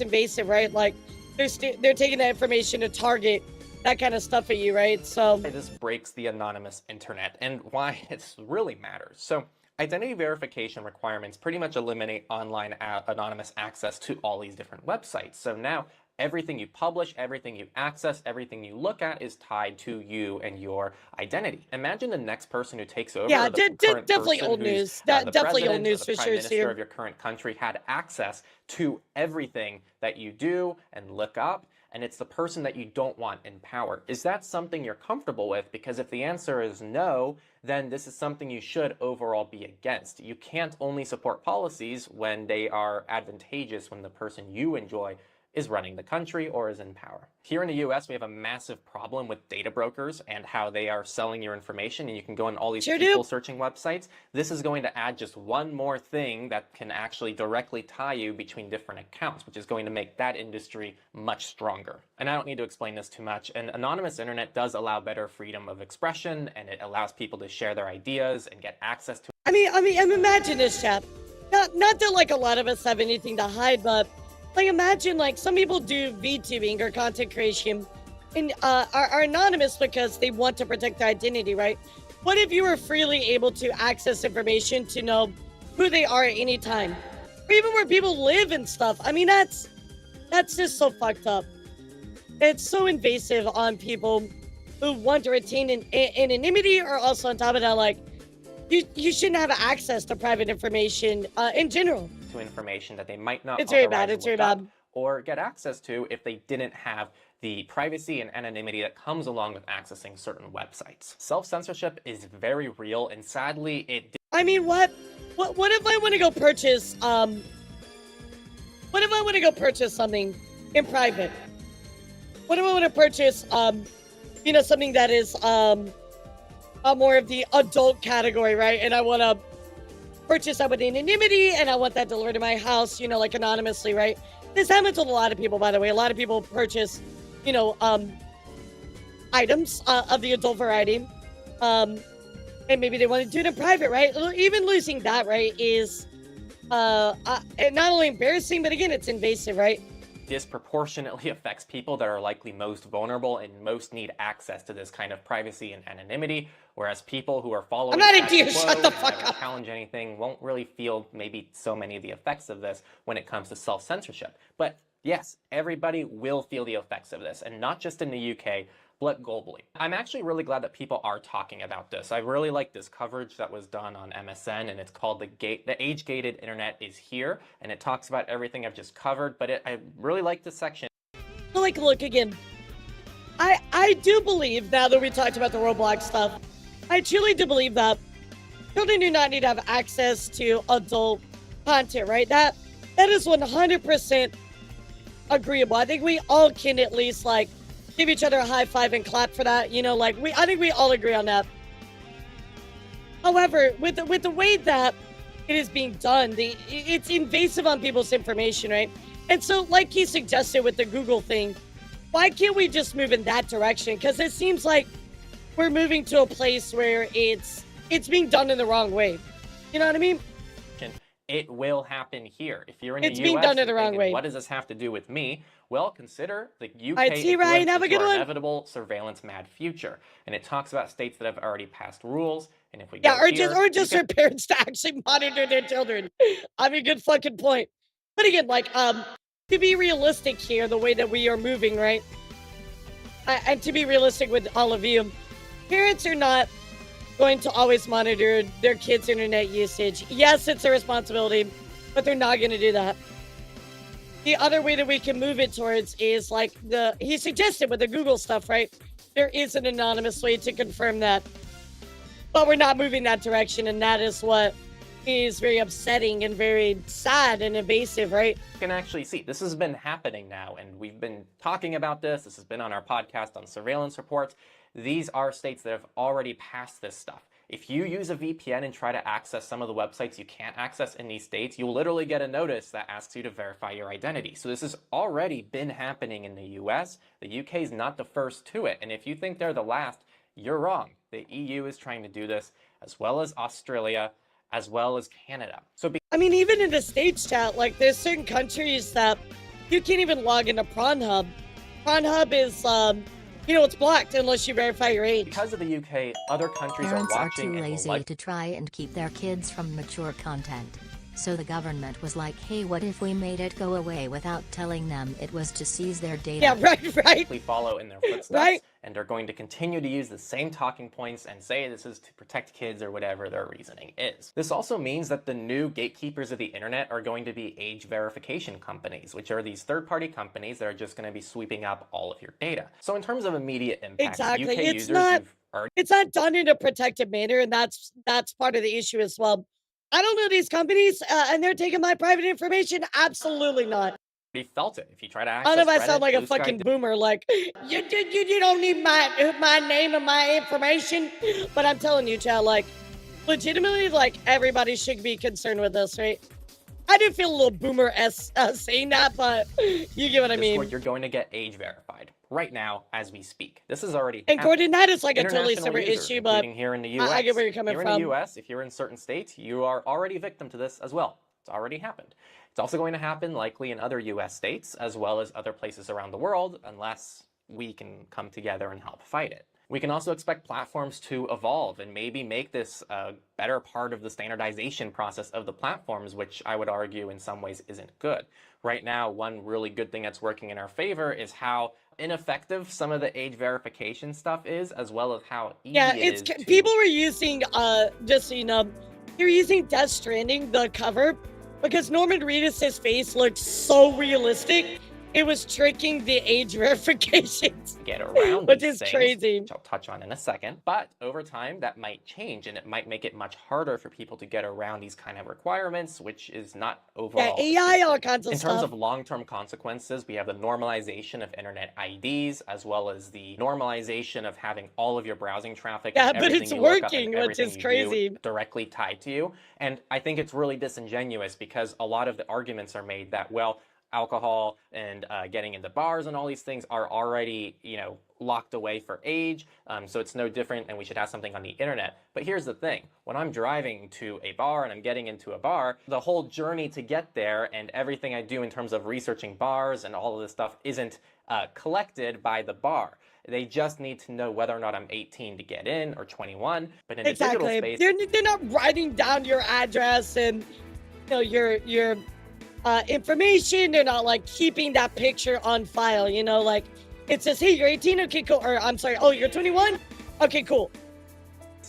invasive, right? Like, they're taking that information to target that kind of stuff at you, right? So this breaks the anonymous internet and why it really matters. So identity verification requirements pretty much eliminate online anonymous access to all these different websites. So now everything you publish, everything you access, everything you look at is tied to you and your identity. Imagine the next person who takes over. Yeah, definitely old news. Definitely old news for sure. The Prime Minister of your current country had access to everything that you do and look up, and it's the person that you don't want in power. Is that something you're comfortable with? Because if the answer is no, then this is something you should overall be against. You can't only support policies when they are advantageous when the person you enjoy is running the country or is in power. Here in the US, we have a massive problem with data brokers and how they are selling your information, and you can go on all these people searching websites. This is going to add just one more thing that can actually directly tie you between different accounts, which is going to make that industry much stronger. And I don't need to explain this too much. An anonymous internet does allow better freedom of expression, and it allows people to share their ideas and get access to. I mean, imagine this, chap. Not that like a lot of us have anything to hide, but like, imagine, like, some people do VTubing or content creation and are anonymous because they want to protect their identity, right? What if you were freely able to access information to know who they are at any time? Or even where people live and stuff. I mean, that's just so fucked up. It's so invasive on people who want to retain anonymity, or also on top of that, like, you shouldn't have access to private information in general. To information that they might not It's very bad. It's very bad. Or get access to if they didn't have the privacy and anonymity that comes along with accessing certain websites. Self-censorship is very real, and sadly it... I mean, what if I want to go purchase, what if I want to go purchase something in private? What if I want to purchase, you know, something that is, more of the adult category, right? And I want to purchase that with anonymity, and I want that delivered to my house, you know, like anonymously, right? This happens with a lot of people, by the way. A lot of people purchase, you know, items of the adult variety, and maybe they want to do it in private, right? Even losing that, right, is not only embarrassing, but again, it's invasive, right? Disproportionately affects people that are likely most vulnerable and most need access to this kind of privacy and anonymity, whereas people who are following I'm not into you, shut the fuck up, challenge anything won't really feel maybe so many of the effects of this when it comes to self-censorship. But yes, everybody will feel the effects of this, and not just in the UK, but globally. I'm actually really glad that people are talking about this. I really like this coverage that was done on MSN, and it's called The Age-Gated Internet is Here, and it talks about everything I've just covered, but I really like this section. Like, look, again, I do believe, now that we talked about the Roblox stuff, I truly do believe that children do not need to have access to adult content, right? That is 100% agreeable. I think we all can at least, like, give each other a high five and clap for that, you know, like, I think we all agree on that. However, with the way that it is being done, it's invasive on people's information, right? And so, like he suggested with the Google thing, why can't we just move in that direction? Because it seems like we're moving to a place where it's being done in the wrong way. You know what I mean? It will happen here. If you're in It's the being US, done in you're the wrong thinking, way. what does this have to do with me? Well, consider the UK All right, see, Ryan, influence have a into good our one. inevitable surveillance-mad future. And it talks about states that have already passed rules. And if we Yeah, go or here, just for parents to actually monitor their children. I mean, good fucking point. But again, like, to be realistic here, the way that we are moving, right? And to be realistic with all of you, parents are not going to always monitor their kids' internet usage. Yes, it's a responsibility, but they're not going to do that. The other way that we can move it towards is like he suggested with the Google stuff, right? There is an anonymous way to confirm that. But we're not moving that direction, and that is what is very upsetting and very sad and invasive, right? You can actually see this has been happening now, and we've been talking about this. This has been on our podcast on surveillance reports. These are states that have already passed this stuff. If you use a VPN and try to access some of the websites you can't access in these states, you'll literally get a notice that asks you to verify your identity. So this has already been happening in the US. The UK is not the first to it. And if you think they're the last, you're wrong. The EU is trying to do this, as well as Australia, as well as Canada. So I mean, even in the States chat, like there's certain countries that you can't even log into Pornhub. Pornhub is, it's blocked unless you verify your age. Because of the UK, other countries Parents are are watching too and will lazy to try and keep their kids from mature content. So the government was like, hey, what if we made it go away without telling them it was to seize their data? Yeah, right. Follow in their footsteps, Right. And they're going to continue to use the same talking points and say this is to protect kids or whatever their reasoning is. This also means that the new gatekeepers of the internet are going to be age verification companies, which are these third-party companies that are just going to be sweeping up all of your data. So in terms of immediate impact, Exactly. UK It's users not. who've already It's not done in a protected manner, and that's part of the issue as well. I don't know these companies, and they're taking my private information. Absolutely not. felt it. If you try to I access don't know if I Reddit, sound like a Blue Sky fucking boomer, like, you don't need my name and my information. But I'm telling you, Chad, like, legitimately, like, everybody should be concerned with this, right? I do feel a little boomer-esque saying that, but you get what I mean. Discord, you're going to get age verified right now as we speak. This is already And happening. Gordon, that is like a totally International separate users, issue, but including here in the US. I get where you're coming here from. in the US, if you're in certain states, you are already victim to this as well. It's already happened. It's also going to happen likely in other US states as well as other places around the world unless we can come together and help fight it. We can also expect platforms to evolve and maybe make this a better part of the standardization process of the platforms, which I would argue in some ways isn't good. Right now, one really good thing that's working in our favor is how ineffective some of the age verification stuff is, as well as how easy it is to... People were using, just so you know, they were using Death Stranding, the cover, because Norman Reedus' face looked so realistic. It was tricking the age verifications. Get around which these is things, crazy. which I'll touch on in a second. But over time, that might change, and it might make it much harder for people to get around these kind of requirements, which is not overall. Yeah, AI, all kinds of in stuff. terms of long-term consequences, we have the normalization of internet IDs, as well as the normalization of having all of your browsing traffic. Yeah, and but everything it's you look up working, and which everything is you crazy. do directly tied to you. And I think it's really disingenuous because a lot of the arguments are made that, well, alcohol and getting into bars and all these things are already, locked away for age, so it's no different and we should have something on the internet. But here's the thing, when I'm driving to a bar and I'm getting into a bar, the whole journey to get there and everything I do in terms of researching bars and all of this stuff isn't collected by the bar. They just need to know whether or not I'm 18 to get in or 21, but in a digital space... They're not writing down your address and your information. They're not like keeping that picture on file, like it says, hey, you're 18, okay, cool, or I'm sorry, oh, you're 21, okay, cool.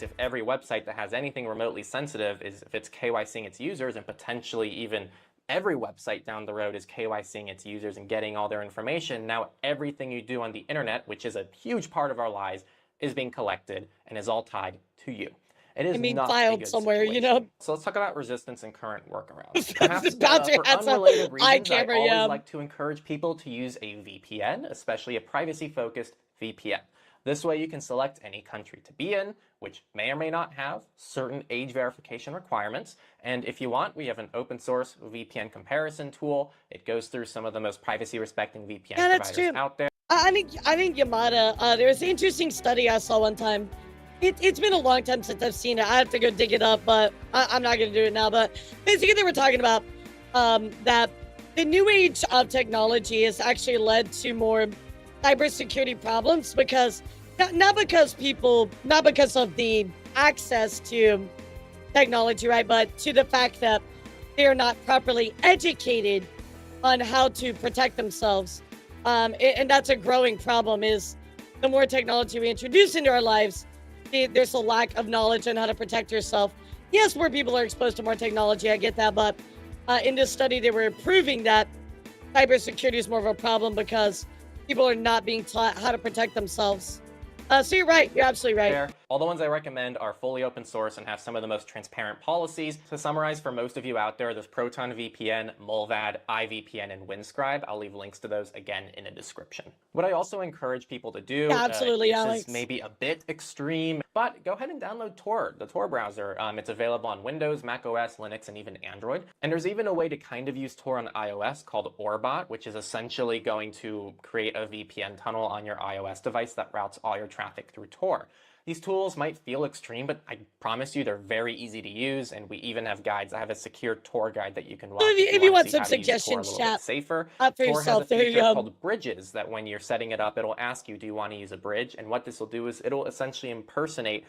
If every website that has anything remotely sensitive is, if it's KYCing its users, and potentially even every website down the road is KYCing its users and getting all their information, now everything you do on the internet, which is a huge part of our lives, is being collected and is all tied to you. It is not filed a good somewhere, situation. So let's talk about resistance and current workarounds. Perhaps Bouncer for has a unrelated reasons, eye camera, I always yeah. like to encourage people to use a VPN, especially a privacy-focused VPN. This way you can select any country to be in, which may or may not have certain age verification requirements. And if you want, we have an open source VPN comparison tool. It goes through some of the most privacy-respecting VPN providers out there. I think Yamada, there was an interesting study I saw one time It's been a long time since I've seen it. I have to go dig it up, but I'm not going to do it now. But basically, they were talking about that the new age of technology has actually led to more cybersecurity problems because not because of the access to technology, right? But to the fact that they are not properly educated on how to protect themselves. And that's a growing problem is the more technology we introduce into our lives, there's a lack of knowledge on how to protect yourself. Yes, more people are exposed to more technology. I get that. But in this study, they were proving that cybersecurity is more of a problem because people are not being taught how to protect themselves. So you're right. You're absolutely right. All the ones I recommend are fully open source and have some of the most transparent policies. To summarize for most of you out there, there's Proton VPN, Mullvad, iVPN, and Windscribe. I'll leave links to those again in a description. What I also encourage people to do, absolutely, this Alex. is maybe a bit extreme, but go ahead and download Tor, the Tor browser. It's available on Windows, Mac OS, Linux, and even Android. And there's even a way to kind of use Tor on iOS called Orbot, which is essentially going to create a VPN tunnel on your iOS device that routes all your traffic through Tor. These tools might feel extreme, but I promise you they're very easy to use, and we even have guides. I have a secure Tor guide that you can watch if you want some suggestions, chat safer. for Tor yourself. has a feature called Bridges that when you're setting it up, it'll ask you, do you want to use a bridge? And what this will do is it'll essentially impersonate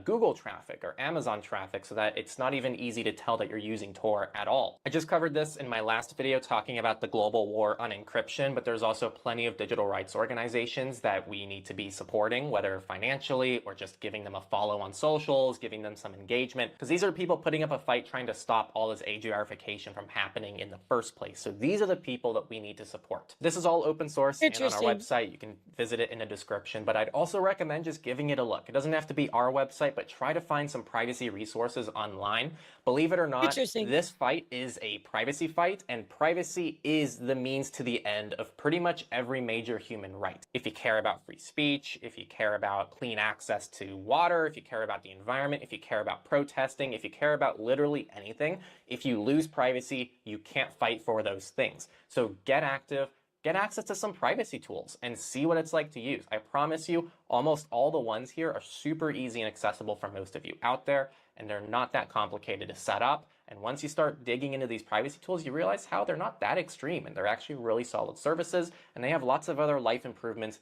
Google traffic or Amazon traffic so that it's not even easy to tell that you're using Tor at all. I just covered this in my last video talking about the global war on encryption, but there's also plenty of digital rights organizations that we need to be supporting, whether financially or just giving them a follow on socials, giving them some engagement, because these are people putting up a fight trying to stop all this age verification from happening in the first place. So these are the people that we need to support. This is all open source and on our website. You can visit it in the description, but I'd also recommend just giving it a look. It doesn't have to be our website, but try to find some privacy resources online. Believe it or not, this fight is a privacy fight, and privacy is the means to the end of pretty much every major human right. If you care about free speech, if you care about clean access to water, if you care about the environment, if you care about protesting, if you care about literally anything, if you lose privacy, you can't fight for those things. So get active. Get access to some privacy tools and see what it's like to use. I promise you, almost all the ones here are super easy and accessible for most of you out there, and they're not that complicated to set up. And once you start digging into these privacy tools, you realize how they're not that extreme, and they're actually really solid services, and they have lots of other life improvements.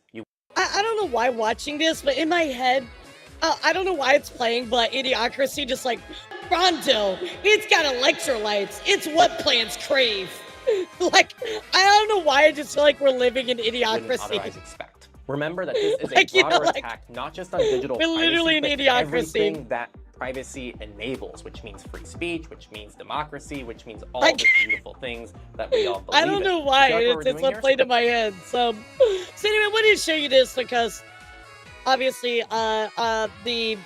I don't know why watching this, but in my head, I don't know why it's playing, but Idiocracy just like, Rondo, it's got electrolytes. It's what plants crave. Like, I don't know why I just feel like we're living in Idiocracy. Remember that this is a broader attack, not just on digital privacy, literally in but Idiocracy. Everything that privacy enables, which means free speech, which means democracy, which means all the beautiful things that we all believe I don't know why, it's what played in my head. So anyway, I wanted to show you this because obviously the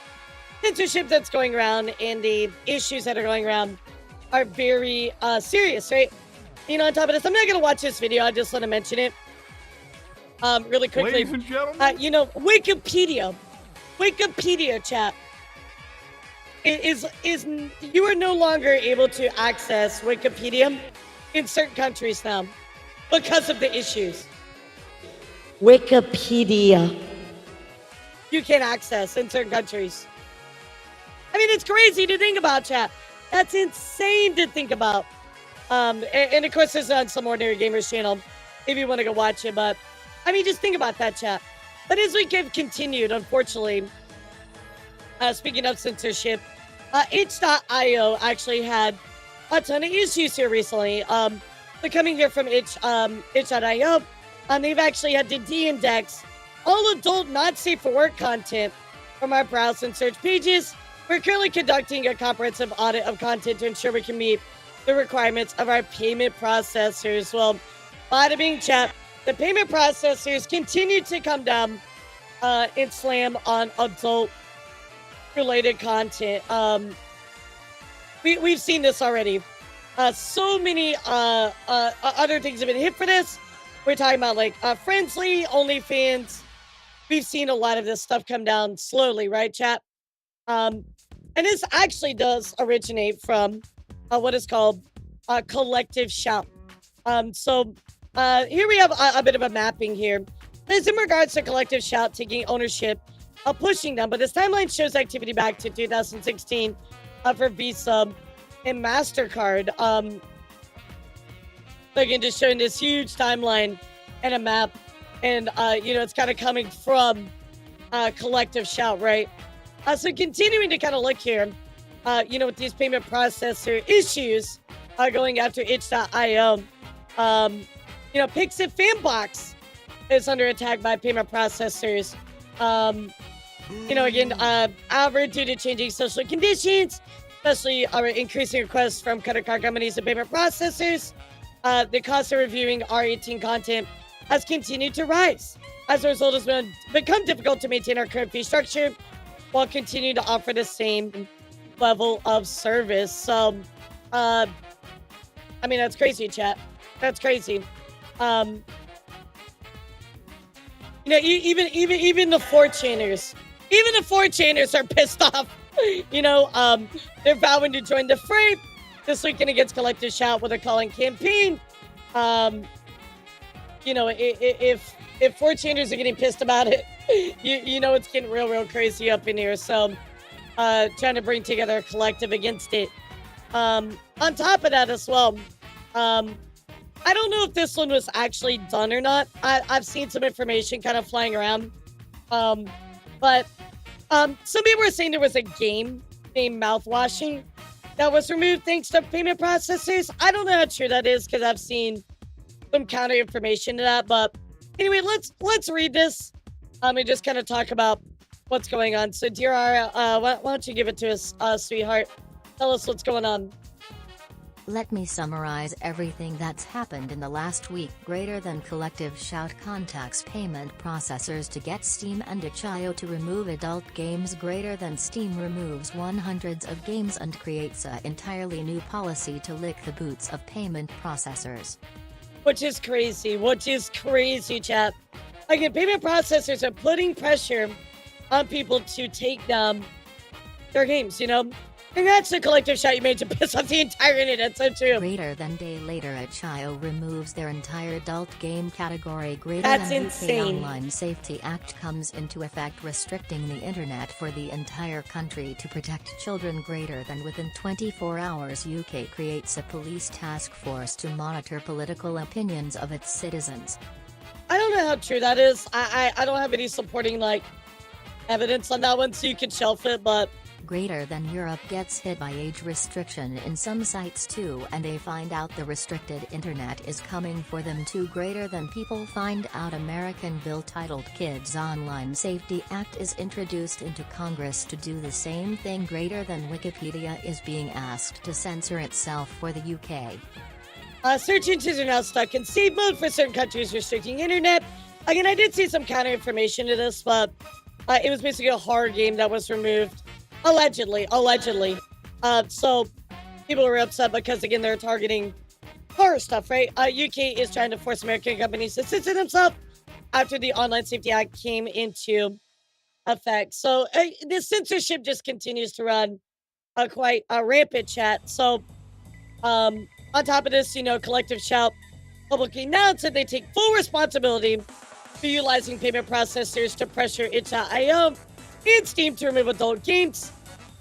censorship that's going around and the issues that are going around are very serious, right? You know, on top of this, I'm not going to watch this video. I just want to mention it really quickly. Ladies and gentlemen. You know, Wikipedia chat is you are no longer able to access Wikipedia in certain countries now because of the issues. Wikipedia you can't access in certain countries. I mean, it's crazy to think about, chat. That's insane to think about. And of course, this is on some Ordinary Gamers channel if you want to go watch it. But I mean, just think about that, chat. But as we have continued, unfortunately, speaking of censorship, itch.io actually had a ton of issues here recently. But coming here from itch.io, they've actually had to de-index all adult, not safe for work content from our browse and search pages. We're currently conducting a comprehensive audit of content to ensure we can meet the requirements of our payment processors. Well, bada bing, chat. The payment processors continue to come down and slam on adult-related content. We've seen this already. So many other things have been hit for this. We're talking about like Friendly, OnlyFans. We've seen a lot of this stuff come down slowly, right, chat? And this actually does originate from what is called collective shout. So here we have a bit of a mapping here. This is in regards to collective shout taking ownership pushing them. But this timeline shows activity back to 2016 for Visa and MasterCard. Again, just showing this huge timeline and a map. And, it's kind of coming from Collective Shout, right? So continuing to kind of look here, with these payment processor issues going after itch.io, Pixit Fanbox is under attack by payment processors. Average due to changing social conditions, especially increasing requests from credit card companies and payment processors. The cost of reviewing R18 content has continued to rise. As a result, it's become difficult to maintain our current fee structure while continuing to offer the same level of service. So, that's crazy, chat. That's crazy. Even the 4chaners, are pissed off. They're vowing to join the fray this weekend against Collective Shout with a calling campaign. If 4chaners are getting pissed about it, it's getting real crazy up in here. So, trying to bring together a collective against it. On top of that as well, I don't know if this one was actually done or not. I've seen some information kind of flying around. But some people were saying there was a game named Mouthwashing that was removed thanks to payment processors. I don't know how true that is because I've seen some counter information to that. But anyway, let's read this and just kind of talk about what's going on. So, dear Ara, why don't you give it to us, sweetheart? Tell us what's going on. Let me summarize everything that's happened in the last week. Greater than Collective Shout contacts payment processors to get Steam and itch.io to remove adult games. Greater than Steam removes hundreds of games and creates an entirely new policy to lick the boots of payment processors. Which is crazy, chat. Again, payment processors are putting pressure on people to take down their games, Congrats to Collective Shout, you made to piss off the entire internet, so true. Greater than day later, itch.io removes their entire adult game category. That's than insane. UK Online Safety Act comes into effect, restricting the internet for the entire country to protect children. Greater than within 24 hours, UK creates a police task force to monitor political opinions of its citizens. I don't know how true that is. I don't have any supporting, evidence on that one, so you can shelf it, but... Greater than Europe gets hit by age restriction in some sites too, and they find out the restricted internet is coming for them too. Greater than people find out American bill titled Kids Online Safety Act is introduced into Congress to do the same thing. Greater than Wikipedia is being asked to censor itself for the UK. Search engines are now stuck in safe mode for certain countries restricting internet. Again, I did see some counter information to this, but it was basically a horror game that was removed. Allegedly. So people were upset because, again, they're targeting horror stuff, right? UK is trying to force American companies to censor themselves after the Online Safety Act came into effect. So this censorship just continues to run quite a rampant, chat. So on top of this, Collective Shout publicly announced that they take full responsibility for utilizing payment processors to pressure itch.io and Steam to remove adult games.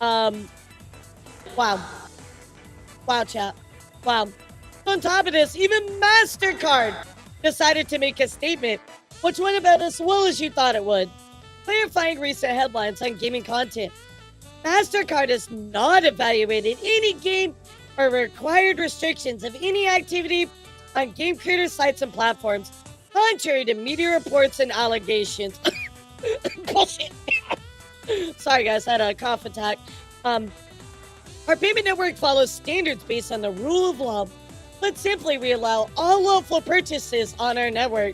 Wow, chat. Wow. On top of this, even MasterCard decided to make a statement, which went about as well as you thought it would, clarifying recent headlines on gaming content. MasterCard has not evaluated any game or required restrictions of any activity on game creator sites and platforms, contrary to media reports and allegations. Bullshit. Sorry, guys, I had a cough attack. Our payment network follows standards based on the rule of law. Put simply, we allow all lawful purchases on our network.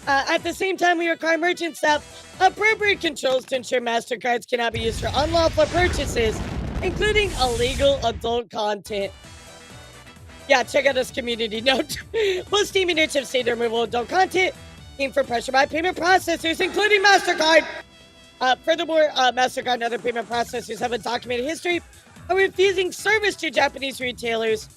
At the same time, we require merchants to have appropriate controls to ensure MasterCards cannot be used for unlawful purchases, including illegal adult content. Yeah, check out this community note. Both Steam and itch have stated removal of adult content came for pressure by payment processors, including MasterCard. Furthermore, MasterCard and other payment processors have a documented history of refusing service to Japanese retailers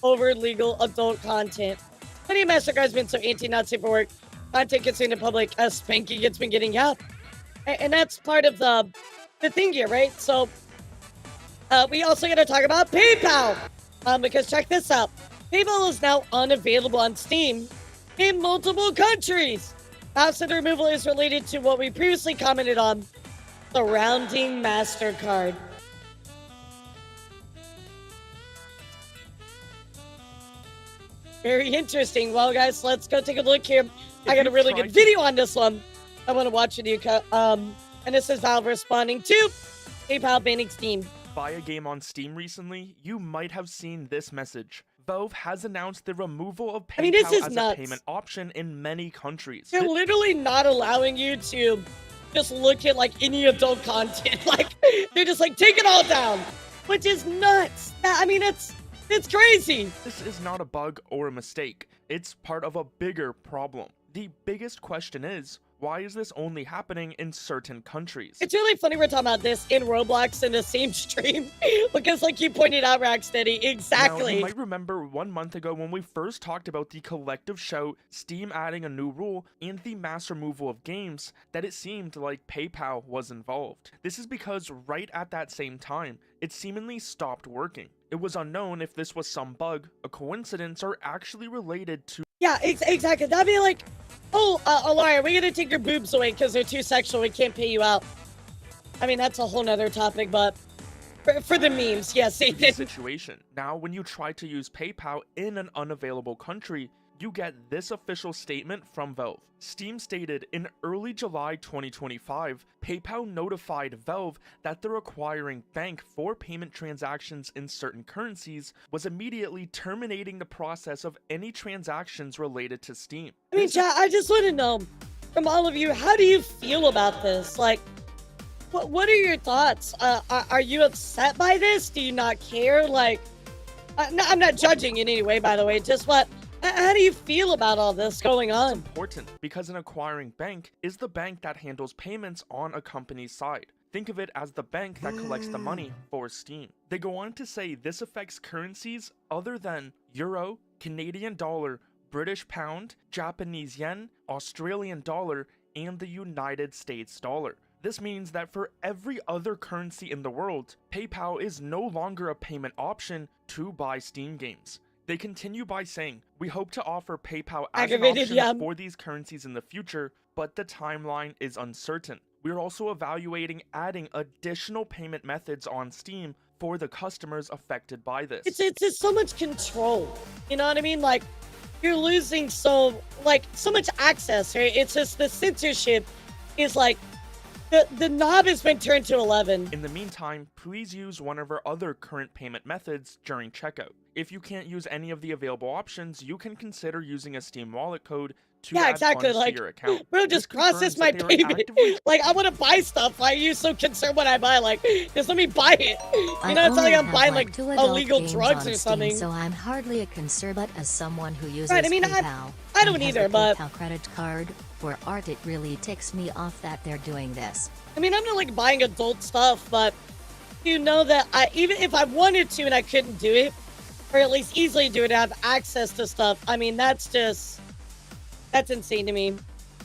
over legal adult content. Plenty of MasterCard has been so anti-Nazi for work content concerning the public, spanking it's been getting out. And that's part of the thing here, right? So we also got to talk about PayPal, because check this out. PayPal is now unavailable on Steam in multiple countries. Absent removal is related to what we previously commented on, surrounding MasterCard. Very interesting. Well, guys, let's go take a look here. I got a really good video on this one. I want to watch it. And this is Valve responding to PayPal banning Steam. Buy a game on Steam recently, you might have seen this message. Valve has announced the removal of PayPal as a payment option in many countries. They're literally not allowing you to just look at like any adult content. Like they're just like, take it all down, which is nuts. I mean, it's crazy. This is not a bug or a mistake. It's part of a bigger problem. The biggest question is, why is this only happening in certain countries? It's really funny we're talking about this in Roblox in the same stream, because like you pointed out, Rocksteady, exactly. Now, you might remember 1 month ago when we first talked about the collective shout, Steam adding a new rule, and the mass removal of games, that it seemed like PayPal was involved. This is because right at that same time, it seemingly stopped working. It was unknown if this was some bug, a coincidence, or actually related to... Yeah, exactly. That'd be like, oh, Elara, we're gonna take your boobs away because they're too sexual. We can't pay you out. I mean, that's a whole nother topic, but for the memes, yes. Situation. Now, when you try to use PayPal in an unavailable country, you get this official statement from Valve. Steam stated in early July 2025, PayPal notified Valve that the requiring bank for payment transactions in certain currencies was immediately terminating the process of any transactions related to Steam. I mean, chat, I just want to know from all of you, how do you feel about this? Like, what are your thoughts? Are you upset by this? Do you not care? Like, no, I'm not judging in any way, by the way. Just what? How do you feel about all this going on? It's important because an acquiring bank is the bank that handles payments on a company's side. Think of it as the bank that collects the money for Steam. They go on to say this affects currencies other than Euro, Canadian dollar, British pound, Japanese yen, Australian dollar, and the United States dollar. This means that for every other currency in the world, PayPal is no longer a payment option to buy Steam games. They continue by saying, we hope to offer PayPal as an option for these currencies in the future, but the timeline is uncertain. We're also evaluating adding additional payment methods on Steam for the customers affected by this. It's so much control. You know what I mean? Like, you're losing so much access, right? It's just the censorship is like, the knob has been turned to 11. In the meantime, please use one of our other current payment methods during checkout. If you can't use any of the available options, you can consider using a Steam wallet code to add funds to your account. Bro, just process my payment. Like, I want to buy stuff. Why are you so concerned when I buy? Like, just let me buy it. You know, it's not like I'm buying like illegal drugs or something. So I'm hardly a concern, but as someone who uses PayPal, I don't either, but PayPal credit card for art, it really ticks me off that they're doing this. I mean, I'm not like buying adult stuff, but you know that even if I wanted to and I couldn't do it, or at least easily do it, have access to stuff. I mean, that's insane to me.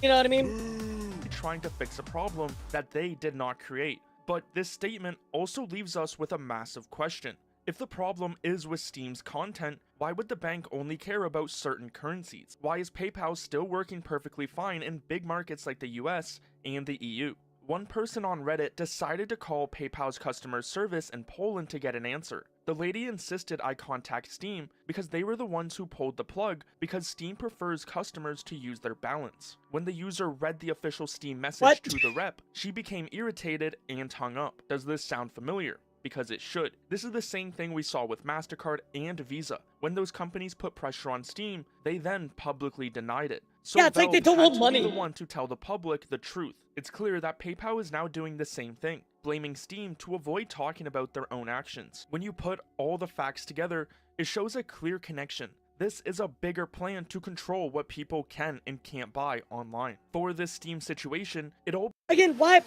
You know what I mean? Trying to fix a problem that they did not create. But this statement also leaves us with a massive question. If the problem is with Steam's content, why would the bank only care about certain currencies? Why is PayPal still working perfectly fine in big markets like the US and the EU? One person on Reddit decided to call PayPal's customer service in Poland to get an answer. The lady insisted I contact Steam because they were the ones who pulled the plug because Steam prefers customers to use their balance. When the user read the official Steam message to the rep, she became irritated and hung up. Does this sound familiar? Because it should. This is the same thing we saw with MasterCard and Visa. When those companies put pressure on Steam, they then publicly denied it. So yeah, it's like they don't want money. Be the one to tell the public the truth. It's clear that PayPal is now doing the same thing, blaming Steam to avoid talking about their own actions. When you put all the facts together, it shows a clear connection. This is a bigger plan to control what people can and can't buy online. For this Steam situation, it all Again, why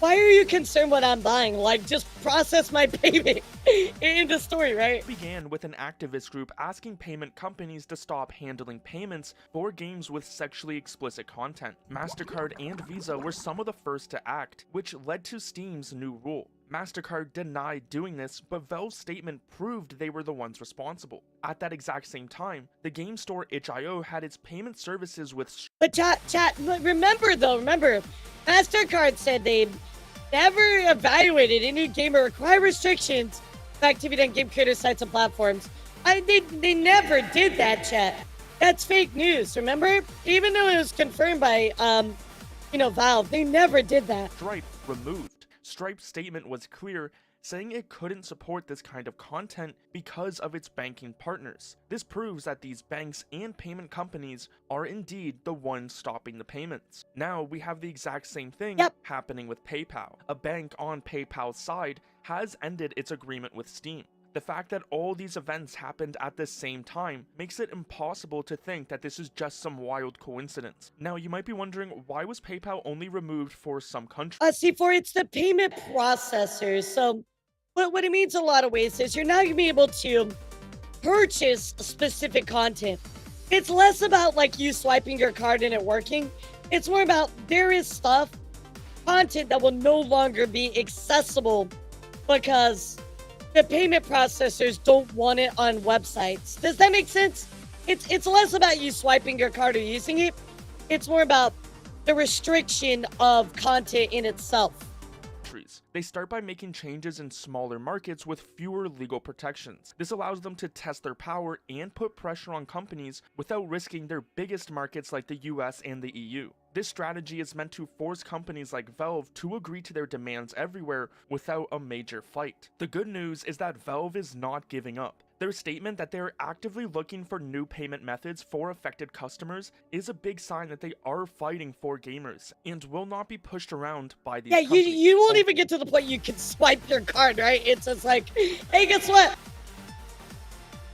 are you concerned what I'm buying? Like, just process my payment in the story, right? Began with an activist group asking payment companies to stop handling payments for games with sexually explicit content. MasterCard and Visa were some of the first to act, which led to Steam's new rule. MasterCard denied doing this, but Valve's statement proved they were the ones responsible. At that exact same time, the game store itch.io had its payment services with... But chat, remember, MasterCard said they never evaluated any game or require restrictions of activity on game creator sites and platforms. They never did that, chat. That's fake news, remember? Even though it was confirmed by, Valve, they never did that. Stripe removed. Stripe's statement was clear, saying it couldn't support this kind of content because of its banking partners. This proves that these banks and payment companies are indeed the ones stopping the payments. Now we have the exact same thing happening with PayPal. A bank on PayPal's side has ended its agreement with Steam. The fact that all these events happened at the same time makes it impossible to think that this is just some wild coincidence. Now, you might be wondering, why was PayPal only removed for some countries? It's the payment processors. So what it means in a lot of ways is you're now going to be able to purchase specific content. It's less about like you swiping your card and it working. It's more about there is content that will no longer be accessible because the payment processors don't want it on websites. Does that make sense? It's less about you swiping your card or using it. It's more about the restriction of content in itself. They start by making changes in smaller markets with fewer legal protections. This allows them to test their power and put pressure on companies without risking their biggest markets like the US and the EU. This strategy is meant to force companies like Valve to agree to their demands everywhere without a major fight. The good news is that Valve is not giving up. Their statement that they are actively looking for new payment methods for affected customers is a big sign that they are fighting for gamers and will not be pushed around by these companies. You won't even get to the point you can swipe your card, right? It's just like, hey, guess what?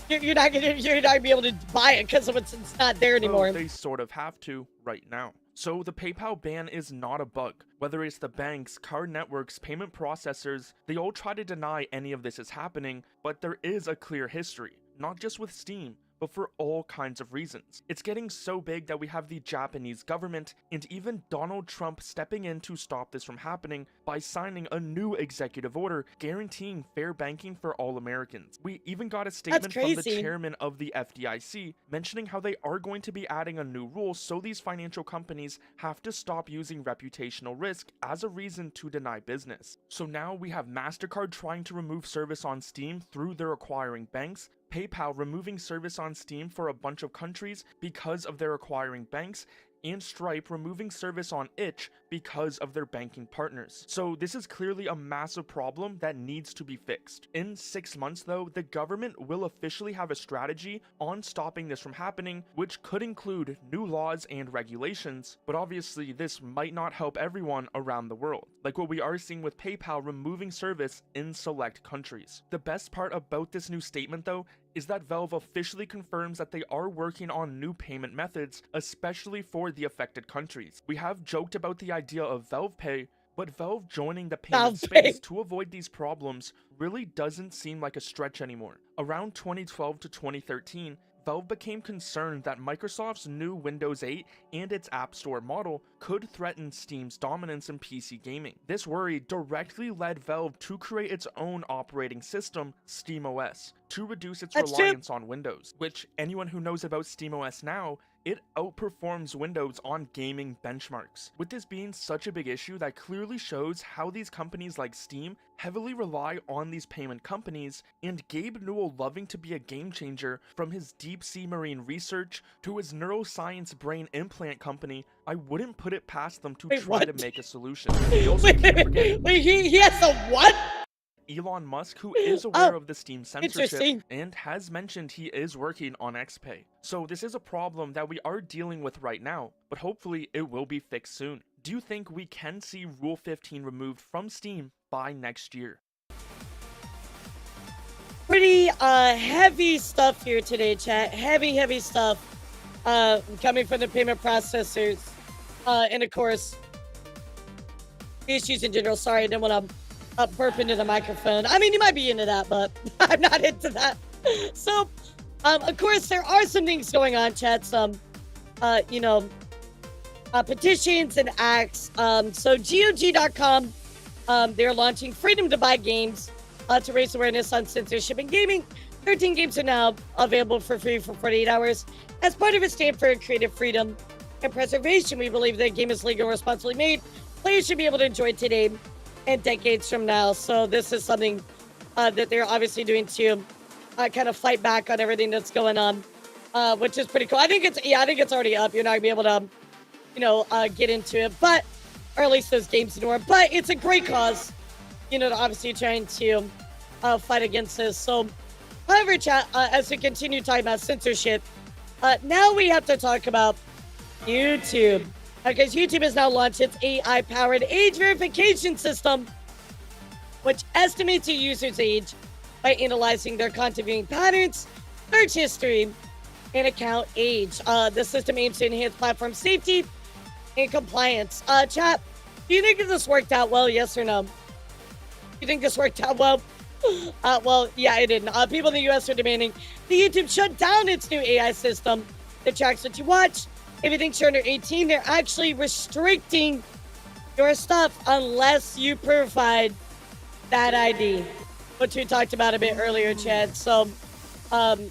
You're not gonna be able to buy it because it's not there anymore. They sort of have to right now. So the PayPal ban is not a bug. Whether it's the banks, card networks, payment processors, they all try to deny any of this is happening, but there is a clear history, not just with Steam, but for all kinds of reasons. It's getting so big that we have the Japanese government and even Donald Trump stepping in to stop this from happening by signing a new executive order guaranteeing fair banking for all Americans. We even got a statement from the chairman of the FDIC mentioning how they are going to be adding a new rule so these financial companies have to stop using reputational risk as a reason to deny business. So now we have MasterCard trying to remove service on Steam through their acquiring banks, PayPal removing service on Steam for a bunch of countries because of their acquiring banks, and Stripe removing service on itch because of their banking partners. So this is clearly a massive problem that needs to be fixed. In 6 months though, the government will officially have a strategy on stopping this from happening, which could include new laws and regulations, but obviously this might not help everyone around the world, like what we are seeing with PayPal removing service in select countries. The best part about this new statement though is that Valve officially confirms that they are working on new payment methods, especially for the affected countries. We have joked about the idea of Valve Pay, but Valve joining the payment space to avoid these problems really doesn't seem like a stretch anymore. Around 2012 to 2013, Valve became concerned that Microsoft's new Windows 8 and its App Store model could threaten Steam's dominance in PC gaming. This worry directly led Valve to create its own operating system, SteamOS, to reduce its reliance on Windows, which anyone who knows about SteamOS now, it outperforms Windows on gaming benchmarks. With this being such a big issue, that clearly shows how these companies like Steam heavily rely on these payment companies, and Gabe Newell loving to be a game changer from his deep sea marine research to his neuroscience brain implant company, I wouldn't put it past them to try to make a solution. He also he has a what? Elon Musk, who is aware of the Steam censorship and has mentioned he is working on XPay. So this is a problem that we are dealing with right now, but hopefully it will be fixed soon. Do you think we can see Rule 15 removed from Steam by next year? Pretty heavy stuff here today, chat. Heavy stuff coming from the payment processors. And of course, issues in general. Sorry, I didn't want to burp into the microphone. I mean, you might be into that, but I'm not into that. So, of course, there are some things going on, chat. Some, you know, petitions and acts. So GOG.com, they're launching freedom to buy games to raise awareness on censorship in gaming. 13 games are now available for free for 48 hours. As part of its stand for creative freedom and preservation, we believe that a game is legal and responsibly made. Players should be able to enjoy it today and decades from now. So this is something that they're obviously doing to kind of fight back on everything that's going on, which is pretty cool. I think it's already up. You're not gonna be able to, you know, get into it, but, or at least those games anymore. But it's a great cause, you know, to obviously trying to fight against this. So, however, chat, as we continue talking about censorship, now we have to talk about YouTube. Because YouTube has now launched its AI-powered age verification system, which estimates a user's age by analyzing their content viewing patterns, search history, and account age. The system aims to enhance platform safety and compliance. Chat, do you think that this worked out well, yes or no? You think this worked out well? Well, yeah, it didn't. People in the U.S. are demanding that YouTube shut down its new AI system that tracks what you watch. If you think you're under 18, they're actually restricting your stuff unless you provide that ID, which we talked about a bit earlier, Chad. So,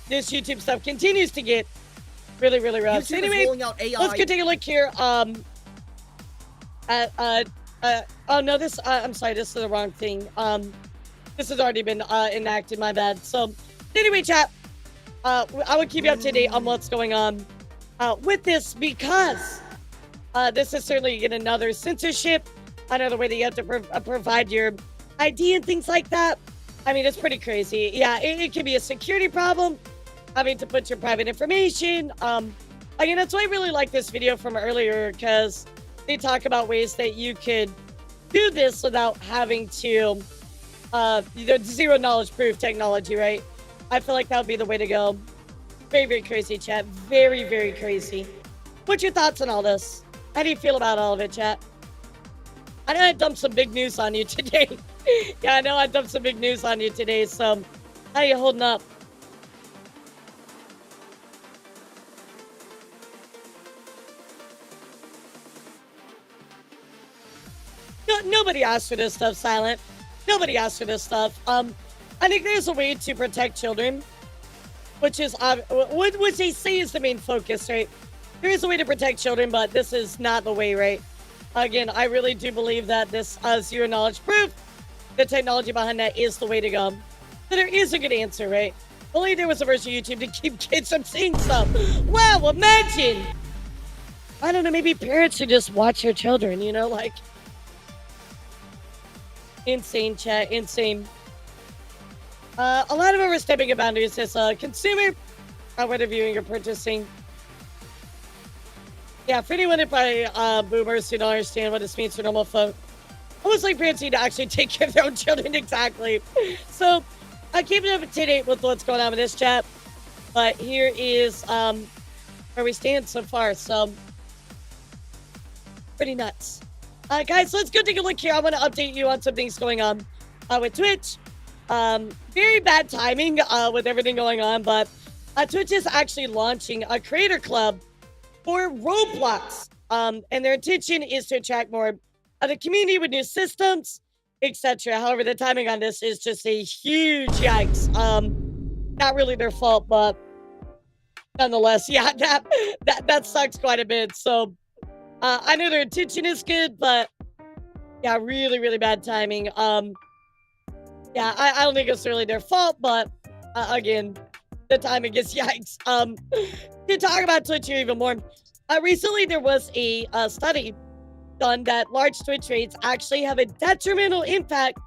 this YouTube stuff continues to get really, really rough. So anyway, let's go take a look here. Oh no, this, I'm sorry, this is the wrong thing. This has already been enacted, my bad. So, anyway, chat, I will keep you up to date on what's going on with this, because this is certainly yet another censorship, another way that you have to provide your ID and things like that. I mean, it's pretty crazy. Yeah, it can be a security problem, having to put your private information. Again, that's why I really like this video from earlier, because they talk about ways that you could do this without having to, the zero knowledge proof technology, right? I feel like that would be the way to go. Very, very crazy, chat. Very, very crazy. What's your thoughts on all this? How do you feel about all of it, chat? I know I dumped some big news on you today. Yeah, I know I dumped some big news on you today, so how you holding up? No, nobody asked for this stuff, Silent. Nobody asked for this stuff. I think there's a way to protect children, which is which they say is the main focus, right? There is a way to protect children, but this is not the way, right? Again, I really do believe that this zero knowledge proof, the technology behind that, is the way to go. So there is a good answer, right? Only there was a version of YouTube to keep kids from seeing stuff. Wow, imagine! I don't know, maybe parents should just watch their children, you know, like... Insane, chat, insane. A lot of overstepping of boundaries as a consumer, whether viewing or purchasing. Yeah, for anyone if boomers who don't understand what this means for normal folk, almost like parents need to actually take care of their own children, exactly. So, I keep it up to date with what's going on with this chat, but here is where we stand so far. So, pretty nuts. Guys, let's go take a look here. I want to update you on some things going on with Twitch. Very bad timing with everything going on, but Twitch is actually launching a creator club for Roblox. And their intention is to attract more of the community with new systems, etc. However, the timing on this is just a huge yikes. Not really their fault, but nonetheless, yeah, that sucks quite a bit. So I know their intention is good, but yeah, really, really bad timing. Yeah, I don't think it's really their fault, but again, the timing is yikes. To talk about Twitch here even more, recently there was a study done that large Twitch rates actually have a detrimental impact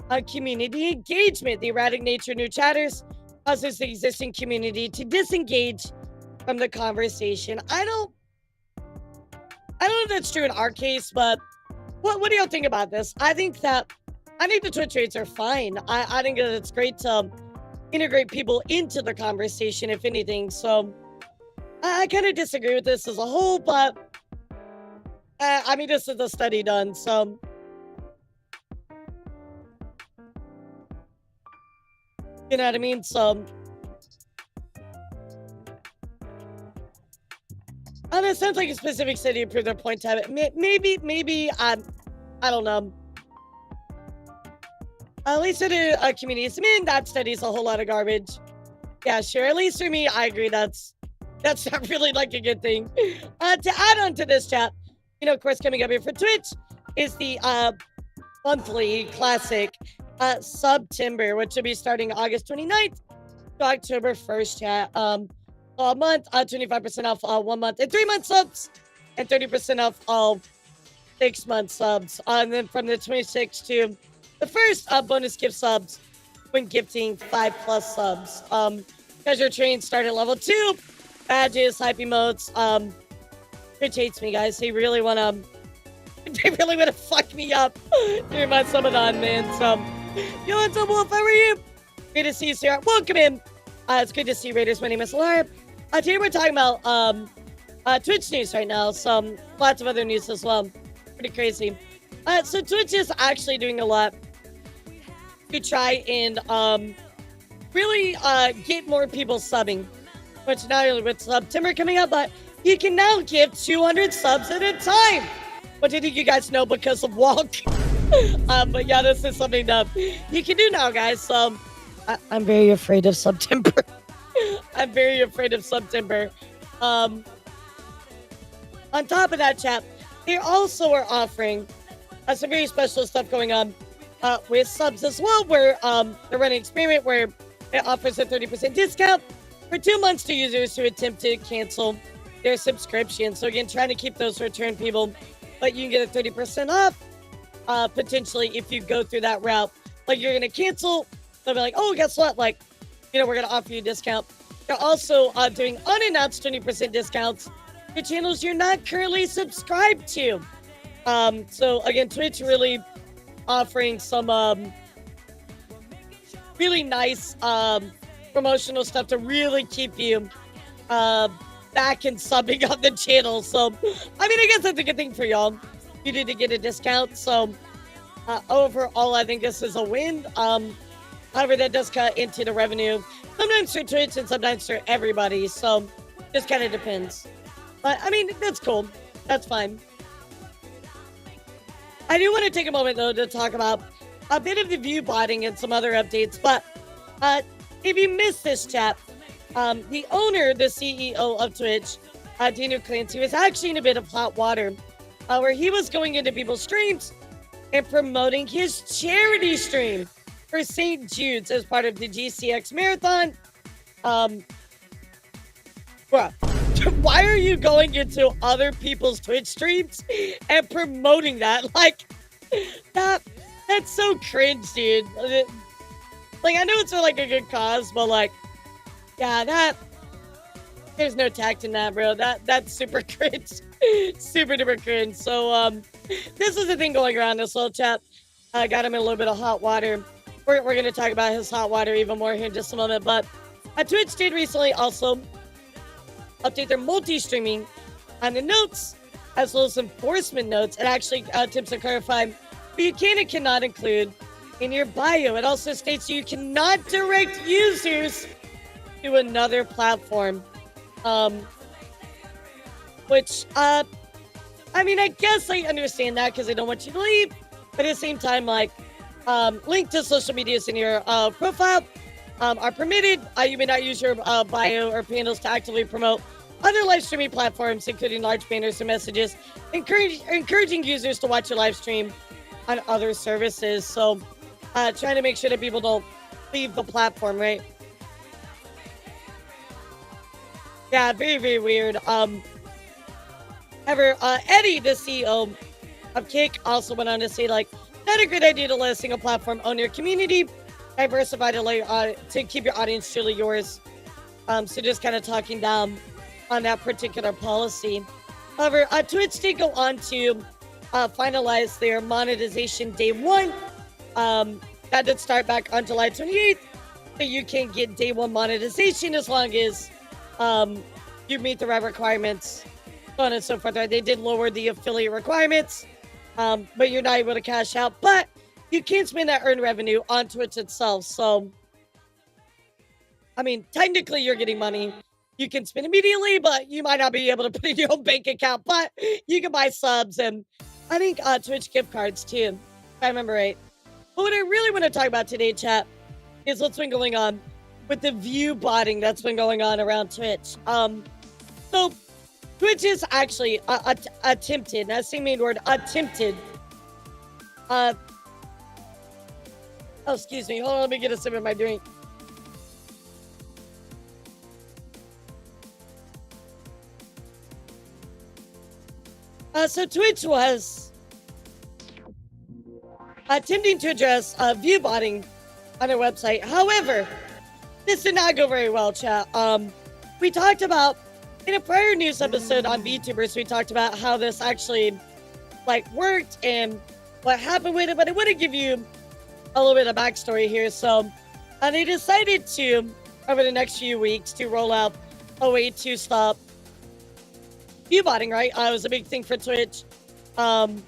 on community engagement. The erratic nature of new chatters causes the existing community to disengage from the conversation. I don't know if that's true in our case, but what do y'all think about this? I think the Twitch rates are fine. I think that it's great to integrate people into the conversation, if anything. So I kind of disagree with this as a whole, but I mean, this is the study done. So You know what I mean? So, and it sounds like a specific city approved their point to have it. Maybe, I don't know. At least in a community, that study's a whole lot of garbage. Yeah, sure. At least for me, I agree. That's not really like a good thing. To add on to this chat, of course, coming up here for Twitch is the monthly classic September, which will be starting August 29th to October 1st, chat. A month, 25% off 1 month and 3 month subs, and 30% off all 6 month subs. And then from the 26th to the first bonus gift subs when gifting 5+ subs. Treasure trains start at level 2. Badges, hype emotes. Twitch hates me, guys. They really wanna fuck me up during my Summon-on, man. So, yo, what's up, Wolf? How are you? Great to see you, Sarah. Welcome in. It's good to see you, Raiders. My name is Elara. Today we're talking about Twitch news right now. So, lots of other news as well. Pretty crazy. So Twitch is actually doing a lot to try and really get more people subbing. Which not only with September coming up, but you can now give 200 subs at a time. What do you think you guys know because of Walk? But yeah, this is something that you can do now, guys. So I'm very afraid of September. I'm very afraid of September. On top of that, chat, they also are offering some very special stuff going on with subs as well, where they're running an experiment where it offers a 30% discount for 2 months to users who attempt to cancel their subscription. So again, trying to keep those return people, but you can get a 30% off potentially if you go through that route. Like you're going to cancel, they'll be like, oh, guess what? Like, we're going to offer you a discount. They're also doing unannounced 20% discounts to channels you're not currently subscribed to. So again, Twitch really offering some really nice promotional stuff to really keep you back and subbing on the channel. So, I guess that's a good thing for y'all. You need to get a discount. So, overall, I think this is a win. However, that does cut into the revenue. Sometimes for Twitch and sometimes for everybody. So, just kind of depends. But, that's cool. That's fine. I do want to take a moment, though, to talk about a bit of the Viewbotting and some other updates. But, if you missed this, chat, the owner, the CEO of Twitch, Daniel Clancy, was actually in a bit of hot water where he was going into people's streams and promoting his charity stream for St. Jude's as part of the GCX Marathon. Why are you going into other people's Twitch streams and promoting that? Like, that's so cringe, dude. Like, I know it's for, like, a good cause, but, like, yeah, there's no tact in that, bro. That's super cringe. Super duper cringe. So, this is the thing going around this little chat. Got him in a little bit of hot water. We're going to talk about his hot water even more here in just a moment, but Twitch did recently also update their multi-streaming on the notes, as well as enforcement notes. It actually attempts to clarify what you can and cannot include in your bio. It also states you cannot direct users to another platform. Which, I guess I understand that because they don't want you to leave. But at the same time, like, link to social medias in your profile are permitted. You may not use your bio or panels to actively promote other live streaming platforms, including large banners and messages, encouraging users to watch your live stream on other services. So, trying to make sure that people don't leave the platform, right? Yeah, very, very weird. Eddie, the CEO of Kick, also went on to say, like, not a good idea to let a single platform own your community. Diversify to keep your audience truly yours. So just kind of talking down on that particular policy. However, Twitch did go on to finalize their monetization day one. That did start back on July 28th. So you can get day one monetization as long as you meet the right requirements, so on and so forth. They did lower the affiliate requirements, but you're not able to cash out. But you can spend that earned revenue on Twitch itself. So I mean, technically you're getting money. You can spend immediately, but you might not be able to put in your own bank account. But you can buy subs and I think Twitch gift cards too, if I remember right. But what I really want to talk about today, chat, is what's been going on with the Viewbotting that's been going on around Twitch. So Twitch is actually attempted, that's the main word, attempted. Oh, excuse me. Hold on, let me get a sip of my drink. So Twitch was attempting to address viewbotting on their website. However, this did not go very well, chat. We talked about, in a prior news episode on VTubers, we talked about how this actually, worked and what happened with it, but I want to give you a little bit of backstory here. So, they decided to, over the next few weeks, to roll out a way to stop viewbotting, right? It was a big thing for Twitch. And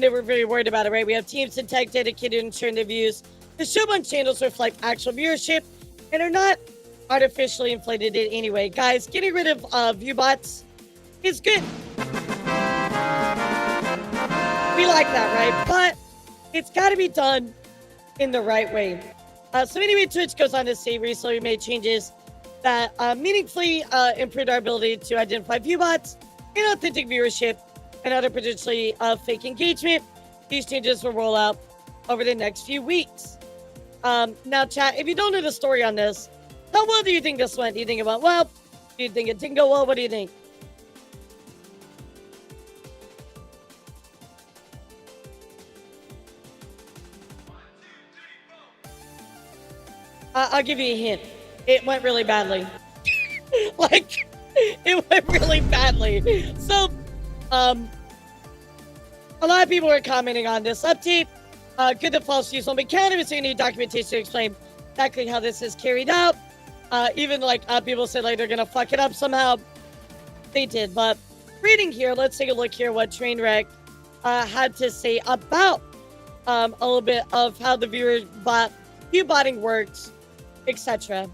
they were very worried about it, right? We have teams in tech dedicated to ensuring the views. The show on channels reflect actual viewership and are not artificially inflated in any way. Guys, getting rid of viewbots is good. We like that, right? But it's got to be done in the right way. So anyway, Twitch goes on to say recently we made changes that meaningfully improved our ability to identify viewbots, inauthentic viewership, and other potentially fake engagement. These changes will roll out over the next few weeks. Now, chat, if you don't know the story on this, how well do you think this went? Do you think it went well? Do you think it didn't go well? What do you think? I'll give you a hint. It went really badly. It went really badly. So, a lot of people are commenting on this update. Could the false use won't be counted? Is there any documentation to explain exactly how this is carried out? Even people said they're gonna fuck it up somehow. They did, but reading here, let's take a look here what Trainwreck had to say about a little bit of how the viewbotting works, etc.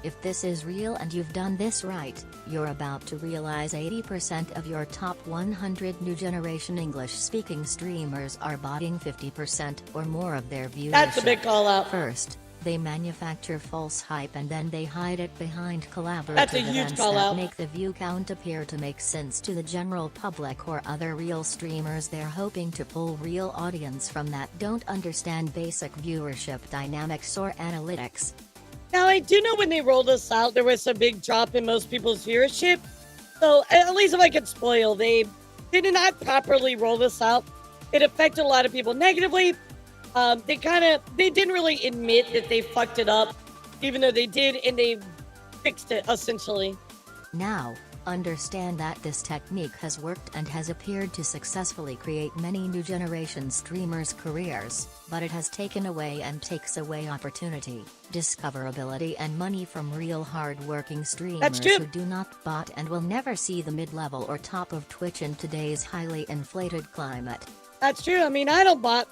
If this is real and you've done this right, you're about to realize 80% of your top 100 new generation English-speaking streamers are botting 50% or more of their viewership. That's a big call out. First, they manufacture false hype and then they hide it behind collaborative That's a huge events call that out. make the view count appear to make sense to the general public or other real streamers. They're hoping to pull real audience from that don't understand basic viewership dynamics or analytics. Now, I do know when they rolled this out, there was a big drop in most people's viewership. So, at least if I could spoil, they did not properly roll this out. It affected a lot of people negatively. They didn't really admit that they fucked it up, even though they did, and they fixed it, essentially. Now, understand that this technique has worked and has appeared to successfully create many new generation streamers' careers, but it has taken away and takes away opportunity, discoverability and money from real hard-working streamers who do not bot and will never see the mid-level or top of Twitch in today's highly inflated climate. That's true. I mean, I don't bot.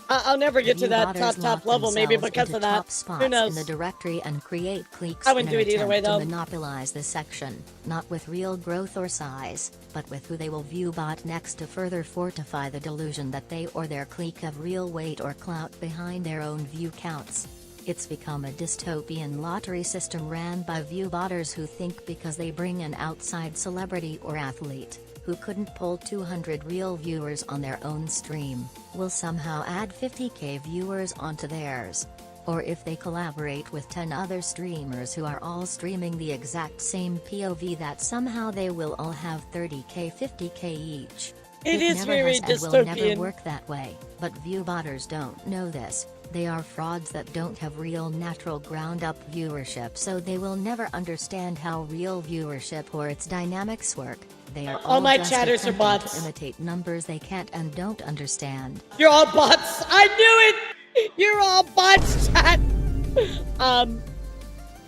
I'll never get to that top level, maybe because of that. Who knows? In the directory and create cliques I wouldn't do it either way, though. To monopolize the section, not with real growth or size, but with who they will viewbot next to further fortify the delusion that they or their clique have real weight or clout behind their own view counts. It's become a dystopian lottery system ran by viewbotters who think because they bring an outside celebrity or athlete, who couldn't pull 200 real viewers on their own stream, will somehow add 50k viewers onto theirs. Or if they collaborate with 10 other streamers who are all streaming the exact same POV, that somehow they will all have 30k 50k each. It is very dystopian. It will never dystopian. work that way, but viewbotters don't know this. They are frauds that don't have real natural ground-up viewership, so they will never understand how real viewership or its dynamics work. They are All my just chatters are attempting bots. to imitate numbers they can't and don't understand. You're all bots. I knew it. You're all bots, chat.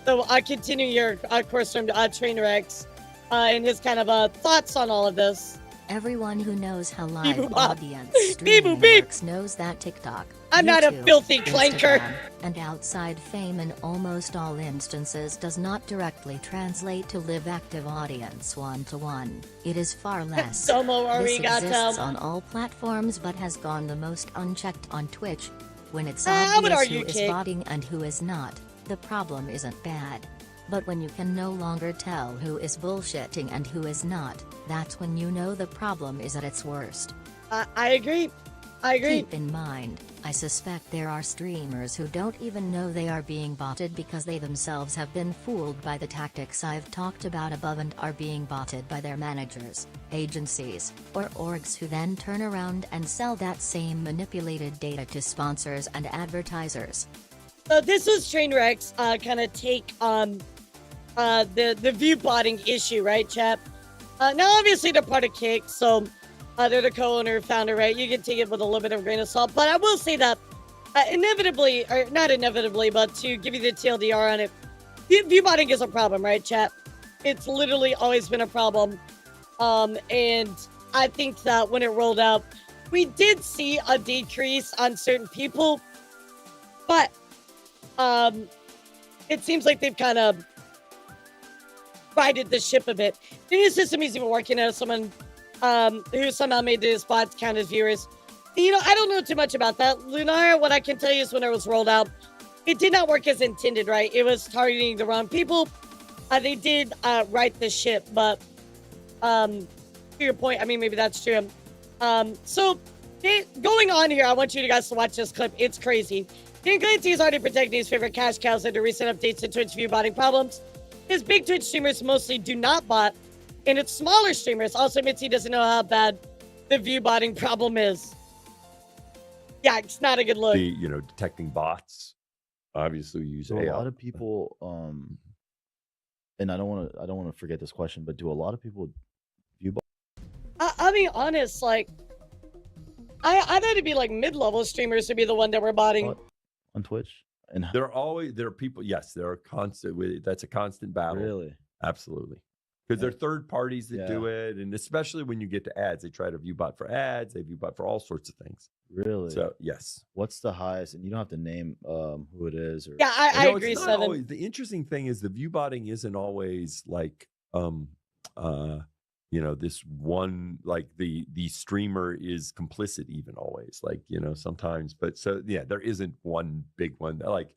So I continue your course from Trainwrecks and his kind of thoughts on all of this. Everyone who knows how live Beep-boop. audience Beep-boop, streaming beep. works knows that TikTok, I'm not a YouTube, filthy clanker. Instagram, and outside fame in almost all instances does not directly translate to live active audience one-to-one. It is far less. This exists on all platforms but has gone the most unchecked on Twitch. When it's obvious who is botting and who is not, the problem isn't bad. But when you can no longer tell who is bullshitting and who is not, that's when you know the problem is at its worst. I agree. Keep in mind, I suspect there are streamers who don't even know they are being botted because they themselves have been fooled by the tactics I've talked about above and are being botted by their managers, agencies, or orgs who then turn around and sell that same manipulated data to sponsors and advertisers. So this was Trainwreck's kind of take on the Viewbotting issue, right, chat? Now, obviously, they're part of Kick, so they're the co-owner, founder, right? You can take it with a little bit of a grain of salt. But I will say that inevitably, or not inevitably, but to give you the TLDR on it, Viewbotting is a problem, right, chat? It's literally always been a problem. And I think that when it rolled out, we did see a decrease on certain people, but it seems like they've kind of righted the ship a bit. The new system is even working out someone who somehow made the spots count as viewers. You know, I don't know too much about that. Lunar, what I can tell you is when it was rolled out, it did not work as intended, right? It was targeting the wrong people. They did right the ship, but to your point, I mean, maybe that's true. So going on here, I want you guys to watch this clip. It's crazy. Dan Clancy is already protecting his favorite cash cows under recent updates to Twitch Viewbotting problems. His big Twitch streamers mostly do not bot, and its smaller streamers also admits he doesn't know how bad the Viewbotting problem is. Yeah, it's not a good look. Detecting bots. Obviously, we use AI. A lot of people, and I don't want to forget this question, but do a lot of people Viewbot? I'll be honest, like, I thought it'd be like mid-level streamers to be the one that we're botting on Twitch. And there are people. Yes, there are constant. That's a constant battle. Really, absolutely. Because there are third parties that do it, and especially when you get to ads, they try to viewbot for ads. They viewbot for all sorts of things. Really? So yes. What's the highest? And you don't have to name who it is. Or yeah, I agree. Seven. Always, the interesting thing is the viewbotting isn't always like this one, like the streamer is complicit even always, like, sometimes. But so yeah, there isn't one big one. Like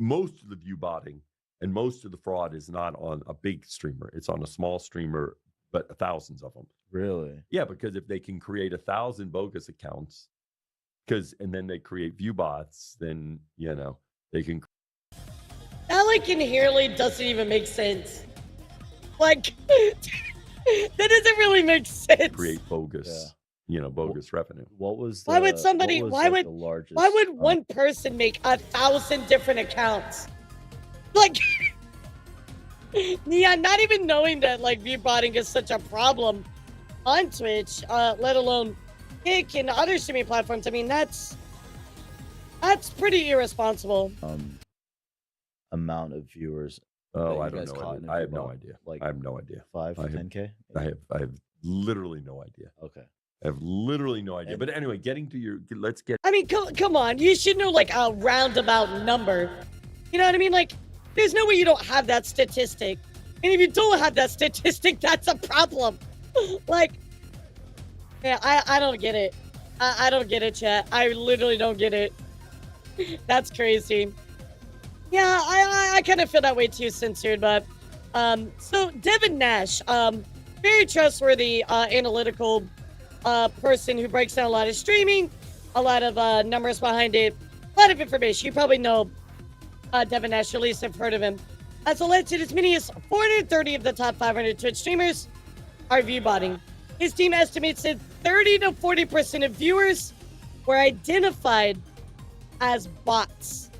most of the viewbotting and most of the fraud is not on a big streamer. It's on a small streamer, but thousands of them. Really? Yeah, because if they can create 1,000 bogus accounts, and then they create view bots, then they can. That like inherently doesn't even make sense. Like that doesn't really make sense. Create bogus, bogus revenue. What was? Why would somebody? Why would one person make 1,000 different accounts? Like, yeah, not even knowing that like viewbotting is such a problem on Twitch, let alone Kick and other streaming platforms. I mean, that's pretty irresponsible. Amount of viewers. Oh, I don't know. I have no idea. Like, I have no idea. 5 to 10K. I have literally no idea. Okay. I have literally no idea. But anyway, let's get. I mean, come on. You should know like a roundabout number. You know what I mean? Like, there's no way you don't have that statistic. And if you don't have that statistic, that's a problem. Like, yeah, I don't get it. I don't get it, chat. I literally don't get it. That's crazy. Yeah, I kind of feel that way too, Censored. But, so Devin Nash, very trustworthy, analytical person who breaks down a lot of streaming, a lot of numbers behind it, a lot of information. You probably know Devin Nash, at least have heard of him. As alleged, as many as 430 of the top 500 Twitch streamers are viewbotting. His team estimates that 30 to 40% of viewers were identified as bots.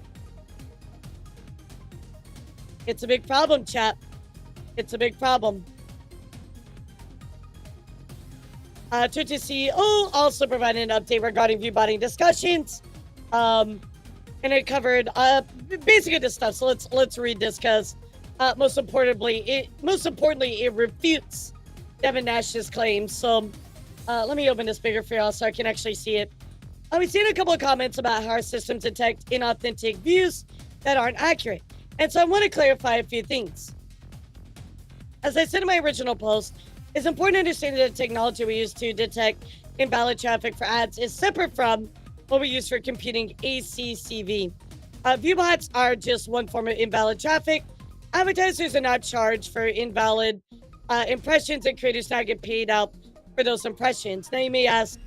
It's a big problem, chat. It's a big problem. Twitch's CEO also provided an update regarding viewbotting discussions. And it covered basically this stuff. So let's read this because most importantly, it refutes Devin Nash's claims. So let me open this bigger for y'all so I can actually see it. We've seen a couple of comments about how our systems detect inauthentic views that aren't accurate. And so I want to clarify a few things. As I said in my original post, it's important to understand that the technology we use to detect invalid traffic for ads is separate from what we use for computing ACCV. Viewbots are just one form of invalid traffic. Advertisers are not charged for invalid impressions, and creators not get paid out for those impressions. Now you may ask,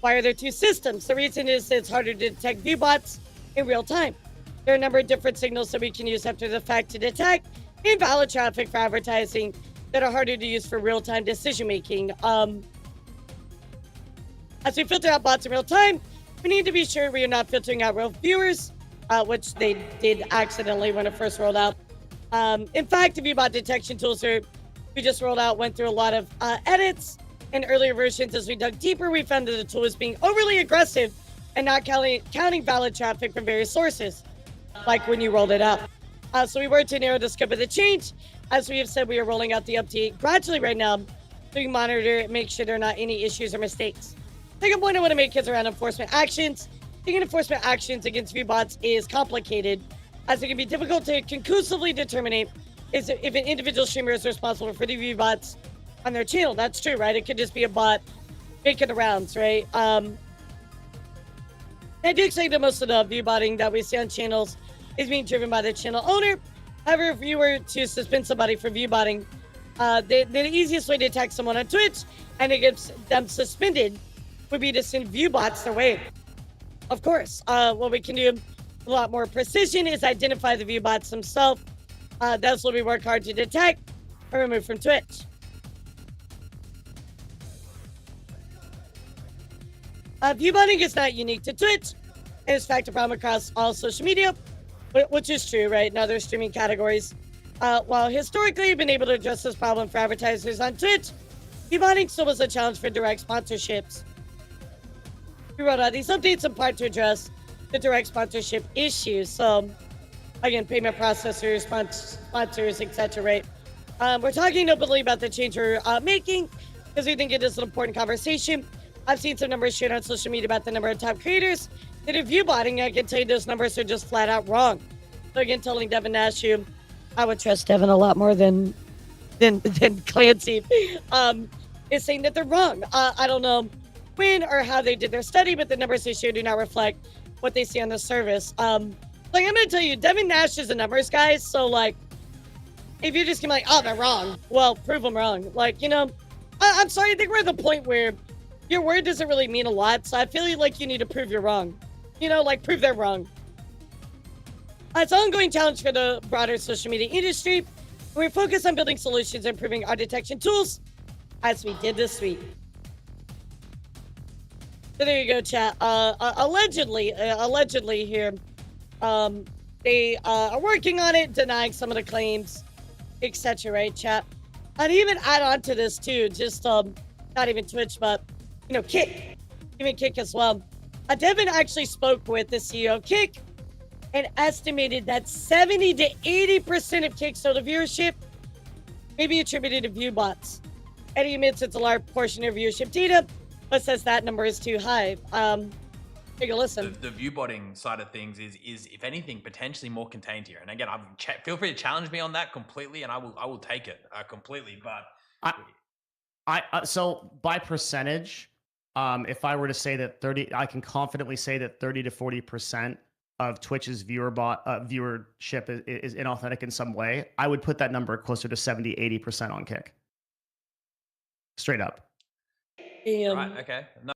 why are there two systems? The reason is it's harder to detect viewbots in real time. There are a number of different signals that we can use after the fact to detect invalid traffic for advertising that are harder to use for real-time decision-making. As we filter out bots in real time, we need to be sure we are not filtering out real viewers, which they did accidentally when it first rolled out. In fact, the viewbot detection tools we just rolled out went through a lot of edits. In earlier versions, as we dug deeper, we found that the tool was being overly aggressive and not counting valid traffic from various sources, like when you rolled it out. So we worked to narrow the scope of the change. As we have said, we are rolling out the update gradually right now, so we can monitor and make sure there are not any issues or mistakes. Second point I want to make is around enforcement actions. Taking enforcement actions against viewbots is complicated, as it can be difficult to conclusively determine if an individual streamer is responsible for the viewbots on their channel. That's true, right? It could just be a bot making the rounds, right? I do say that most of the viewbotting that we see on channels is being driven by the channel owner. However, if you were to suspend somebody for viewbotting, the easiest way to attack someone on Twitch and to get them suspended would be to send viewbots their way. Of course, what we can do a lot more precision is identify the viewbots themselves. That's what we work hard to detect or remove from Twitch. Viewbotting is not unique to Twitch. It is in fact a problem across all social media, which is true, right, in other streaming categories. While historically we've been able to address this problem for advertisers on Twitch, viewbotting still was a challenge for direct sponsorships. We rolled out these updates in part to address the direct sponsorship issues. So, again, payment processors, sponsors, etc., right? We're talking openly about the change we're making because we think it is an important conversation. I've seen some numbers shared on social media about the number of top creators that are viewbotting. I can tell you those numbers are just flat out wrong. So again, telling Devin Nash, I would trust Devin a lot more than Clancy, is saying that they're wrong. I don't know when or how they did their study, but the numbers they share do not reflect what they see on the service. I'm gonna tell you, Devin Nash is a numbers guy. So like, if you're just gonna be like, oh, they're wrong, well, prove them wrong. I'm sorry, I think we're at the point where your word doesn't really mean a lot, so I feel like you need to prove you're wrong. Prove they're wrong. It's an ongoing challenge for the broader social media industry. We're focused on building solutions and improving our detection tools, as we did this week. So there you go, chat. Allegedly here, they are working on it, denying some of the claims, etc., right, chat? I'd even add on to this, too, just, not even Twitch, but Kick, even Kick as well. Devin actually spoke with the CEO of Kick and estimated that 70 to 80% of Kick's total viewership may be attributed to viewbots. And he admits it's a large portion of viewership data, but says that number is too high. Take a listen. The viewbotting side of things is if anything potentially more contained here. And again, feel free to challenge me on that completely, and I will take it completely. But so by percentage, if I were to say that I can confidently say that 30 to 40% of Twitch's viewership is inauthentic in some way. I would put that number closer to 70, 80% on Kick. Straight up. Right. Okay. No.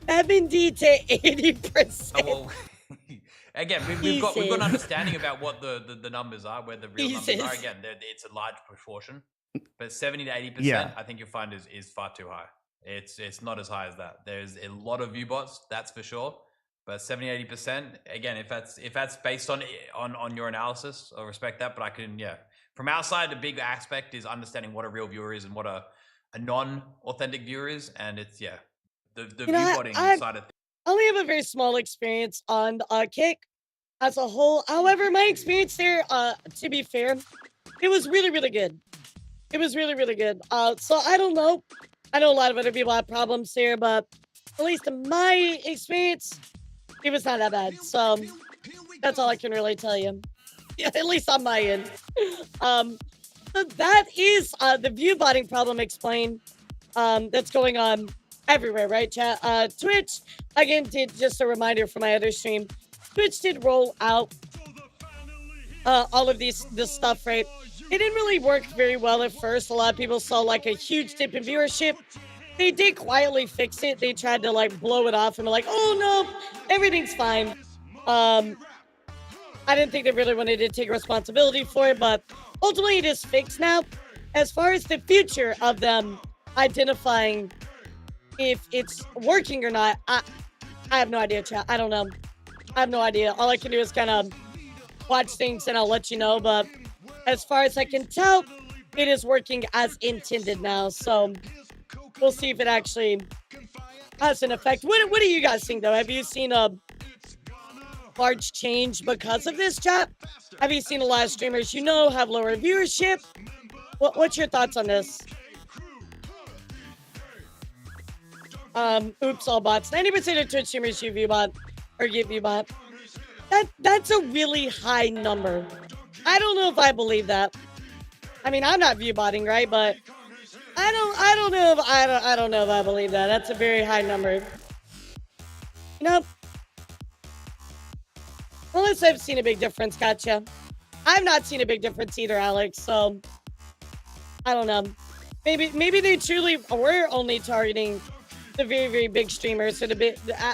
70 to 80%. Oh, well, again, we've got an understanding about what the numbers are, where the real numbers are. Again, it's a large proportion, but 70 to 80%, I think you'll find is far too high. It's not as high as that. There's a lot of viewbots, that's for sure. But 70, 80%, again, if that's based on your analysis, I'll respect that. But from our side, the big aspect is understanding what a real viewer is and what a non-authentic viewer is, and it's the viewbotting side of things. I only have a very small experience on Kick as a whole. However, my experience there, to be fair, it was really, really good. It was really, really good. So I don't know. I know a lot of other people have problems there, but at least in my experience, it was not that bad. So that's all I can really tell you. Yeah, at least on my end. So that is the viewbotting problem explained. That's going on everywhere, right, chat? Twitch, again, did just a reminder for my other stream. Twitch did roll out all of this stuff, right? It didn't really work very well at first. A lot of people saw like a huge dip in viewership. They did quietly fix it. They tried to like blow it off and be like, oh no, everything's fine. I didn't think they really wanted to take responsibility for it, but ultimately it is fixed now. As far as the future of them identifying if it's working or not, I have no idea, chat. I don't know. I have no idea. All I can do is kind of watch things and I'll let you know. But as far as I can tell, it is working as intended now. So we'll see if it actually has an effect. What do you guys think, though? Have you seen a large change because of this, chat? Have you seen a lot of streamers you know have lower viewership? What's your thoughts on this? Oops, all bots. 90% of Twitch streamers use Viewbot or get Viewbot. That's a really high number. I don't know if I believe that. I mean, I'm not viewbotting, right? But I don't know if I believe that. That's a very high number. Nope. Unless I've seen a big difference, gotcha. I've not seen a big difference either, Alex. So I don't know. Maybe they truly were only targeting the very, very big streamers, or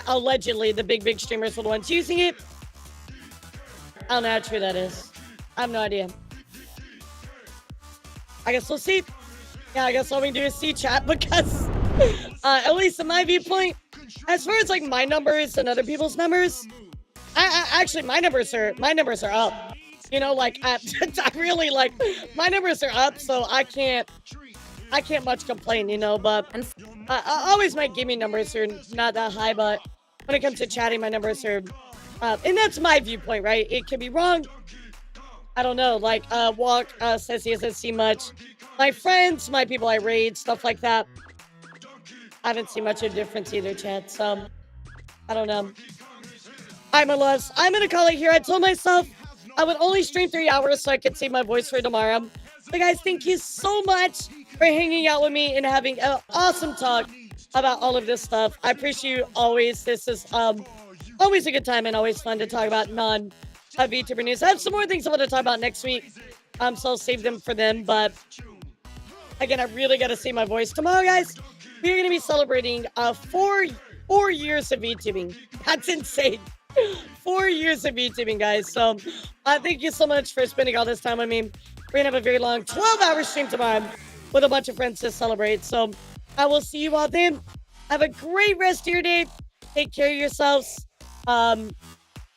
allegedly the big streamers were the ones using it. I don't know how true that is. I have no idea. I guess we'll see. Yeah, I guess all we can do is see, chat, because at least in my viewpoint, as far as like my numbers and other people's numbers, actually my numbers are up. You know, like I really like my numbers are up, so I can't much complain, you know. But I always my gaming numbers are not that high, but when it comes to chatting, my numbers are up, and that's my viewpoint, right? It could be wrong. I don't know. Like Walk says he hasn't seen much. My friends, my people I raid, stuff like that. I haven't seen much of a difference either, chat. So I don't know. Alright, my loves, I'm gonna call it here. I told myself I would only stream 3 hours so I could save my voice for tomorrow. So guys, thank you so much for hanging out with me and having an awesome talk about all of this stuff. I appreciate you always. This is always a good time and always fun to talk about VTuber news. I have some more things I want to talk about next week, so I'll save them for them. But again, I really got to save my voice. Tomorrow, guys, we're going to be celebrating 4 years of VTubing. That's insane. 4 years of VTubing, guys. So thank you so much for spending all this time with me. We're going to have a very long 12-hour stream tomorrow with a bunch of friends to celebrate. So I will see you all then. Have a great rest of your day. Take care of yourselves.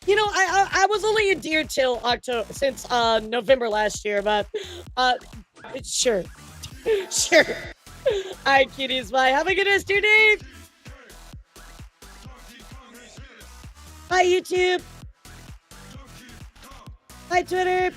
You know, I was only in Deer till October since November last year, but sure. Sure. All right, cuties, bye. Have a good rest of your day. Bye, YouTube. Bye, Twitter.